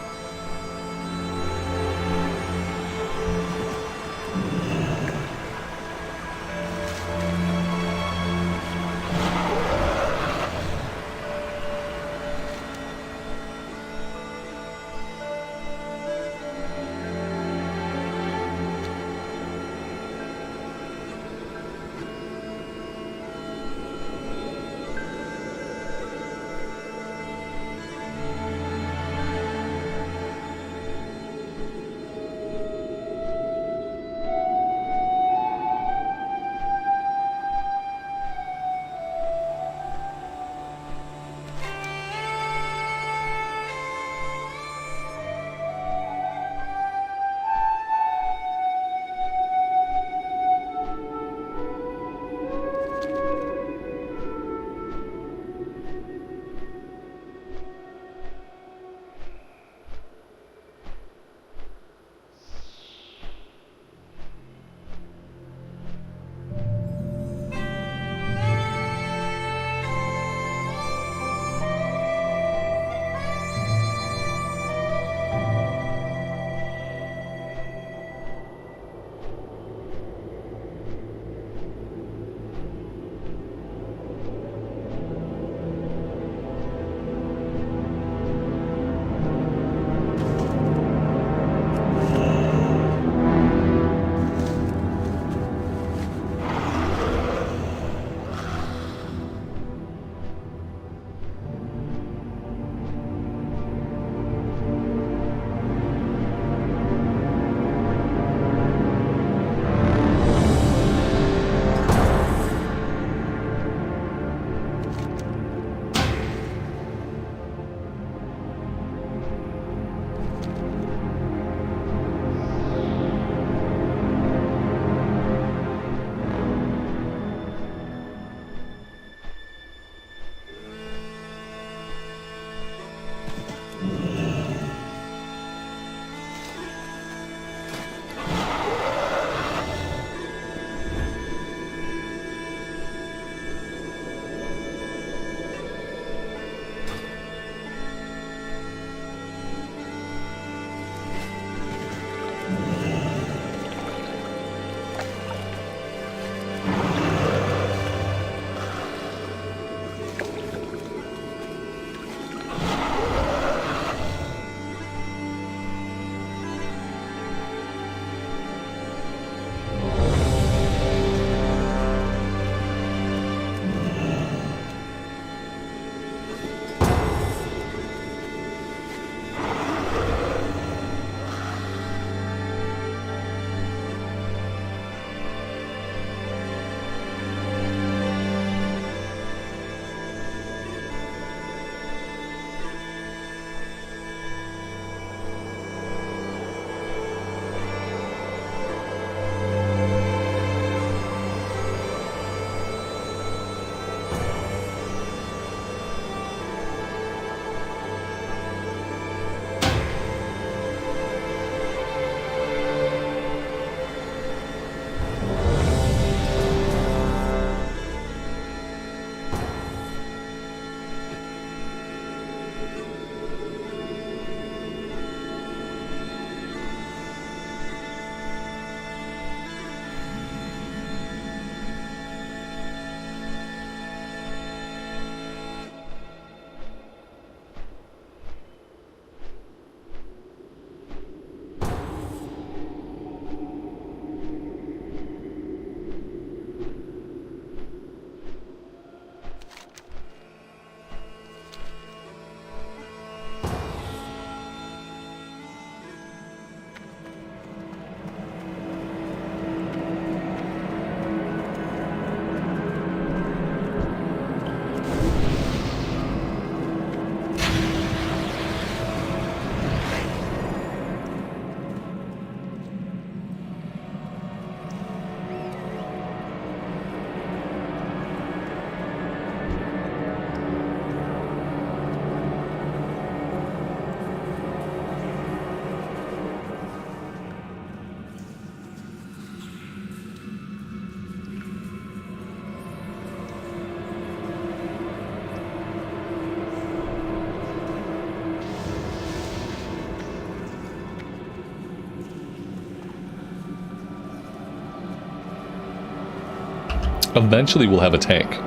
Eventually we'll have a tank.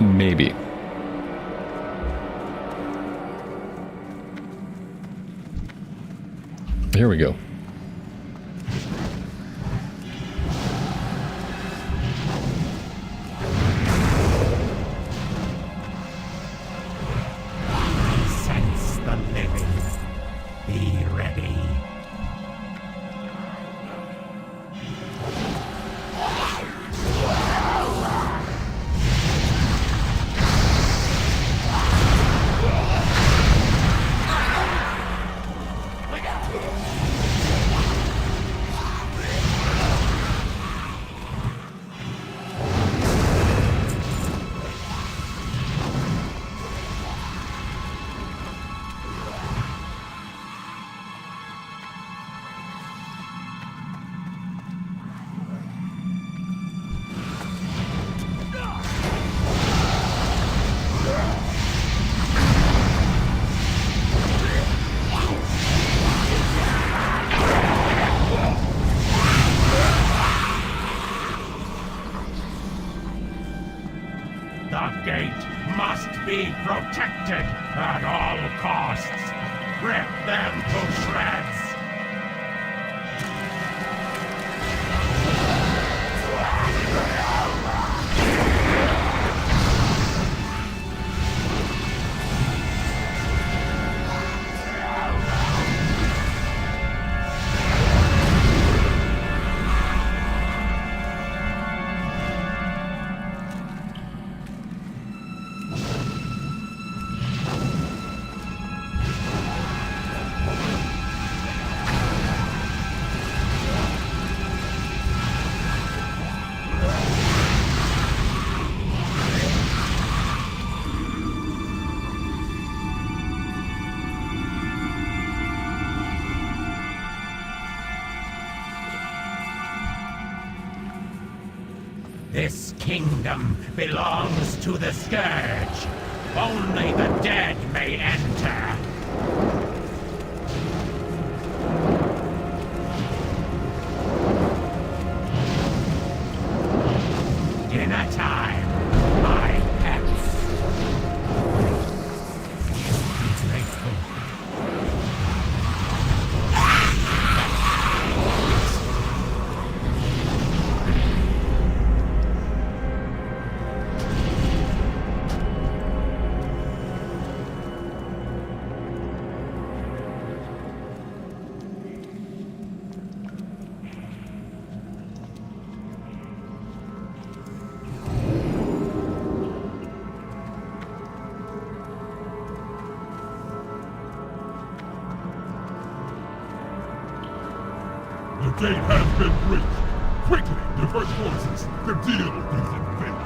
Maybe. Here we go. Sense the living. Be ready. The gate must be protected at all costs. Rip them to shreds. This kingdom belongs to the Scourge. Only the dead may enter. Dinner time, my pets. Be grateful. The gate has been breached. Quickly, divert forces. The deal is in fate.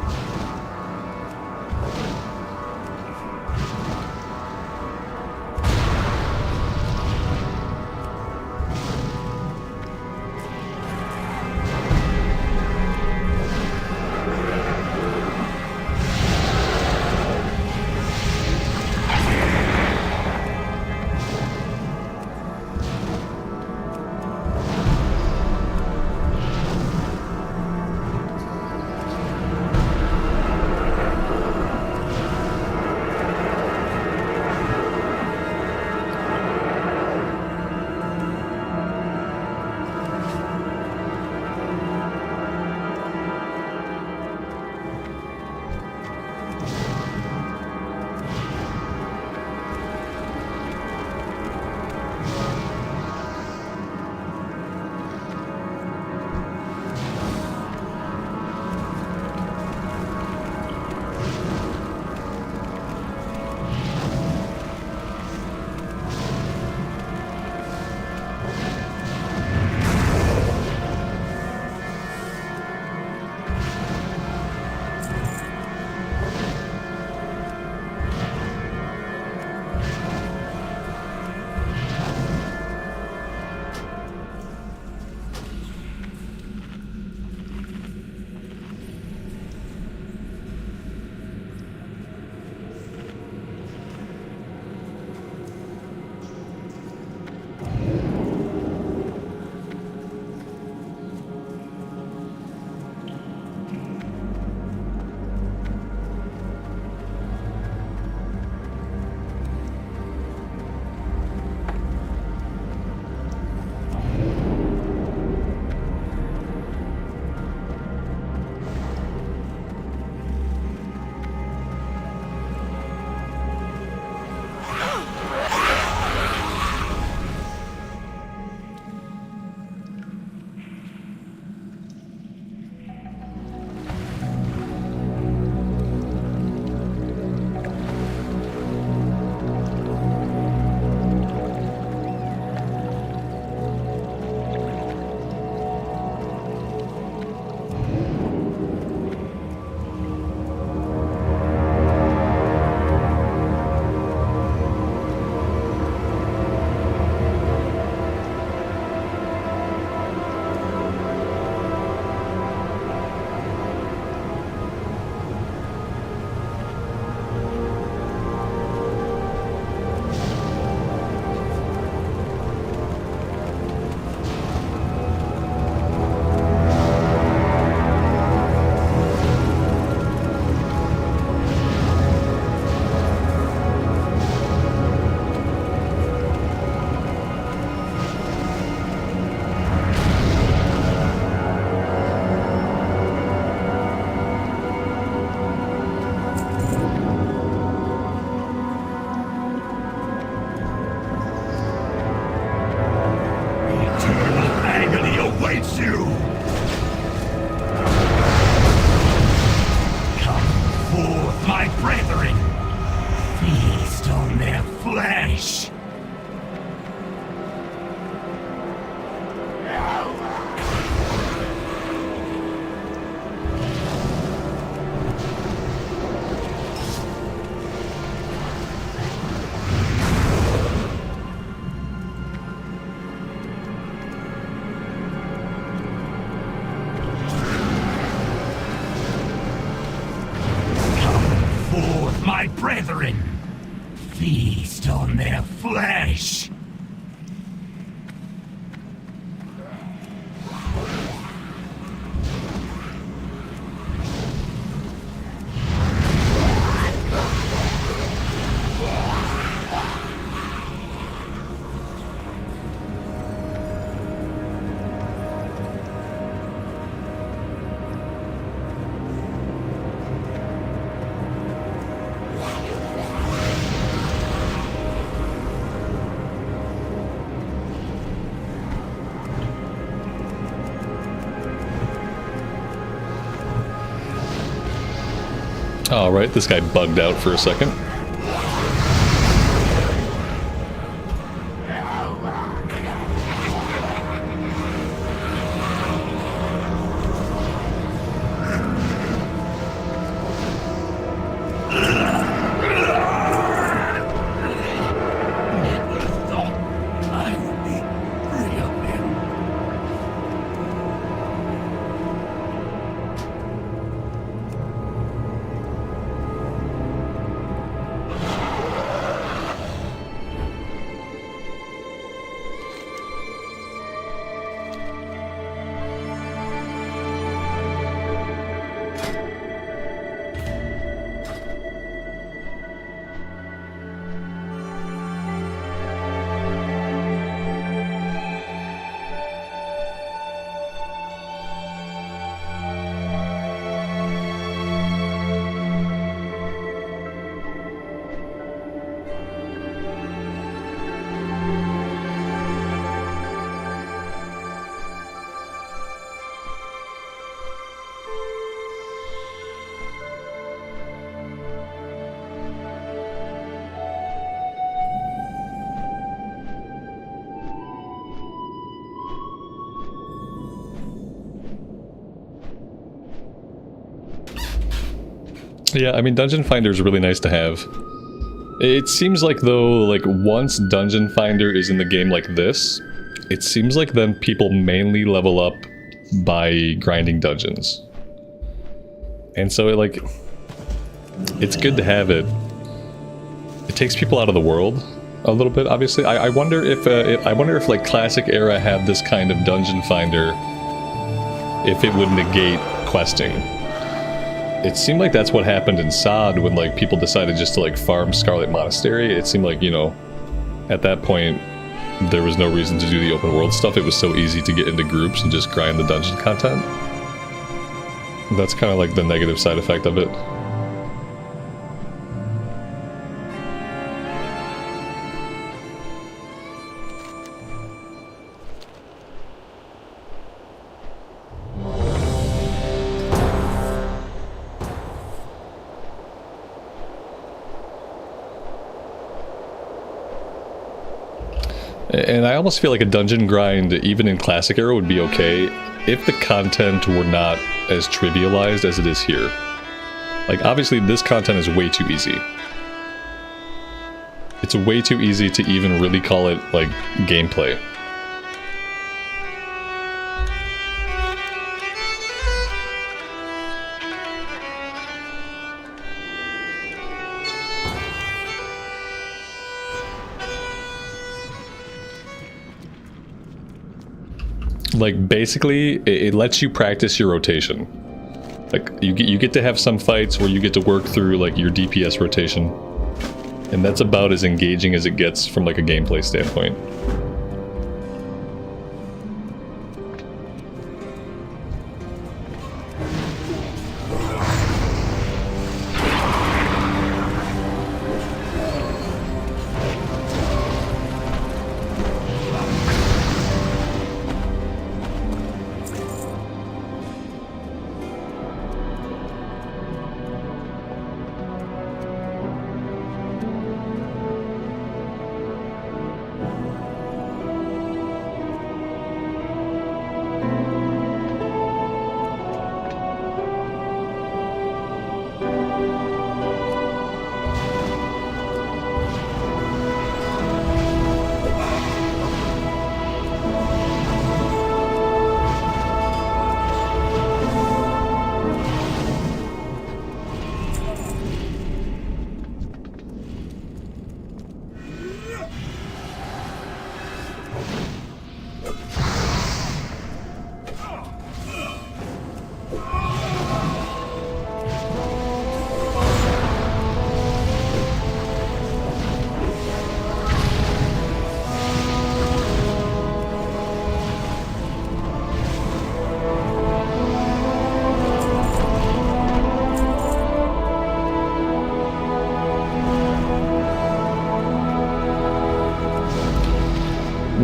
my brethren. Feast on their flesh. Alright, this guy bugged out for a second. Yeah, I mean, Dungeon Finder is really nice to have. It seems like, though, like, once Dungeon Finder is in the game like this, it seems like then people mainly level up by grinding dungeons. And so, it's good to have it. It takes people out of the world a little bit, obviously. I wonder if, like, Classic Era had this kind of Dungeon Finder, if it would negate questing. It seemed like that's what happened in Sod when, like, people decided just to, like, farm Scarlet Monastery. It seemed like, you know, at that point, there was no reason to do the open world stuff. It was so easy to get into groups and just grind the dungeon content. That's kind of like the negative side effect of it. And I almost feel like a dungeon grind, even in Classic Era, would be okay if the content were not as trivialized as it is here. Like, obviously, this content is way too easy. It's way too easy to even really call it, like, gameplay. Like, basically, it lets you practice your rotation. Like, you get to have some fights where you get to work through, like, your DPS rotation. And that's about as engaging as it gets from, like, a gameplay standpoint.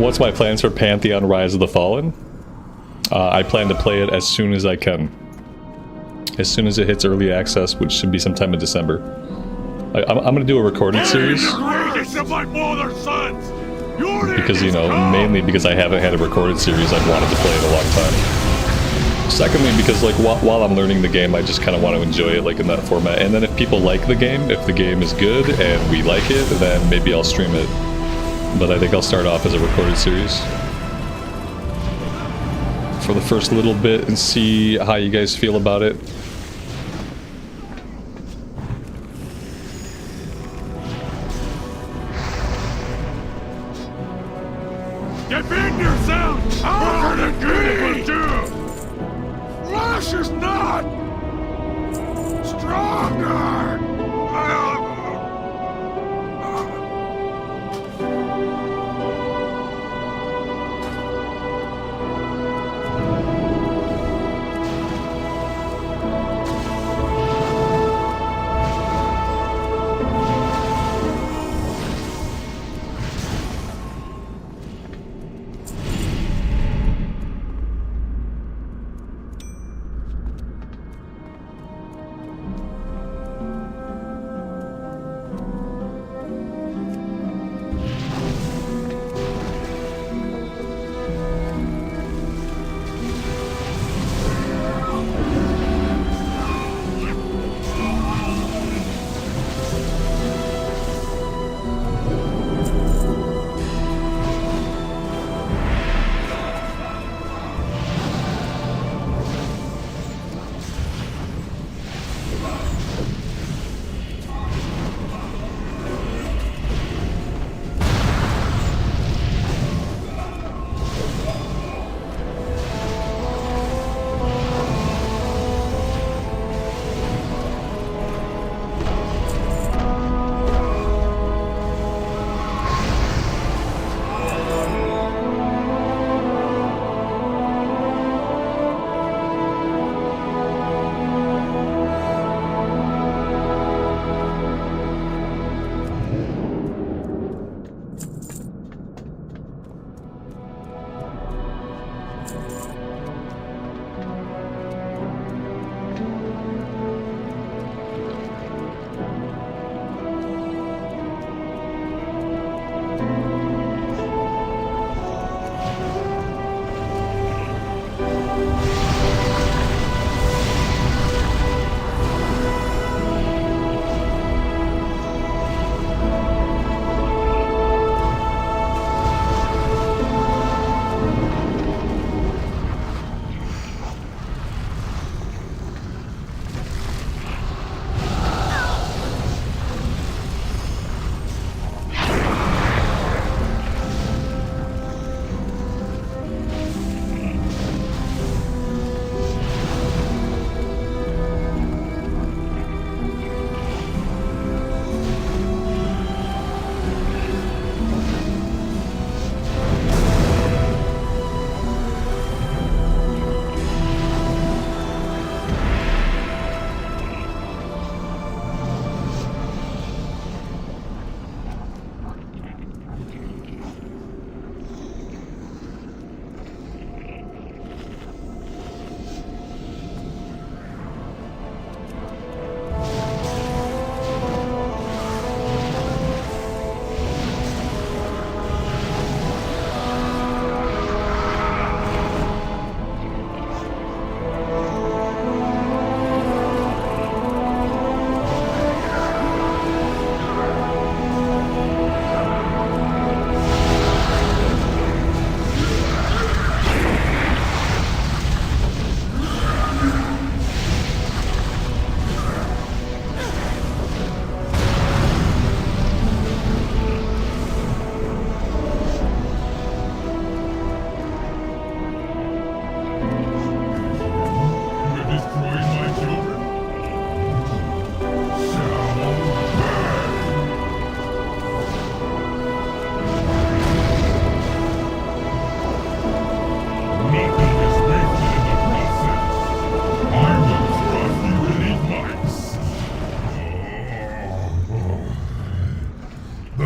What's my plans for Pantheon Rise of the Fallen? I plan to play it as soon as I can. As soon as it hits early access, which should be sometime in December. I'm going to do a recorded series. Because, you know, mainly because I haven't had a recorded series I've wanted to play in a long time. Secondly, because, like, while I'm learning the game, I just kind of want to enjoy it, like, in that format. And then if people like the game, if the game is good and we like it, then maybe I'll stream it. But I think I'll start off as a recorded series for the first little bit and see how you guys feel about it. Defend yourself! How can it be? Flash is not stronger!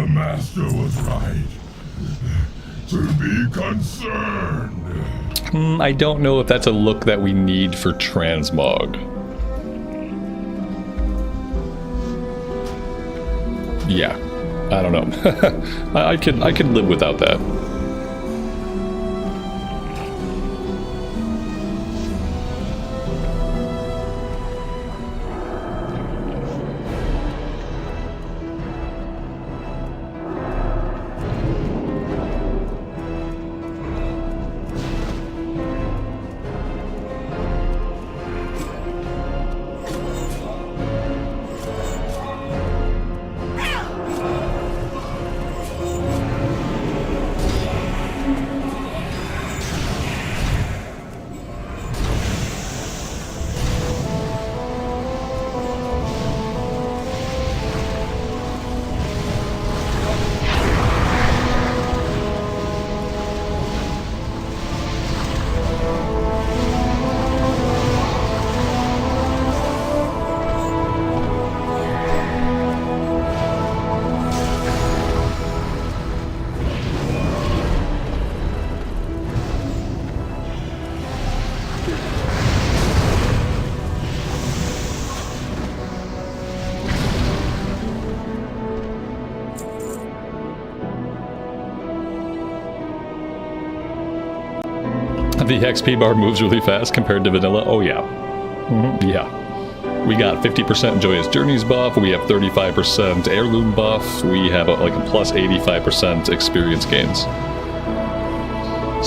Master was right. to be concerned. I don't know if that's a look that we need for transmog. Yeah, I don't know. I could live without that. The XP bar moves really fast compared to vanilla. Oh yeah. Yeah. We got 50% Joyous Journeys buff, we have 35% Heirloom buff, we have like a plus 85% experience gains.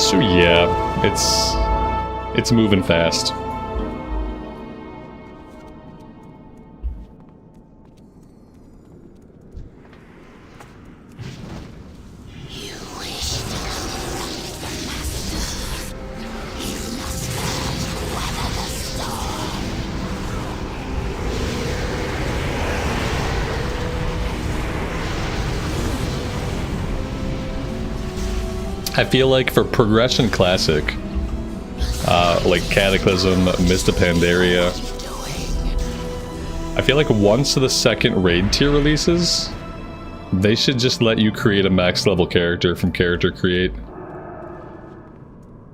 So yeah, it's moving fast. I feel like for Progression Classic, like Cataclysm, Mist of Pandaria, I feel like once the second raid tier releases, they should just let you create a max level character from Character Create.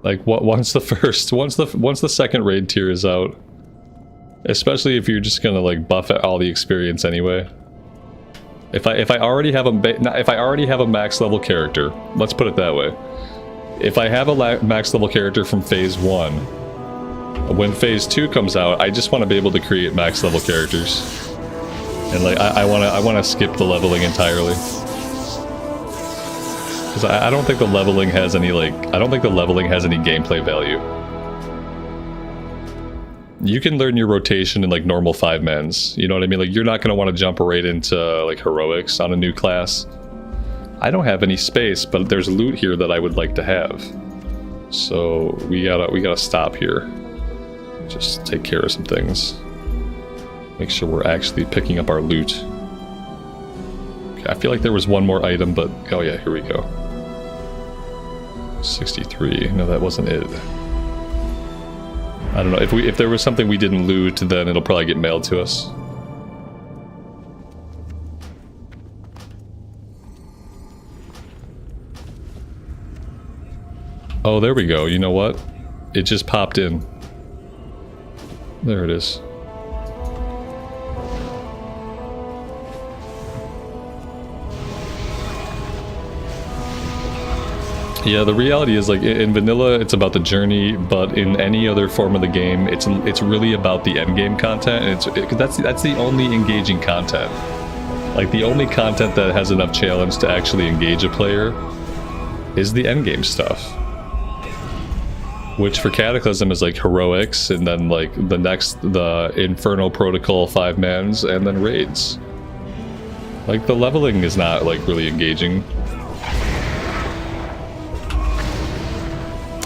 Like once the second raid tier is out, especially if you're just gonna like buff all the experience anyway. If I already have a max level character, let's put it that way. If I have a max level character from phase 1, when phase 2 comes out, I just want to be able to create max level characters. And like I want to skip the leveling entirely. Cuz I don't think the leveling has any gameplay value. You can learn your rotation in like normal 5-mans, you know what I mean? Like you're not going to want to jump right into like heroics on a new class. I don't have any space, but there's loot here that I would like to have. So we gotta stop here. Just take care of some things. Make sure we're actually picking up our loot. Okay, I feel like there was one more item, but oh yeah, here we go. 63. No, that wasn't it. I don't know, if there was something we didn't loot, then it'll probably get mailed to us. Oh, there we go. You know what? It just popped in. There it is. Yeah, the reality is, like, in vanilla, it's about the journey, but in any other form of the game, it's really about the endgame content, and that's the only engaging content. Like, the only content that has enough challenge to actually engage a player is the endgame stuff. Which for Cataclysm is like heroics, and then like the Infernal Protocol 5-mans, and then raids. Like the leveling is not like really engaging.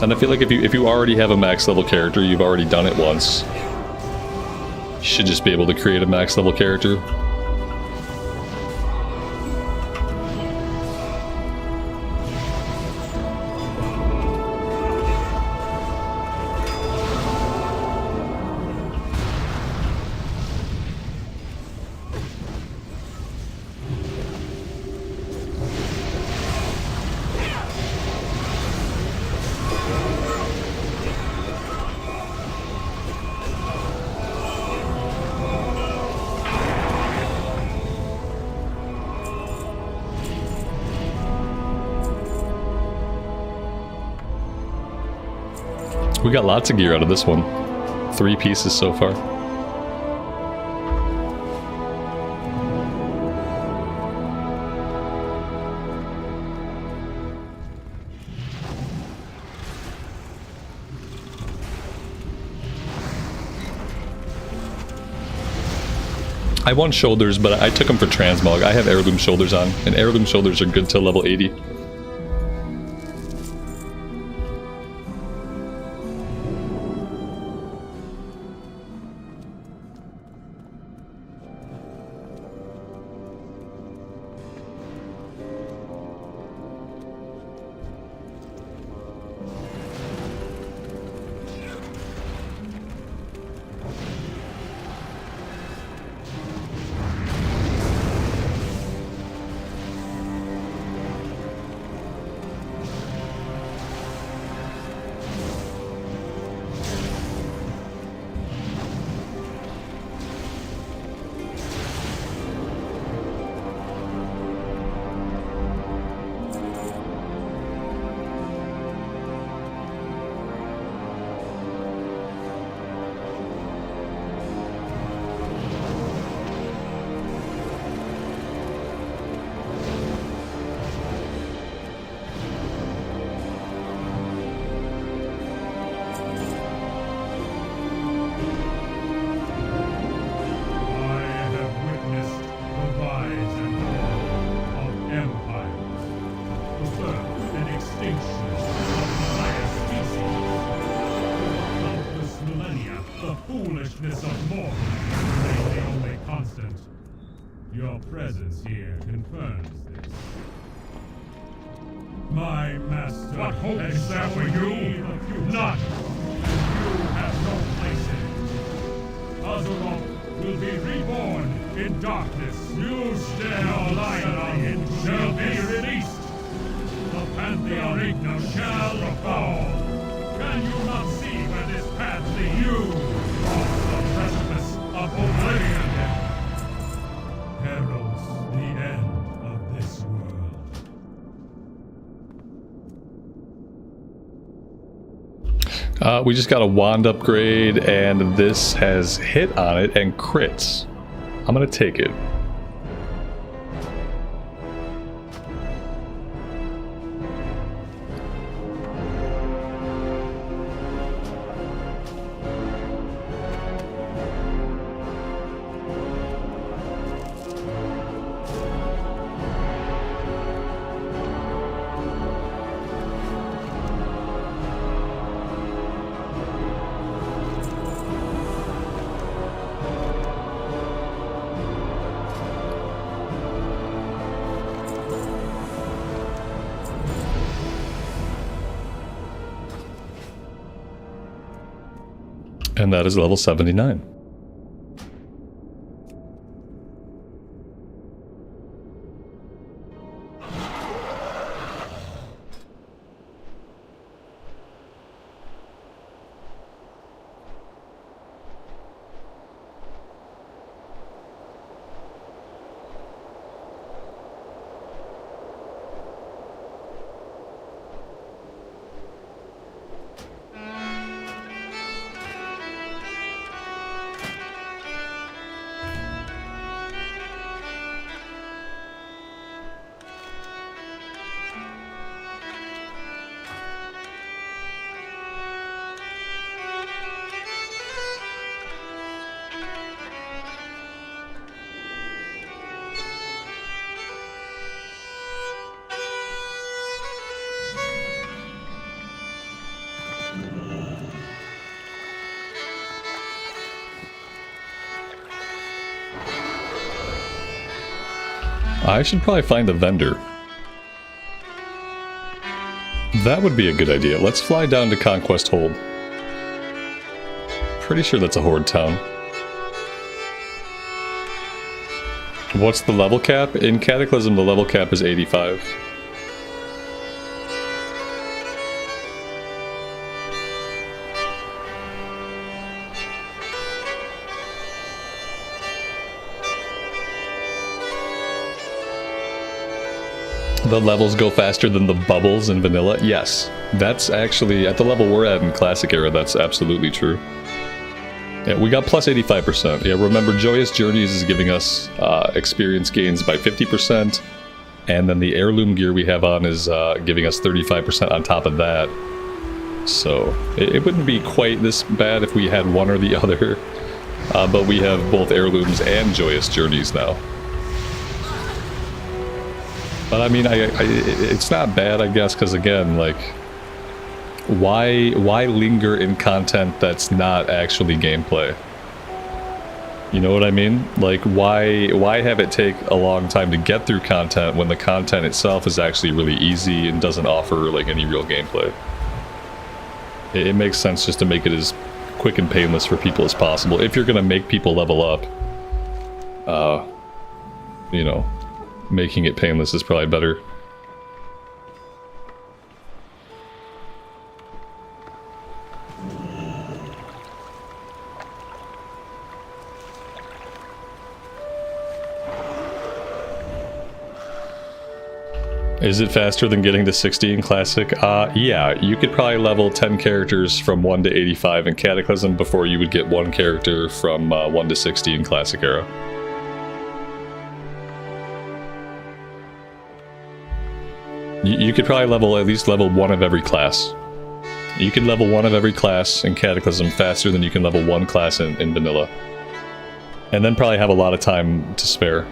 And I feel like if you already have a max level character, you've already done it once. You should just be able to create a max level character. We got lots of gear out of this one. 3 pieces so far. I won shoulders, but I took them for transmog. I have heirloom shoulders on, and heirloom shoulders are good till level 80. Your presence here confirms this. My master. What hope is there for you? None. You have no place in it. Azeroth will be reborn in darkness. You shall lying shall be released. The Pantheon shall fall. Can you not see where this path leads you? Off the precipice of oblivion. Heralds the end of this world. We just got a wand upgrade, and this has hit on it and crits. I'm gonna take it. And that is level 79. I should probably find a vendor. That would be a good idea. Let's fly down to Conquest Hold. Pretty sure that's a horde town. What's the level cap? In Cataclysm, the level cap is 85. The levels go faster than the bubbles in vanilla? Yes. That's actually, at the level we're at in Classic Era, that's absolutely true. Yeah, we got plus 85%. Yeah, remember, Joyous Journeys is giving us experience gains by 50%, and then the heirloom gear we have on is giving us 35% on top of that. So, it wouldn't be quite this bad if we had one or the other, but we have both heirlooms and Joyous Journeys now. But I mean, it's not bad, I guess, because again, like, why linger in content that's not actually gameplay? You know what I mean? Like, why have it take a long time to get through content when the content itself is actually really easy and doesn't offer, like, any real gameplay? It makes sense just to make it as quick and painless for people as possible. If you're gonna make people level up, you know, making it painless is probably better. Is it faster than getting to 60 in Classic? Yeah, you could probably level 10 characters from 1 to 85 in Cataclysm before you would get one character from 1 to 60 in Classic Era. You could probably level at least level 1 of every class. You can level 1 of every class in Cataclysm faster than you can level 1 class in Vanilla. And then probably have a lot of time to spare.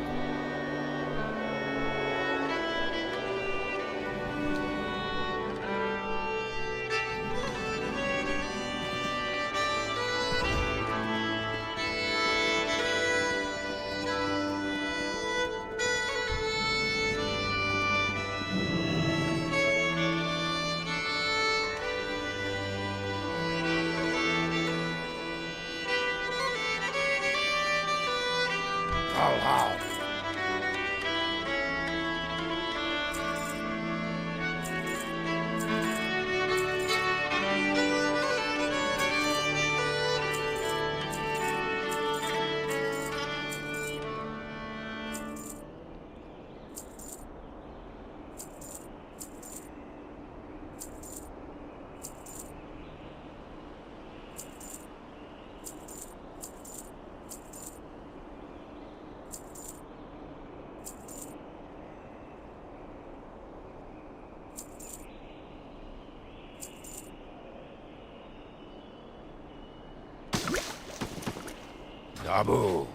Abu.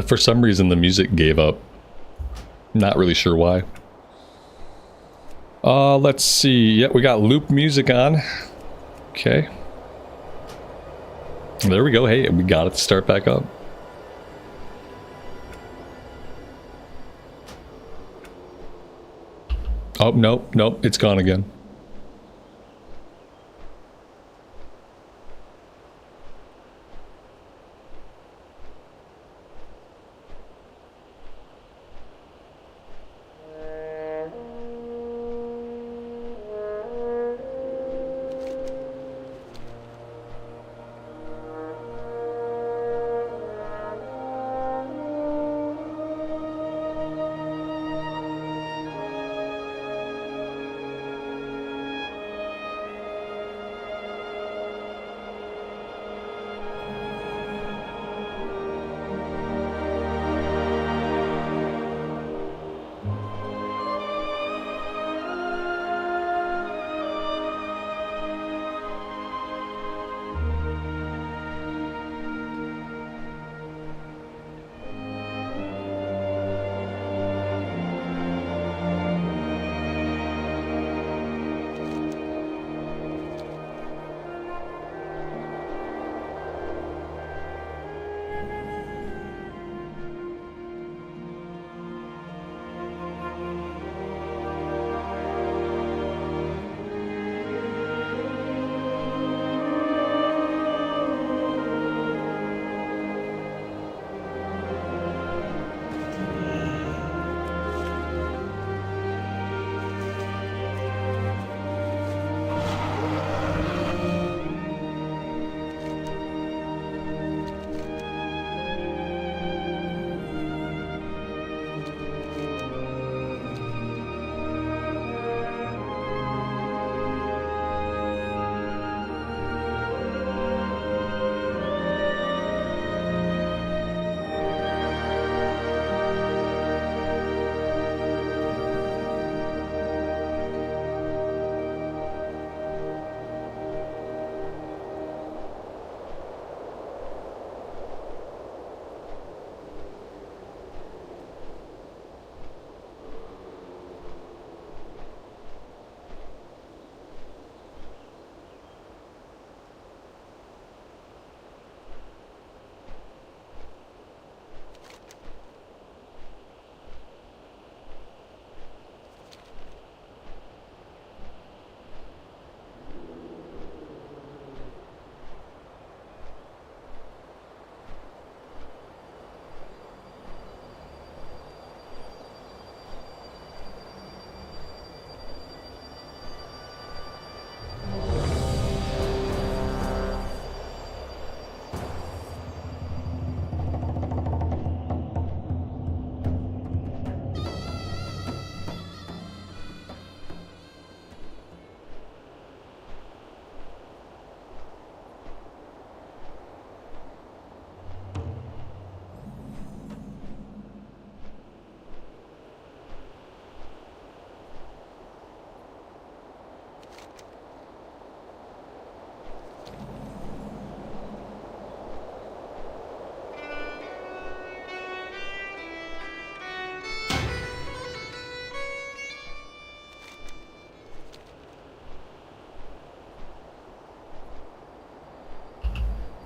For some reason, the music gave up. Not really sure why. Let's see. Yeah, we got loop music on. Okay. There we go. Hey, we got it to start back up. Oh, nope, nope, it's gone again.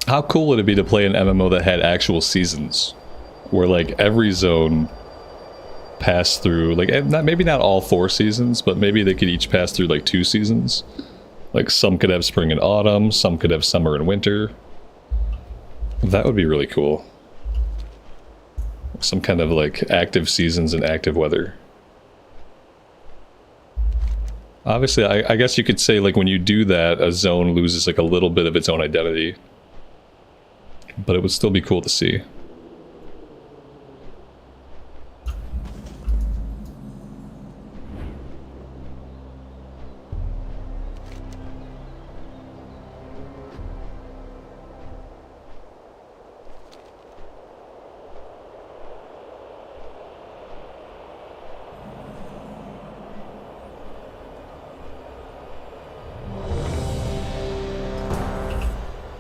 How cool would it be to play an MMO that had actual seasons? Where, like, every zone passed through, like, maybe not all 4 seasons, but maybe they could each pass through, like, 2 seasons. Like, some could have spring and autumn, some could have summer and winter. That would be really cool. Some kind of, like, active seasons and active weather. Obviously, I guess you could say, like, when you do that, a zone loses, like, a little bit of its own identity. But it would still be cool to see.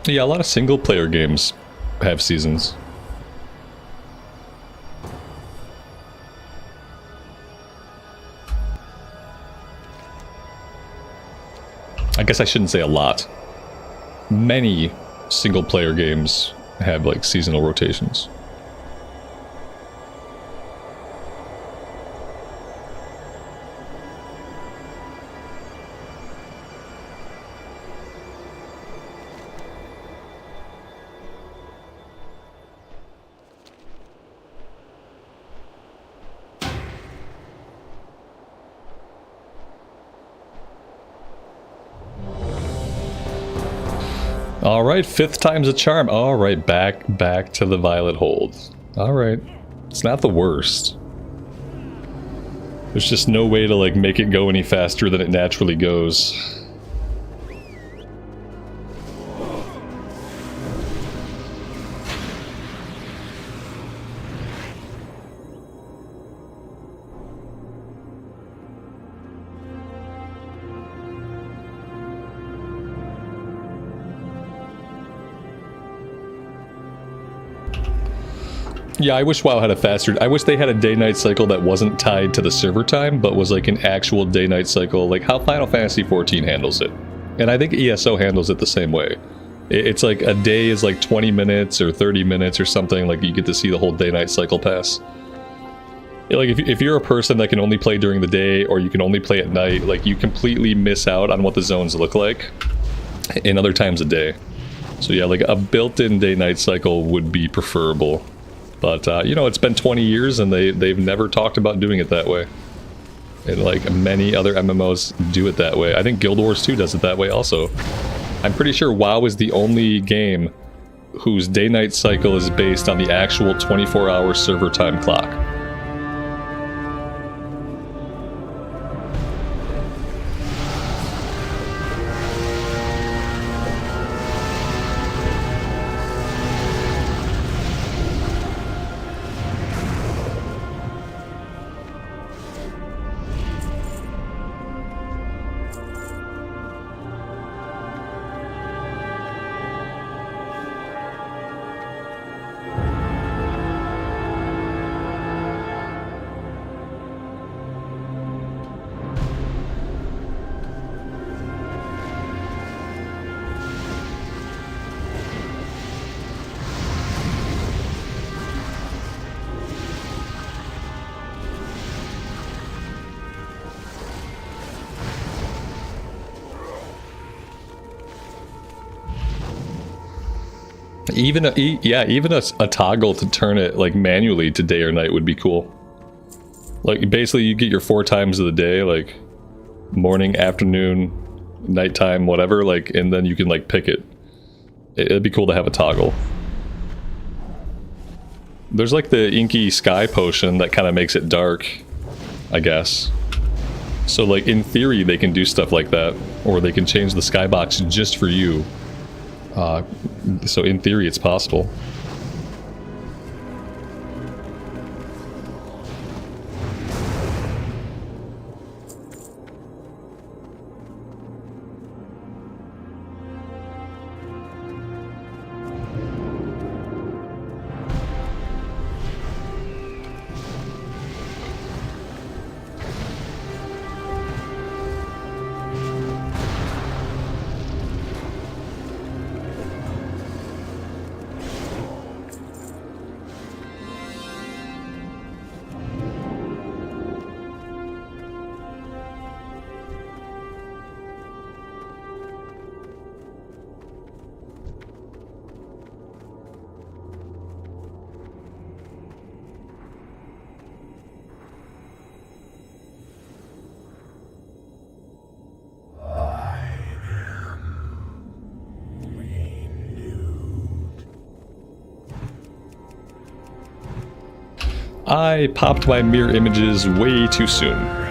Yeah, a lot of single-player games have seasons. guess I shouldn't say a lot. Many single-player games have, like, seasonal rotations. Alright, 5th time's a charm. Alright, back to the Violet Hold. Alright. It's not the worst. There's just no way to, like, make it go any faster than it naturally goes. Yeah, I wish WoW had a faster... I wish they had a day-night cycle that wasn't tied to the server time, but was like an actual day-night cycle, like how Final Fantasy XIV handles it. And I think ESO handles it the same way. It's like a day is like 20 minutes or 30 minutes or something, like you get to see the whole day-night cycle pass. Like if you're a person that can only play during the day or you can only play at night, like you completely miss out on what the zones look like in other times of day. So yeah, like a built-in day-night cycle would be preferable. But, you know, it's been 20 years and they've never talked about doing it that way. And, like, many other MMOs do it that way. I think Guild Wars 2 does it that way also. I'm pretty sure WoW is the only game whose day-night cycle is based on the actual 24-hour server time clock. Even a toggle to turn it like manually to day or night would be cool. Like basically you get your 4 times of the day, like morning, afternoon, nighttime, whatever, like, and then you can like pick it. It'd be cool to have a toggle. There's like the inky sky potion that kind of makes it dark, I guess. So like in theory they can do stuff like that, or they can change the skybox just for you. So in theory it's possible. I popped my mirror images way too soon.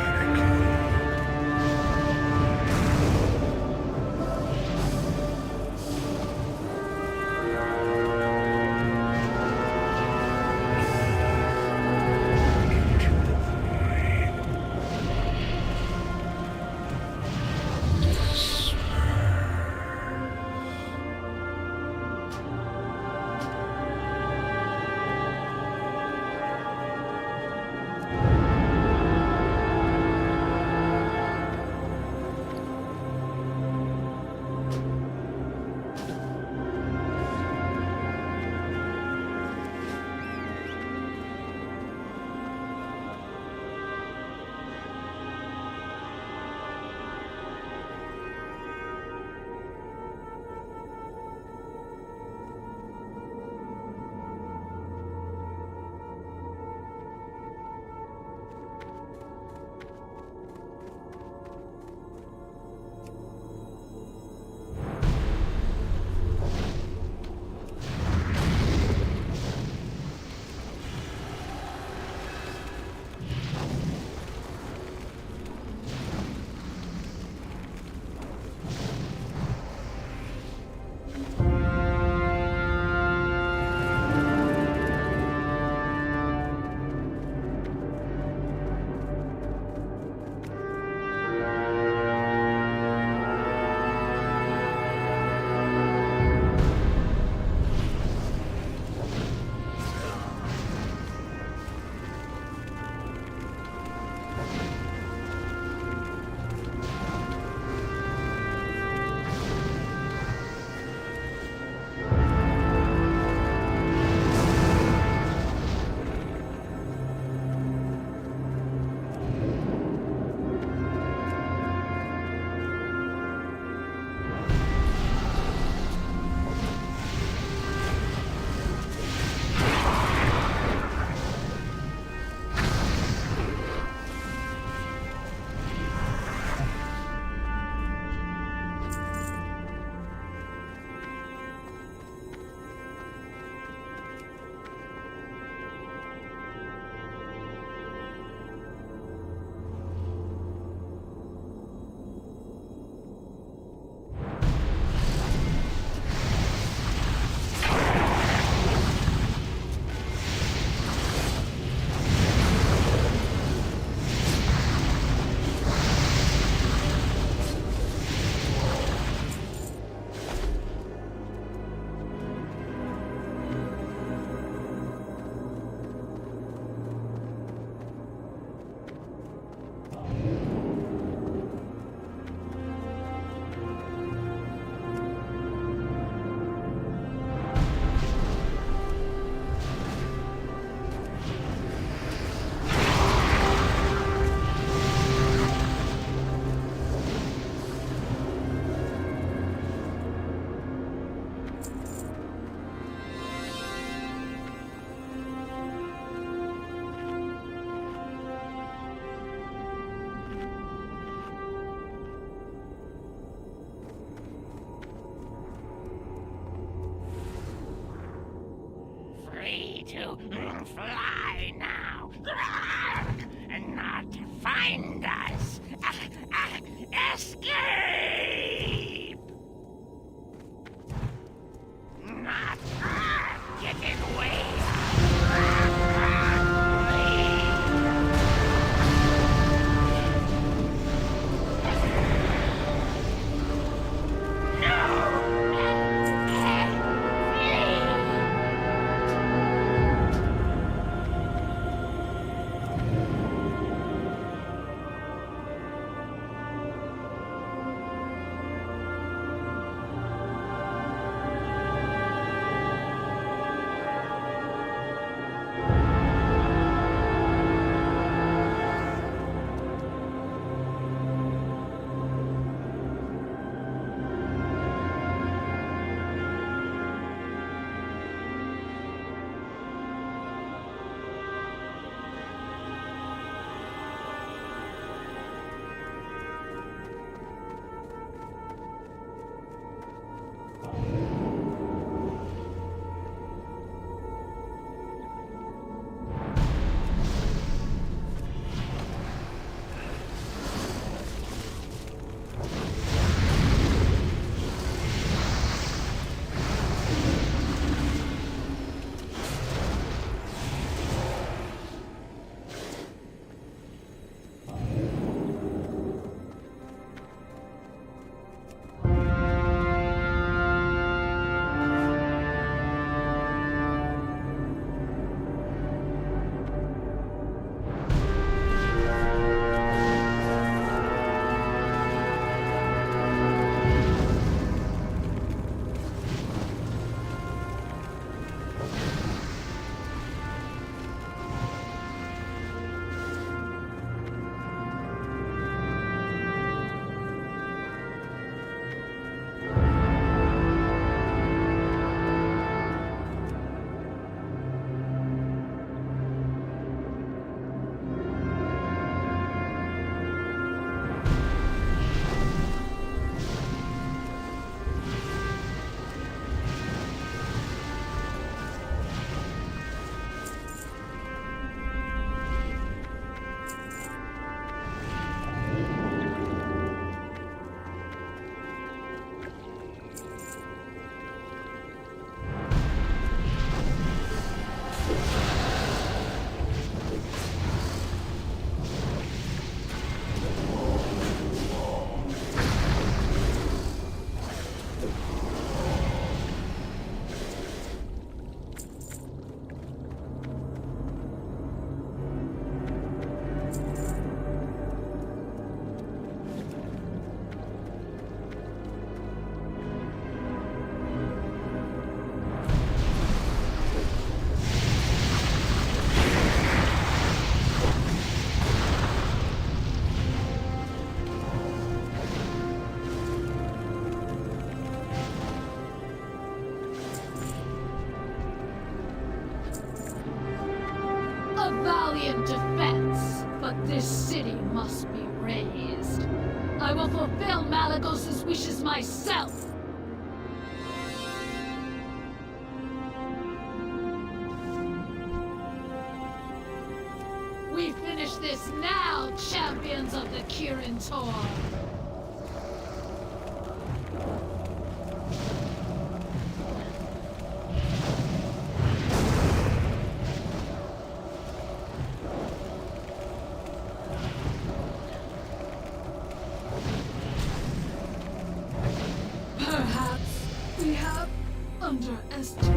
Fly now! And not find us! Escape! Not getting away! valiant defense, but this city must be razed. I will fulfill Malagos's wishes myself! We finish this now, champions of the Kirin Tor! Perhaps we have underestimated.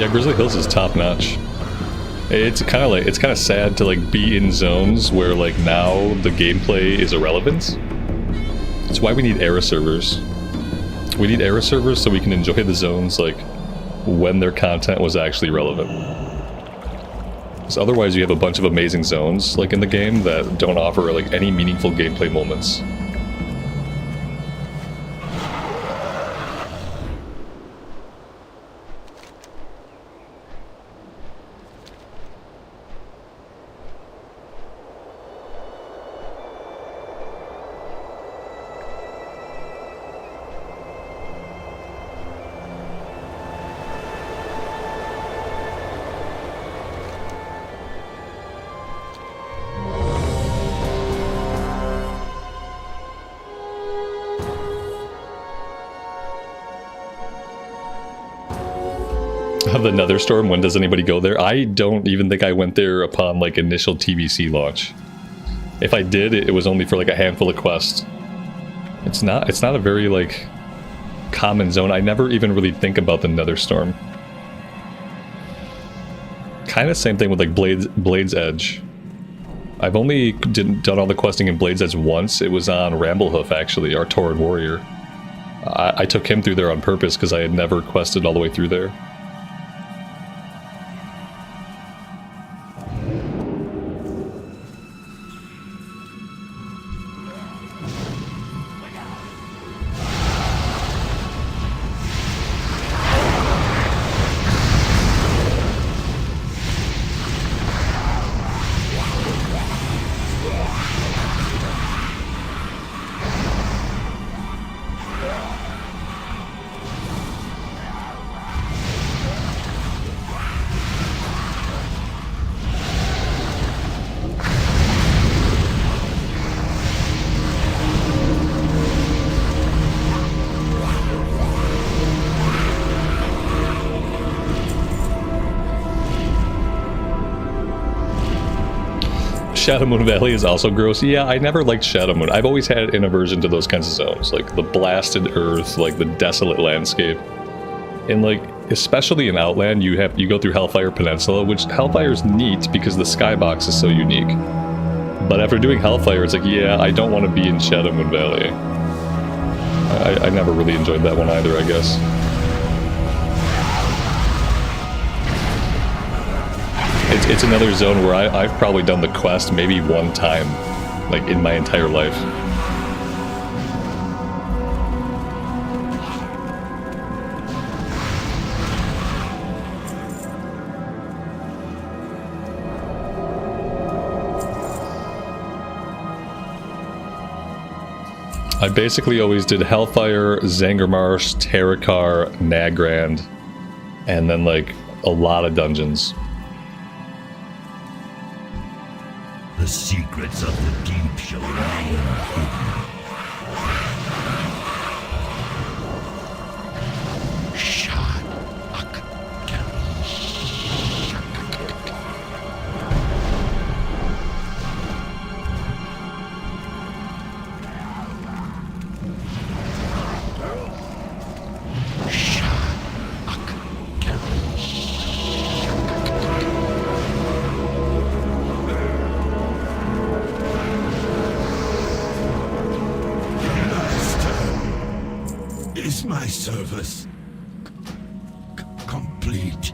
Yeah, Grizzly Hills is top notch. It's kind of sad to like be in zones where like now the gameplay is irrelevant. That's why we need era servers. We need era servers so we can enjoy the zones like when their content was actually relevant. Because otherwise you have a bunch of amazing zones like in the game that don't offer like any meaningful gameplay moments. The Netherstorm, when does anybody go there? I don't even think I went there upon like initial TBC launch. If I did, it was only for like a handful of quests. It's not a very like common zone. I never even really think about the Netherstorm. Kind of same thing with like Blade's Edge. I've only done all the questing in Blade's Edge once. It was on Ramblehoof actually, our Tauren warrior. I took him through there on purpose because I had never quested all the way through there. Shadow Moon Valley is also gross. Yeah, I never liked Shadow Moon. I've always had an aversion to those kinds of zones, like the blasted earth, like the desolate landscape. And like, especially in Outland, you go through Hellfire Peninsula, which Hellfire's neat because the skybox is so unique. But after doing Hellfire, it's like, yeah, I don't want to be in Shadow Moon Valley. I never really enjoyed that one either, I guess. It's another zone where I've probably done the quest maybe one time, like in my entire life. I basically always did Hellfire, Zangarmarsh, Terrakar, Nagrand, and then like a lot of dungeons. The secrets of the deep shall remain hidden. My service complete.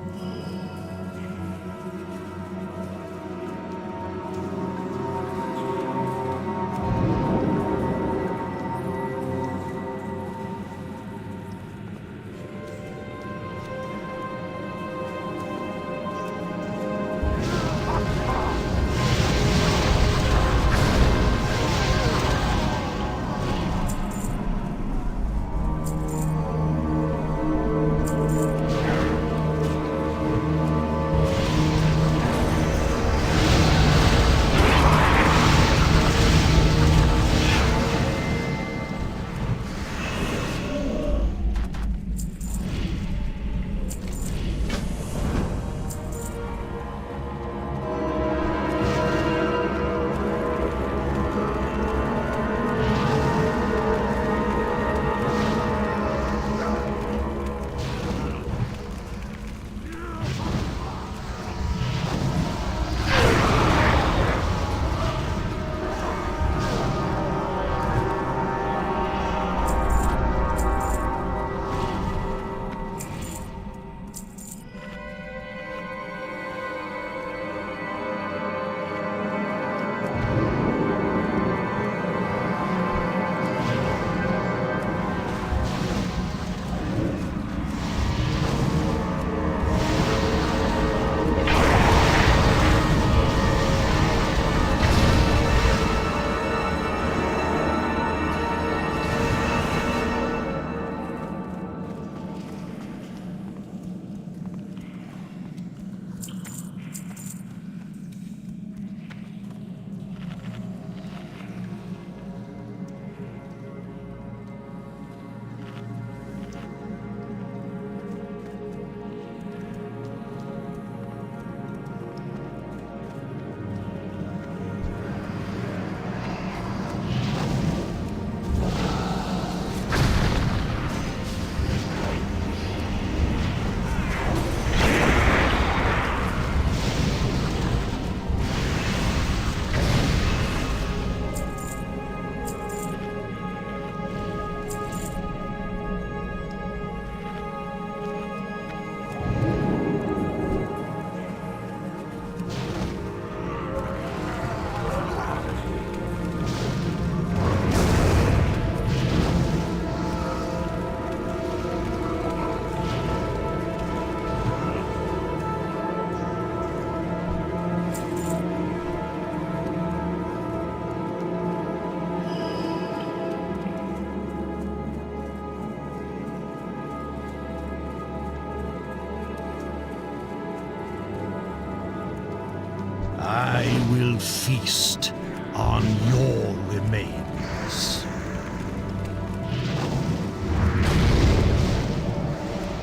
I will feast on your remains.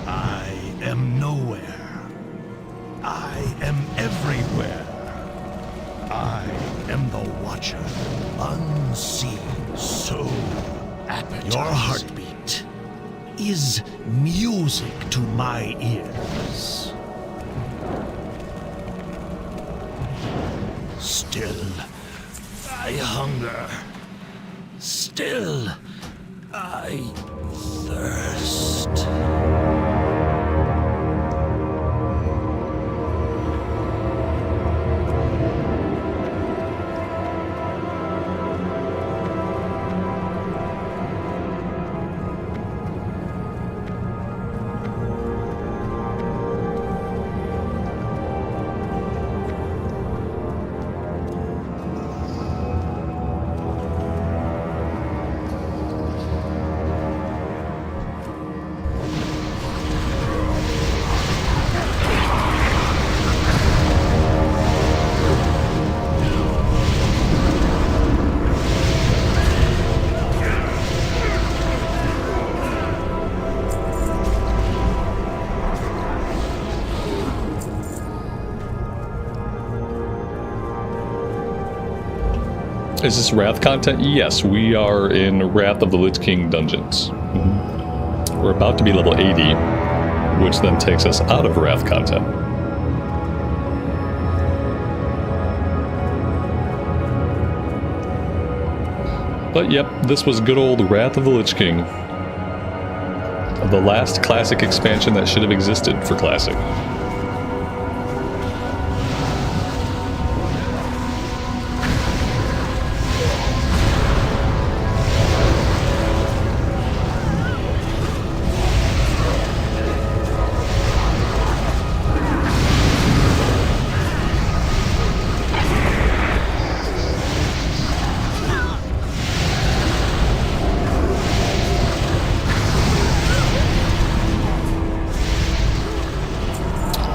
I am nowhere. I am everywhere. I am the Watcher, unseen, so appetizing. Your heartbeat is music to my ears. Still, I hunger. Still, I thirst. Is this Wrath content? Yes, we are in Wrath of the Lich King dungeons. We're about to be level 80, which then takes us out of Wrath content. But yep, this was good old Wrath of the Lich King. The last Classic expansion that should have existed for Classic.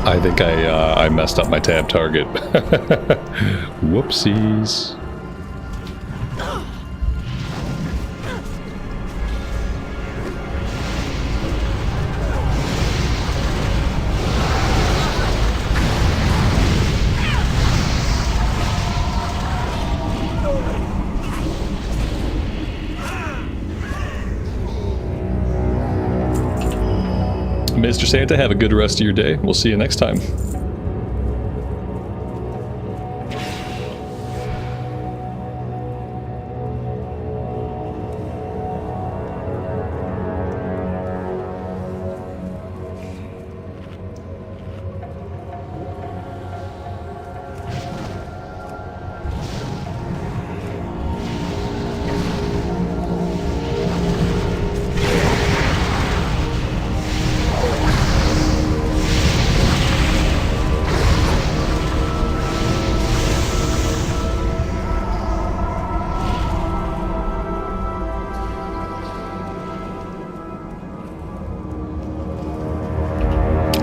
I think I messed up my tab target. Whoopsies. Mr. Santa, have a good rest of your day. We'll see you next time.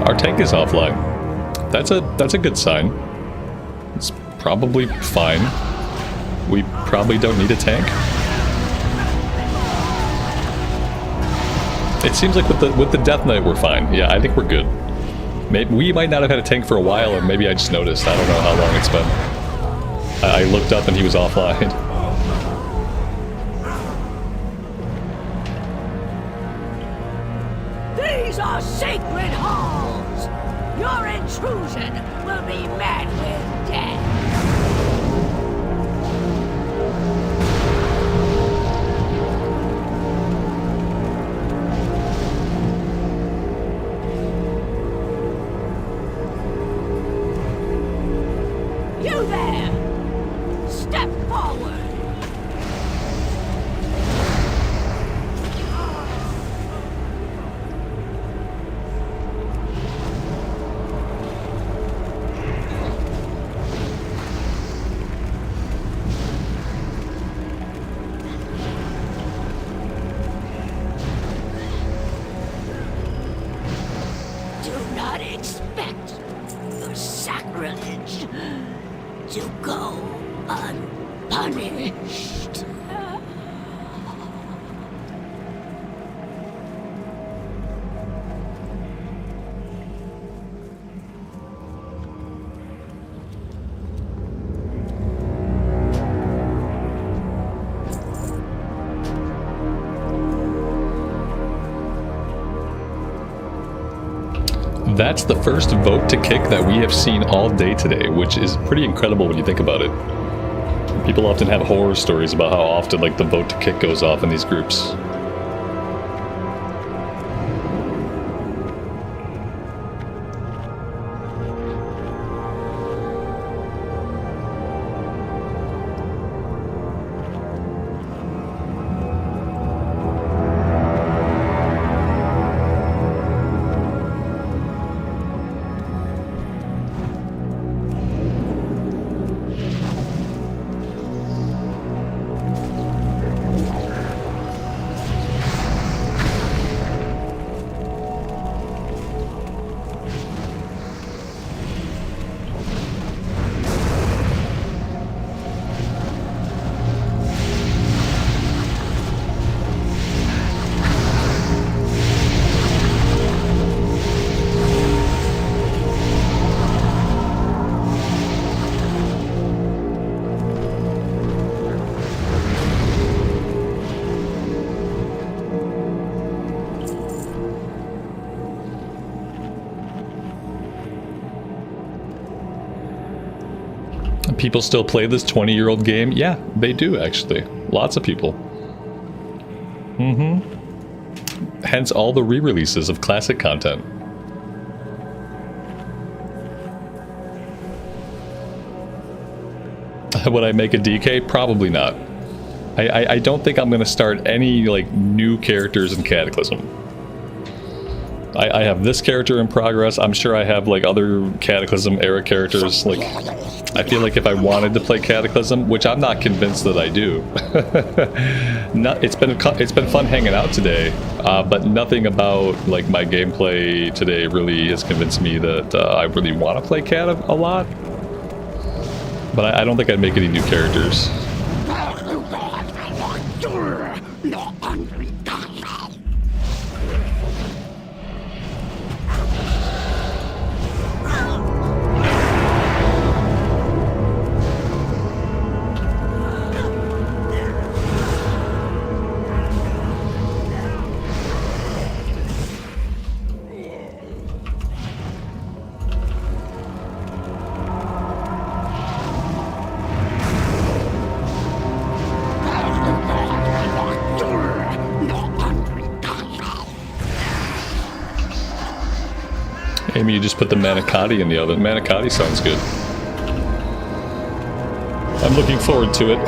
Our tank is offline. That's a good sign. It's probably fine. We probably don't need a tank. It seems like with the Death Knight we're fine. Yeah, I think we're good. Maybe we might not have had a tank for a while, or maybe I just noticed. I don't know how long it's been. I looked up and he was offline. These are sacred halls! Your intrusion will be met with death! You there! Step forward! Do not expect the sacrilege. to go unpunished. That's the first vote to kick that we have seen all day today, which is pretty incredible when you think about it. People often have horror stories about how often like the vote to kick goes off in these groups. People still play this 20-year-old game? Yeah, they do actually. Lots of people. Hence all the re-releases of classic content. Would I make a DK? Probably not. I don't think I'm going to start any like new characters in Cataclysm. I have this character in progress. I'm sure I have like other Cataclysm era characters. Like, I feel like if I wanted to play Cataclysm, which I'm not convinced that I do. It's been fun hanging out today, but nothing about like my gameplay today really has convinced me that I really want to play Cat a lot. But I don't think I'd make any new characters. Amy, you just put the manicotti in the oven. Manicotti sounds good. I'm looking forward to it.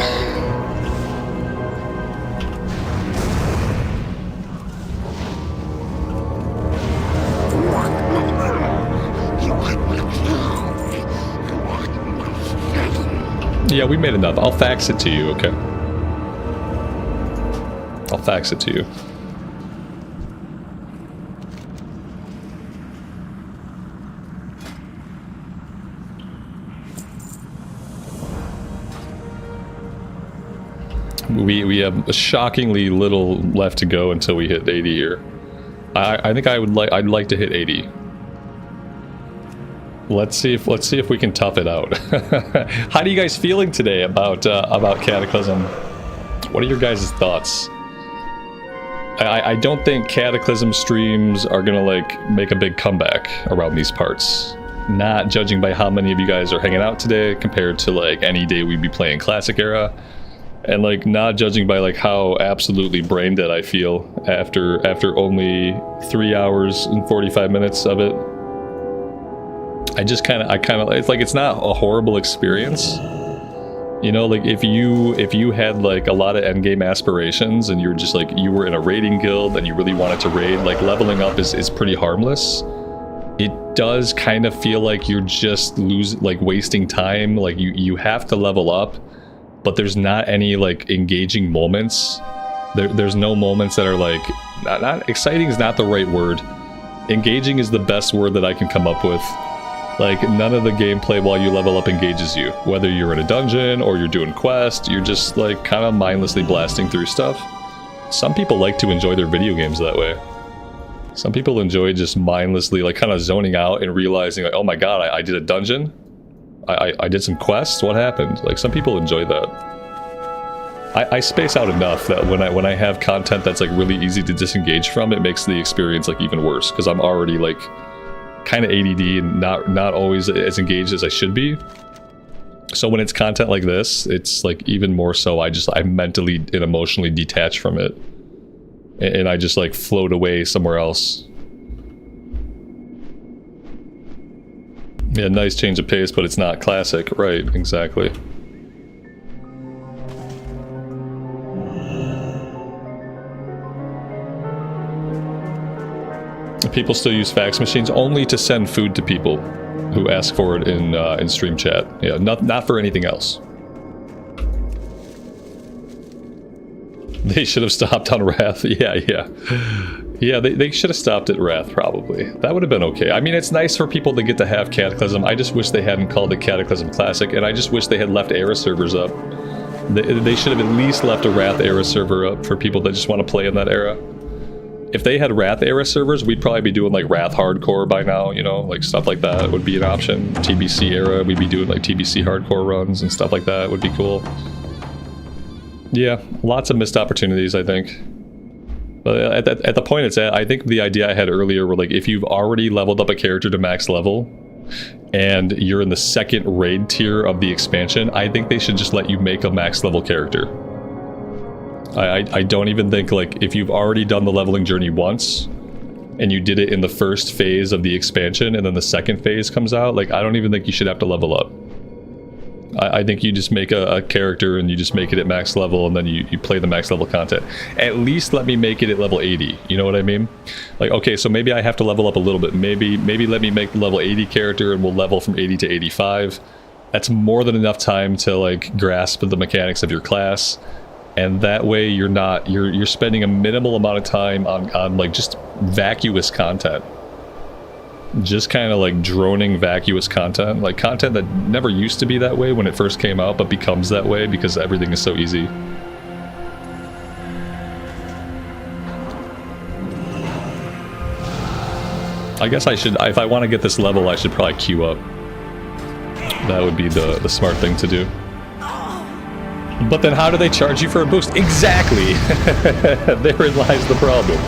Yeah, we made enough. I'll fax it to you, okay? I'll fax it to you. We have shockingly little left to go until we hit 80 here. I think I'd like to hit 80. Let's see if we can tough it out. How are you guys feeling today about Cataclysm? What are your guys' thoughts? I don't think Cataclysm streams are gonna like make a big comeback around these parts. Not judging by how many of you guys are hanging out today compared to like any day we'd be playing Classic Era. And like not judging by like how absolutely brain dead I feel after only 3 hours and 45 minutes of it. I kind of it's like it's not a horrible experience. You know, like if you had like a lot of endgame aspirations and you're just like you were in a raiding guild and you really wanted to raid, like leveling up is pretty harmless. It does kind of feel like you're just wasting time. Like you have to level up. But there's not any like engaging moments. There's no moments that are like not exciting is not the right word. Engaging is the best word that I can come up with. Like, none of the gameplay while you level up engages you. Whether you're in a dungeon or you're doing quests, you're just like kind of mindlessly blasting through stuff. Some people like to enjoy their video games that way. Some people enjoy just mindlessly like kind of zoning out and realizing like, oh my god, I did a dungeon? I did some quests? What happened? Like, some people enjoy that. I space out enough that when I have content that's like really easy to disengage from, it makes the experience like even worse, because I'm already like kind of ADD and not always as engaged as I should be. So when it's content like this, it's like even more so I mentally and emotionally detach from it. And I just like float away somewhere else. Yeah, nice change of pace, but it's not classic. Right, exactly. People still use fax machines only to send food to people who ask for it in stream chat. Yeah, not for anything else. They should have stopped on Wrath. Yeah, they should have stopped at Wrath, probably. That would have been okay. I mean, it's nice for people to get to have Cataclysm. I just wish they hadn't called it Cataclysm Classic, and I just wish they had left era servers up. They should have at least left a Wrath era server up for people that just want to play in that era. If they had Wrath era servers, we'd probably be doing like Wrath hardcore by now, you know, like stuff like that would be an option. TBC era, we'd be doing like TBC hardcore runs and stuff like that would be cool. Yeah, lots of missed opportunities, I think. But at the point it's at, I think the idea I had earlier were like, if you've already leveled up a character to max level and you're in the second raid tier of the expansion, I think they should just let you make a max level character. I don't even think, like, if you've already done the leveling journey once and you did it in the first phase of the expansion and then the second phase comes out, like, I don't even think you should have to level up. I think you just make a character and you just make it at max level and then you play the max level content. At least let me make it at level 80, you know what I mean? Like, okay, so maybe I have to level up a little bit. Maybe let me make the level 80 character and we'll level from 80 to 85. That's more than enough time to, like, grasp the mechanics of your class. And that way you're spending a minimal amount of time on like just vacuous content. Just kind of like droning vacuous content. Like content that never used to be that way when it first came out, but becomes that way because everything is so easy. I guess I should, if I want to get this level, I should probably queue up. That would be the smart thing to do. But then how do they charge you for a boost? Exactly! Therein lies the problem.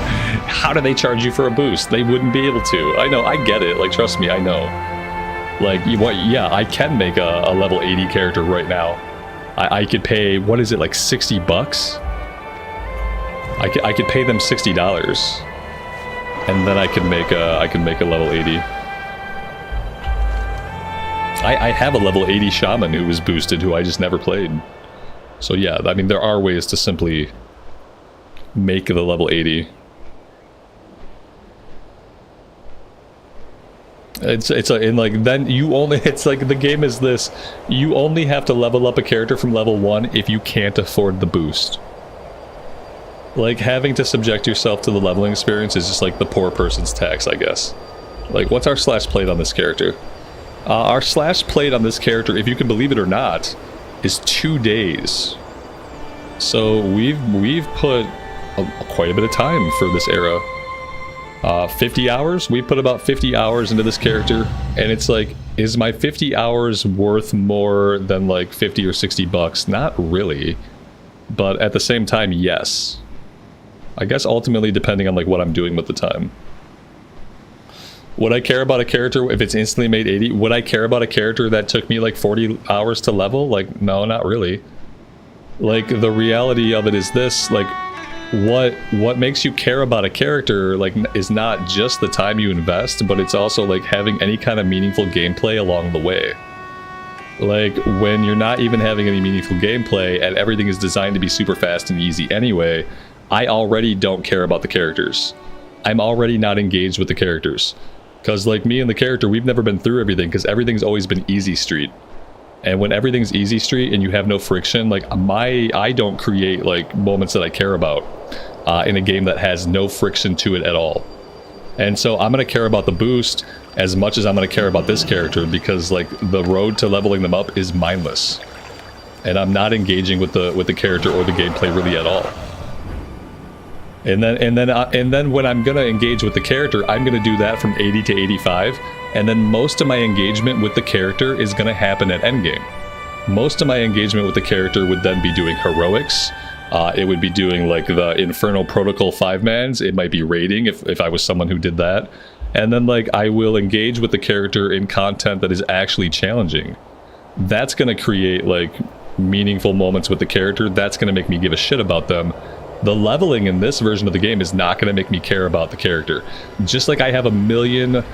How do they charge you for a boost? They wouldn't be able to. I know, I get it. Like, trust me, I know. Like, yeah, I can make a level 80 character right now. I could pay, what is it, like 60 bucks? I could pay them $60. And then I could make a level 80. I have a level 80 shaman who was boosted who I just never played. So yeah, I mean, there are ways to simply make the level 80. And like, then you only, it's like the game is this, you only have to level up a character from level 1 if you can't afford the boost. Like, having to subject yourself to the leveling experience is just like the poor person's tax, I guess. Like, what's our slash played on this character? Our slash played on this character, if you can believe it or not, is 2 days. So we've put quite a bit of time for this era. 50 hours? We put about 50 hours into this character, and it's like, is my 50 hours worth more than like 50 or 60 bucks? Not really. But at the same time, yes. I guess ultimately depending on like what I'm doing with the time. Would I care about a character if it's instantly made 80? Would I care about a character that took me like 40 hours to level? Like, no, not really. Like, the reality of it is this, like, what makes you care about a character, like, is not just the time you invest, but it's also like having any kind of meaningful gameplay along the way. Like, when you're not even having any meaningful gameplay and everything is designed to be super fast and easy anyway, I already don't care about the characters. I'm already not engaged with the characters. Because like me and the character, we've never been through everything because everything's always been easy street. And when everything's easy street and you have no friction, like I don't create like moments that I care about in a game that has no friction to it at all. And so I'm going to care about the boost as much as I'm going to care about this character, because like the road to leveling them up is mindless. And I'm not engaging with the character or the gameplay really at all. And then when I'm going to engage with the character, I'm going to do that from 80 to 85, and then most of my engagement with the character is going to happen at endgame. Most of my engagement with the character would then be doing heroics. It would be doing like the Infernal Protocol 5-mans. It might be raiding if I was someone who did that. And then like I will engage with the character in content that is actually challenging. That's going to create like meaningful moments with the character. That's going to make me give a shit about them. The leveling in this version of the game is not going to make me care about the character. Just like I have a million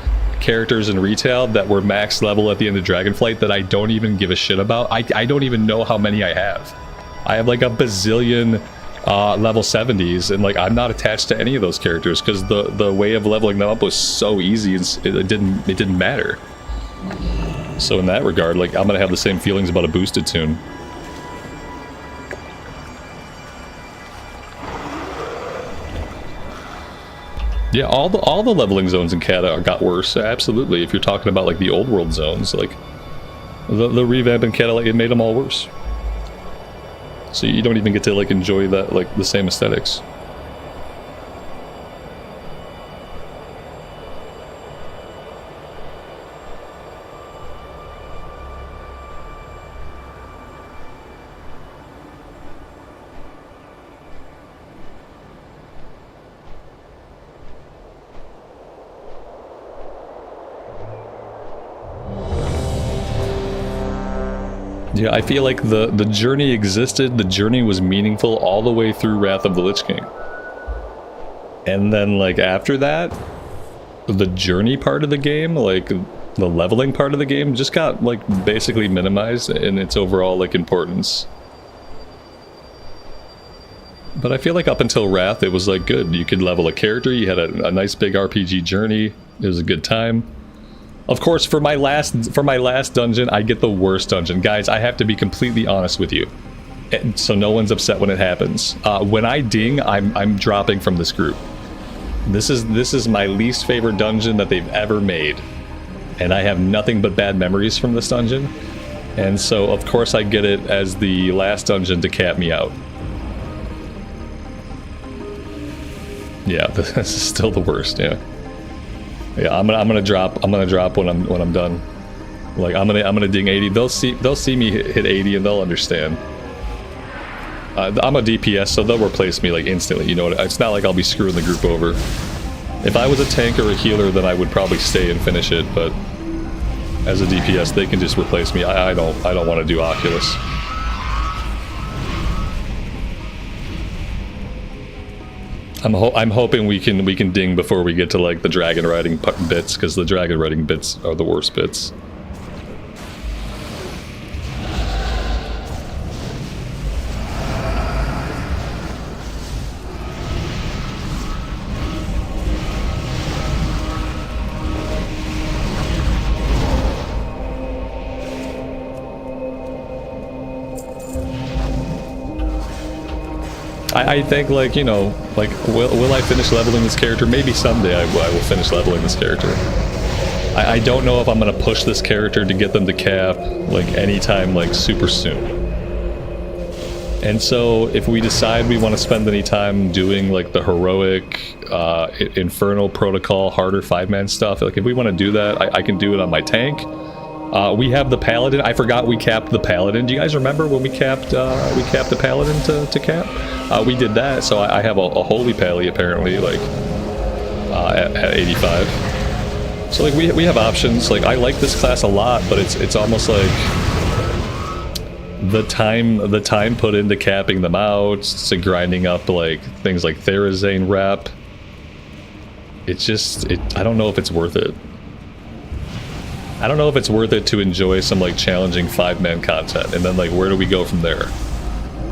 characters in retail that were max level at the end of Dragonflight that I don't even give a shit about. I don't even know how many I have. I have like a bazillion level 70s, and like I'm not attached to any of those characters because the way of leveling them up was so easy, and it didn't matter. So in that regard, like I'm gonna have the same feelings about a boosted tune. Yeah, all the leveling zones in Cata got worse. Absolutely. If you're talking about like the old world zones, like the revamp in Cata, like, it made them all worse. So you don't even get to like enjoy that, like the same aesthetics. Yeah, I feel like the journey existed, the journey was meaningful all the way through Wrath of the Lich King. And then, like, after that, the journey part of the game, like, the leveling part of the game, just got, like, basically minimized in its overall, like, importance. But I feel like up until Wrath, it was, like, good. You could level a character, you had a nice big RPG journey, it was a good time. Of course, for my last dungeon, I get the worst dungeon. Guys, I have to be completely honest with you, so no one's upset when it happens. When I ding, I'm dropping from this group. This is my least favorite dungeon that they've ever made, and I have nothing but bad memories from this dungeon. And so, of course, I get it as the last dungeon to cap me out. Yeah, this is still the worst. Yeah. Yeah, I'm gonna drop when I'm done. Like I'm gonna ding 80. They'll see me hit 80 and they'll understand. I'm a DPS, so they'll replace me like instantly. You know what? It's not like I'll be screwing the group over. If I was a tank or a healer, then I would probably stay and finish it. But as a DPS, they can just replace me. I don't want to do Oculus. I'm hoping we can ding before we get to like the dragon riding bits, because the dragon riding bits are the worst bits. I think, like, you know, like, will I finish leveling this character? Maybe someday I will finish leveling this character. I don't know if I'm going to push this character to get them to cap, like, anytime, like, super soon. And so, if we decide we want to spend any time doing, like, the heroic, Infernal Protocol, harder 5-man stuff, like, if we want to do that, I can do it on my tank. We have the Paladin. I forgot we capped the Paladin. Do you guys remember when we capped the Paladin to cap? We did that, so I have a Holy Pally apparently, like, at 85. So like we have options. Like I like this class a lot, but it's almost like the time put into capping them out, to grinding up like things like Therazane rep. I don't know if it's worth it. I don't know if it's worth it to enjoy some like challenging 5-man content, and then like where do we go from there?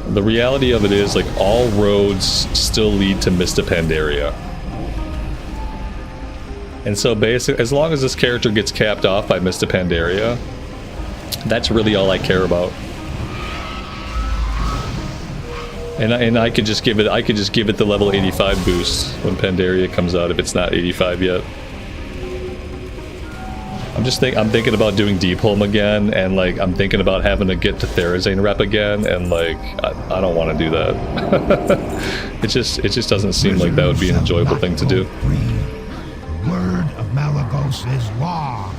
The reality of it is like all roads still lead to Mista Pandaria. And so basically, as long as this character gets capped off by Mista Pandaria, that's really all I care about. And I could just give it the level 85 boost when Pandaria comes out if it's not 85 yet. I'm thinking about doing Deep Home again, and like I'm thinking about having to get to Therazane rep again, and like I don't want to do that. it just doesn't seem like that would be an enjoyable thing to do. The word of Malagos is law.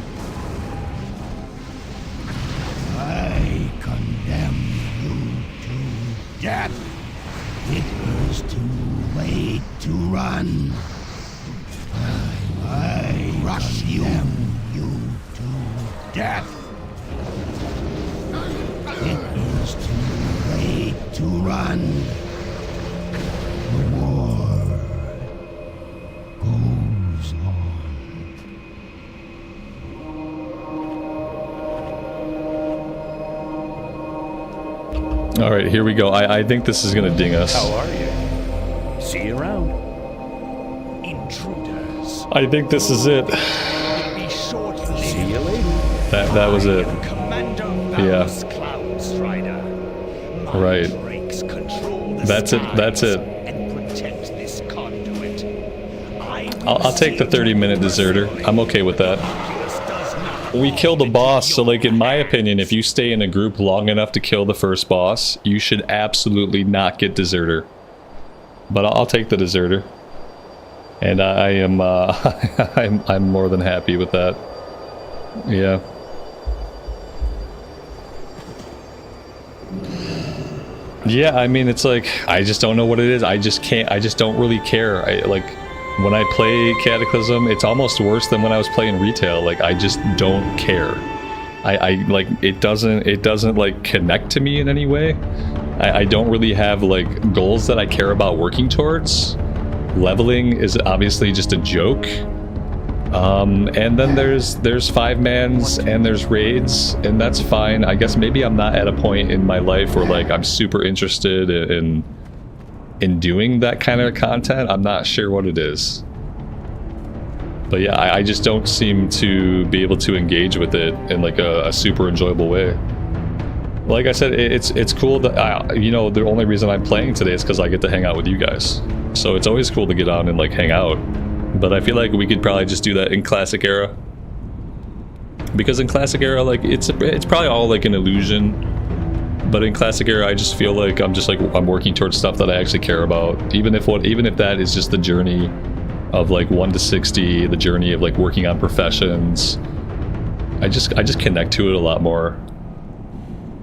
I condemn you to death. It is too late to run. I rush you to death. It is too late to run. The war goes on. All right, here we go. I think this is gonna ding us. How are you? See you around. Intruders. I think this is it. See you later. That was it. Yeah. Right. That's it. That's it. I'll take the 30-minute deserter. I'm okay with that. We killed the boss, so like in my opinion, if you stay in a group long enough to kill the first boss, you should absolutely not get deserter. But I'll take the deserter. And I am I'm more than happy with that. Yeah. Yeah, I mean, it's like, I just don't know what it is. I just don't really care. Like, when I play Cataclysm, it's almost worse than when I was playing retail. Like, I just don't care. I like, it doesn't like connect to me in any way. I don't really have like goals that I care about working towards. Leveling is obviously just a joke. And then there's 5-mans and there's raids, and that's fine. I guess maybe I'm not at a point in my life where like I'm super interested in doing that kind of content. I'm not sure what it is. But yeah, I just don't seem to be able to engage with it in like a super enjoyable way. Like I said, it's cool that, you know, the only reason I'm playing today is because I get to hang out with you guys. So it's always cool to get on and like hang out. But I feel like we could probably just do that in Classic Era. Because in Classic Era, like, it's probably all like an illusion. But in Classic Era, I just feel like I'm working towards stuff that I actually care about. Even if that is just the journey of like 1 to 60, the journey of like working on professions. I just connect to it a lot more.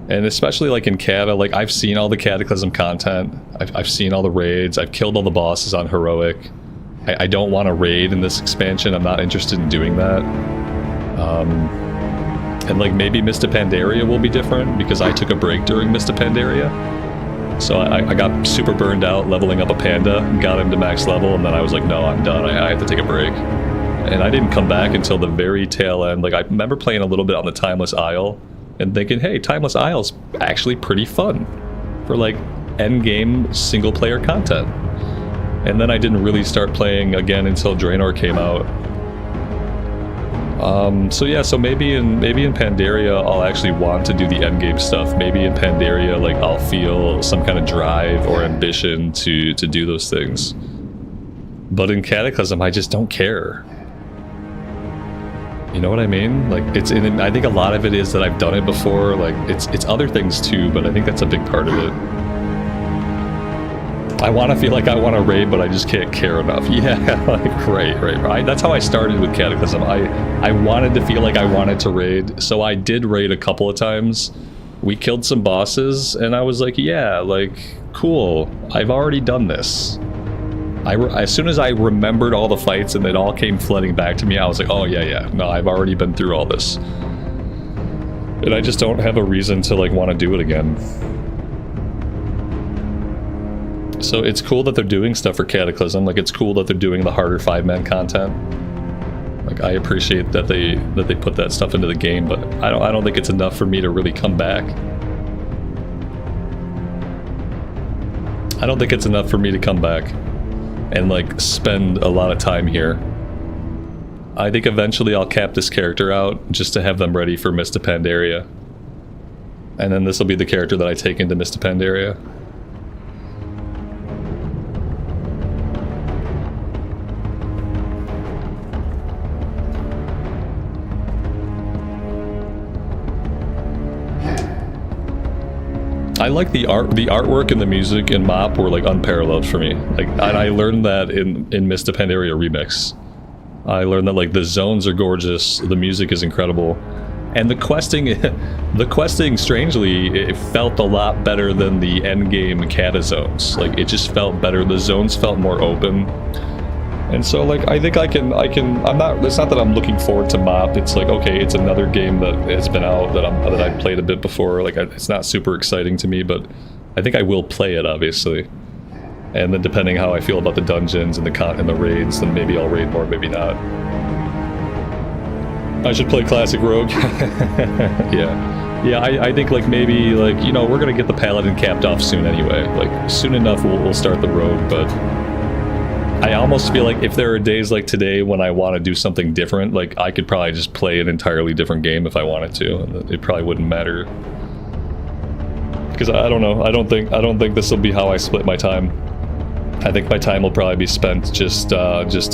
And especially like in Cata, like I've seen all the Cataclysm content. I've seen all the raids. I've killed all the bosses on Heroic. I don't want to raid in this expansion. I'm not interested in doing that. And like maybe Mista Pandaria will be different because I took a break during Mista Pandaria. So I got super burned out leveling up a panda, got him to max level, and then I was like, no, I'm done. I have to take a break. And I didn't come back until the very tail end. Like I remember playing a little bit on the Timeless Isle and thinking, hey, Timeless Isle's actually pretty fun for like endgame single player content. And then I didn't really start playing again until Draenor came out. So yeah, so maybe in Pandaria I'll actually want to do the endgame stuff. Maybe in Pandaria, like I'll feel some kind of drive or ambition to do those things. But in Cataclysm, I just don't care. You know what I mean? Like I think a lot of it is that I've done it before. Like it's other things too, but I think that's a big part of it. I want to feel like I want to raid, but I just can't care enough. Yeah, like, right. That's how I started with Cataclysm. I wanted to feel like I wanted to raid, so I did raid a couple of times. We killed some bosses, and I was like, yeah, like, cool. I've already done this. As soon as I remembered all the fights and it all came flooding back to me, I was like, oh, yeah, no, I've already been through all this. And I just don't have a reason to, like, want to do it again. So it's cool that they're doing stuff for Cataclysm. Like, it's cool that they're doing the harder 5-man content. Like, I appreciate that they put that stuff into the game, but I don't think it's enough for me to really come back. I don't think it's enough for me to come back and like spend a lot of time here. I think eventually I'll cap this character out just to have them ready for Mista Pandaria. And then this will be the character that I take into Mista Pandaria. I like the artwork and the music in Mop were like unparalleled for me. Like, and I learned that in Mist of Pandaria Remix. I learned that like the zones are gorgeous, the music is incredible, and the questing strangely it felt a lot better than the endgame Cata zones. Like it just felt better. The zones felt more open. And so, like, I think I'm not, it's not that I'm looking forward to Mop, it's like, okay, it's another game that has been out that I've played a bit before, like, it's not super exciting to me, but I think I will play it, obviously. And then depending how I feel about the dungeons and the raids, then maybe I'll raid more, maybe not. I should play Classic Rogue. Yeah, I think, like, maybe, like, you know, we're gonna get the Paladin capped off soon anyway. Like, soon enough we'll start the Rogue, but I almost feel like if there are days like today when I want to do something different, like I could probably just play an entirely different game if I wanted to. It probably wouldn't matter. Because I don't know, I don't think this will be how I split my time. I think my time will probably be spent just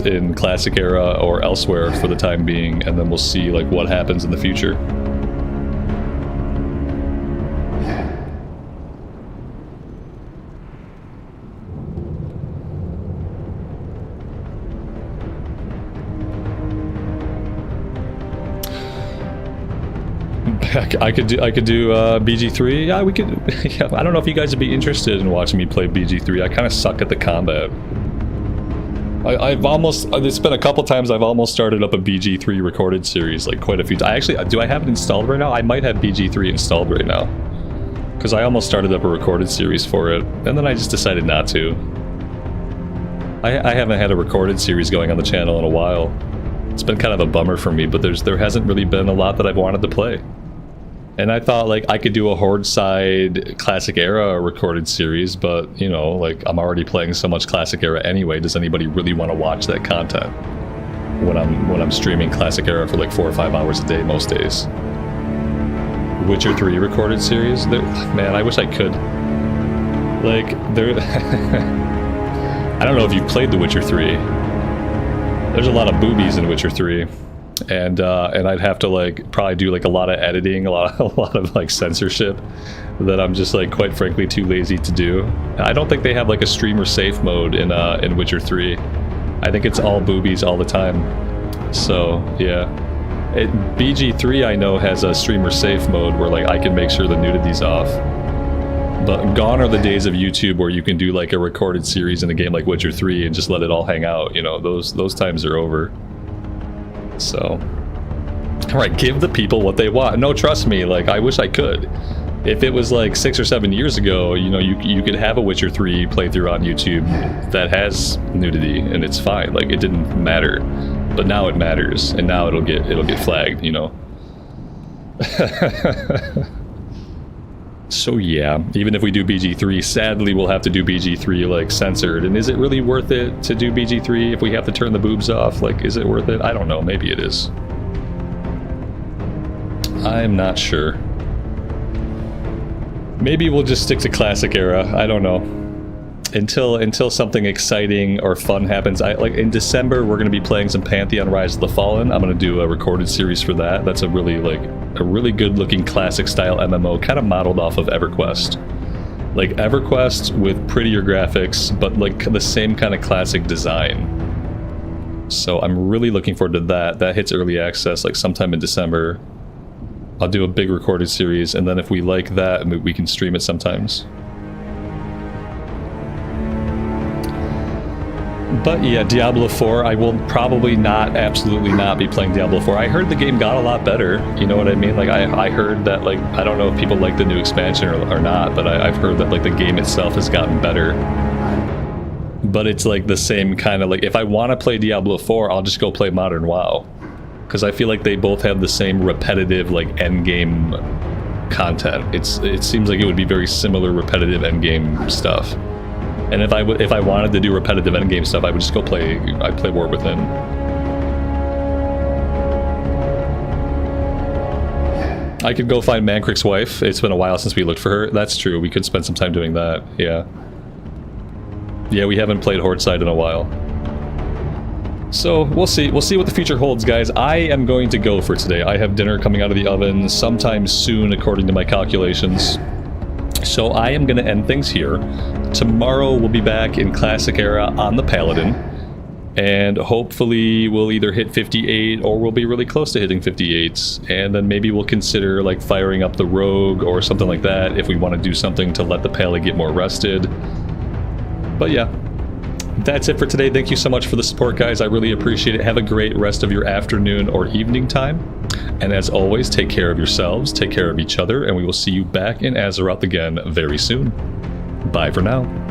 in Classic Era or elsewhere for the time being, and then we'll see like what happens in the future. I could do BG3. Yeah, we could. Yeah, I don't know if you guys would be interested in watching me play BG3. I kind of suck at the combat. It's been a couple times I've almost started up a BG3 recorded series, like quite a few times. Do I have it installed right now? I might have BG3 installed right now. Because I almost started up a recorded series for it, and then I just decided not to. I haven't had a recorded series going on the channel in a while. It's been kind of a bummer for me, but there hasn't really been a lot that I've wanted to play. And I thought like I could do a Horde side Classic Era recorded series, but you know, like I'm already playing so much Classic Era anyway. Does anybody really want to watch that content when I'm streaming Classic Era for like 4 or 5 hours a day most days? Witcher 3 recorded series? Man, I wish I could. Like there I don't know if you've played The Witcher 3. There's a lot of boobies in Witcher 3. And I'd have to like probably do like a lot of editing, a lot of like censorship that I'm just like quite frankly too lazy to do. I don't think they have like a streamer safe mode in Witcher 3. I think it's all boobies all the time. So yeah, BG3 I know has a streamer safe mode where like I can make sure the nudity's off. But gone are the days of YouTube where you can do like a recorded series in a game like Witcher 3 and just let it all hang out. You know, those times are over. So, alright, give the people what they want. No, trust me, like, I wish I could. If it was like 6 or 7 years ago, you know, you could have a Witcher 3 playthrough on YouTube that has nudity, and it's fine. Like, it didn't matter. But now it matters, and now it'll get flagged, you know. So yeah, even if we do BG3, sadly we'll have to do BG3 like censored. And is it really worth it to do BG3 if we have to turn the boobs off? Like, is it worth it? I don't know, maybe it is. I'm not sure. Maybe we'll just stick to Classic Era, I don't know. Until something exciting or fun happens. Like in December we're gonna be playing some Pantheon Rise of the Fallen. I'm gonna do a recorded series for that. That's a really good looking classic style MMO, kind of modeled off of EverQuest. Like EverQuest with prettier graphics, but like the same kind of classic design. So I'm really looking forward to that. That hits early access like sometime in December. I'll do a big recorded series, and then if we like that, we can stream it sometimes. But yeah, Diablo 4, I will probably absolutely not be playing Diablo 4. I heard the game got a lot better, you know what I mean? Like, I heard that, like, I don't know if people like the new expansion or not, but I've heard that, like, the game itself has gotten better. But it's, like, the same kind of, like, if I want to play Diablo 4, I'll just go play Modern WoW. Because I feel like they both have the same repetitive, like, endgame content. It seems like it would be very similar repetitive endgame stuff. And if I wanted to do repetitive endgame stuff, I would just go play. I'd play War Within. I could go find Mancrick's wife. It's been a while since we looked for her. That's true. We could spend some time doing that. Yeah. Yeah, we haven't played Horde side in a while. So we'll see. We'll see what the future holds, guys. I am going to go for today. I have dinner coming out of the oven sometime soon, according to my calculations. So I am going to end things here. Tomorrow we'll be back in Classic Era on the Paladin, and hopefully we'll either hit 58 or we'll be really close to hitting 58, and then maybe we'll consider like firing up the Rogue or something like that if we want to do something to let the Pally get more rested. But yeah, that's it for today. Thank you so much for the support, guys. I really appreciate it. Have a great rest of your afternoon or evening time. And as always, take care of yourselves, take care of each other, and we will see you back in Azeroth again very soon. Bye for now.